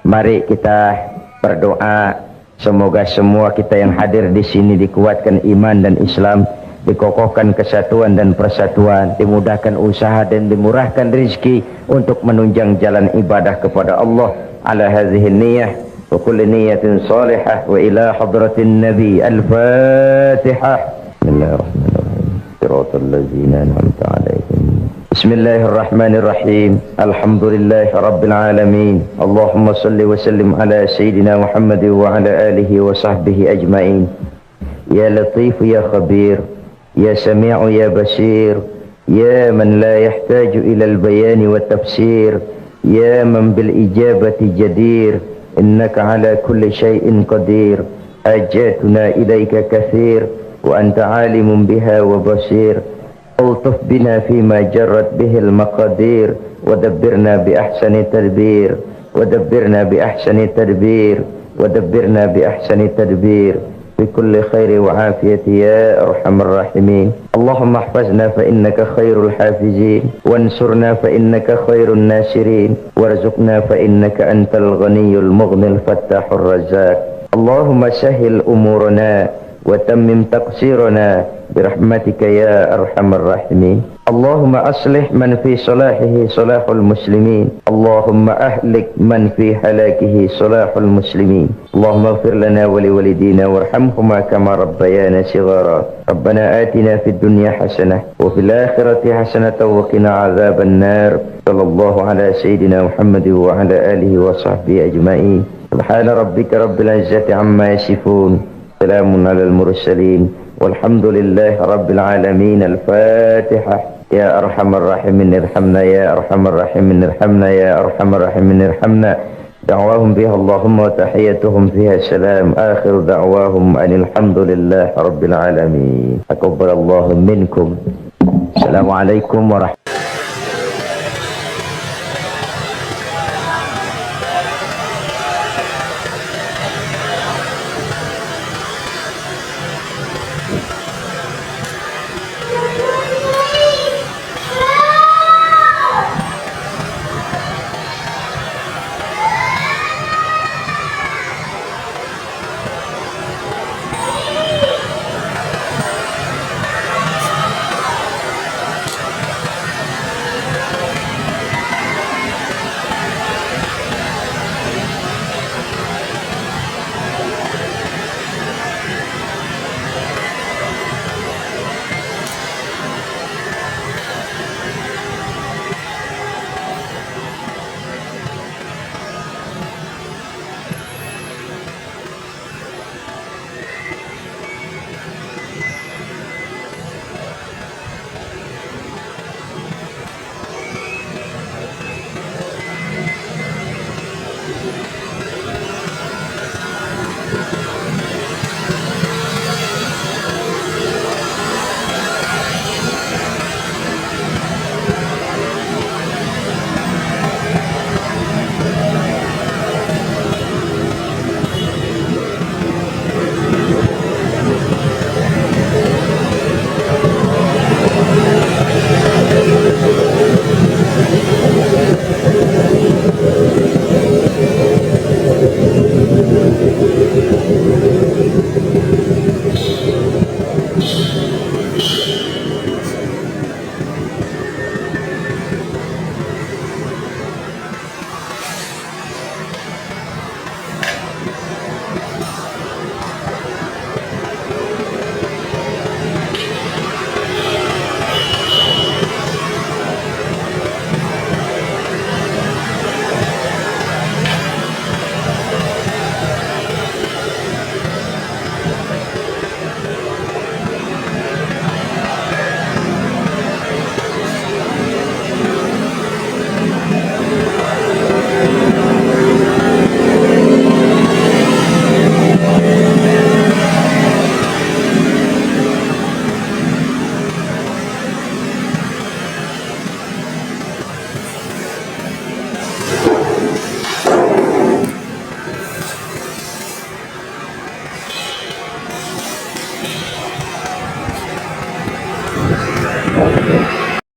Mari kita berdoa, semoga semua kita yang hadir di sini dikuatkan iman dan Islam, dikokohkan kesatuan dan persatuan, dimudahkan usaha dan dimurahkan rezeki untuk menunjang jalan ibadah kepada Allah. Ala hadhihi niyyah wa kulli niyyatin salihah wa ila hadratin nabi. Al-Fatihah. Bismillahirrahmanirrahim. Siratal ladzina an'amta 'alaihim. Bismillahirrahmanirrahim. Alhamdulillahi rabbil alamin. Allahumma salli wa sallim ala sayyidina Muhammad wa ala alihi wa sahbihi ajma'in. Ya Latif ya Khabir, ya Sami'u ya Basir, ya man la yahtaju ila al-bayan wa tafsir, ya man bil ijabati jadir, innaka ala kulli shay'in qadir. Hajatuna ilayka kathir wa anta alimun biha wa basir. ألطف بنا فيما جرت به المقادير ودبرنا بأحسن تدبير ودبرنا بأحسن تدبير ودبرنا بأحسن تدبير بكل خير وعافية يا أرحم الراحمين. اللهم احفظنا فإنك خير الحافظين، وانصرنا فإنك خير الناصرين، وارزقنا فإنك أنت الغني المغني الفتاح الرزاق. اللهم سهل أمورنا وتمم تقصيرنا برحمتك يا أرحم الراحمين. اللهم أصلح من في صلاحه صلاح المسلمين، اللهم أهلك من في هلاكه صلاح المسلمين. اللهم اغفر لنا ولوالدينا وارحمهما كما ربيانا صغارا. ربنا آتنا في الدنيا حسنة وفي الآخرة حسنة وقنا عذاب النار. صلى الله على سيدنا محمد وعلى آله وصحبه أجمعين. سبحان ربك رب العزة عما يصفون، سلام على المرسلين، والحمد لله رب العالمين. الفاتحة. يا أرحم الراحمين ارحمنا، يا أرحم الراحمين ارحمنا، يا أرحم الراحمين ارحمنا. دعواهم بها اللهم وتحيتهم فيها سلام. آخر دعواهم أن الحمد لله رب العالمين. تقبل الله منكم. السلام عليكم ورحمة الله.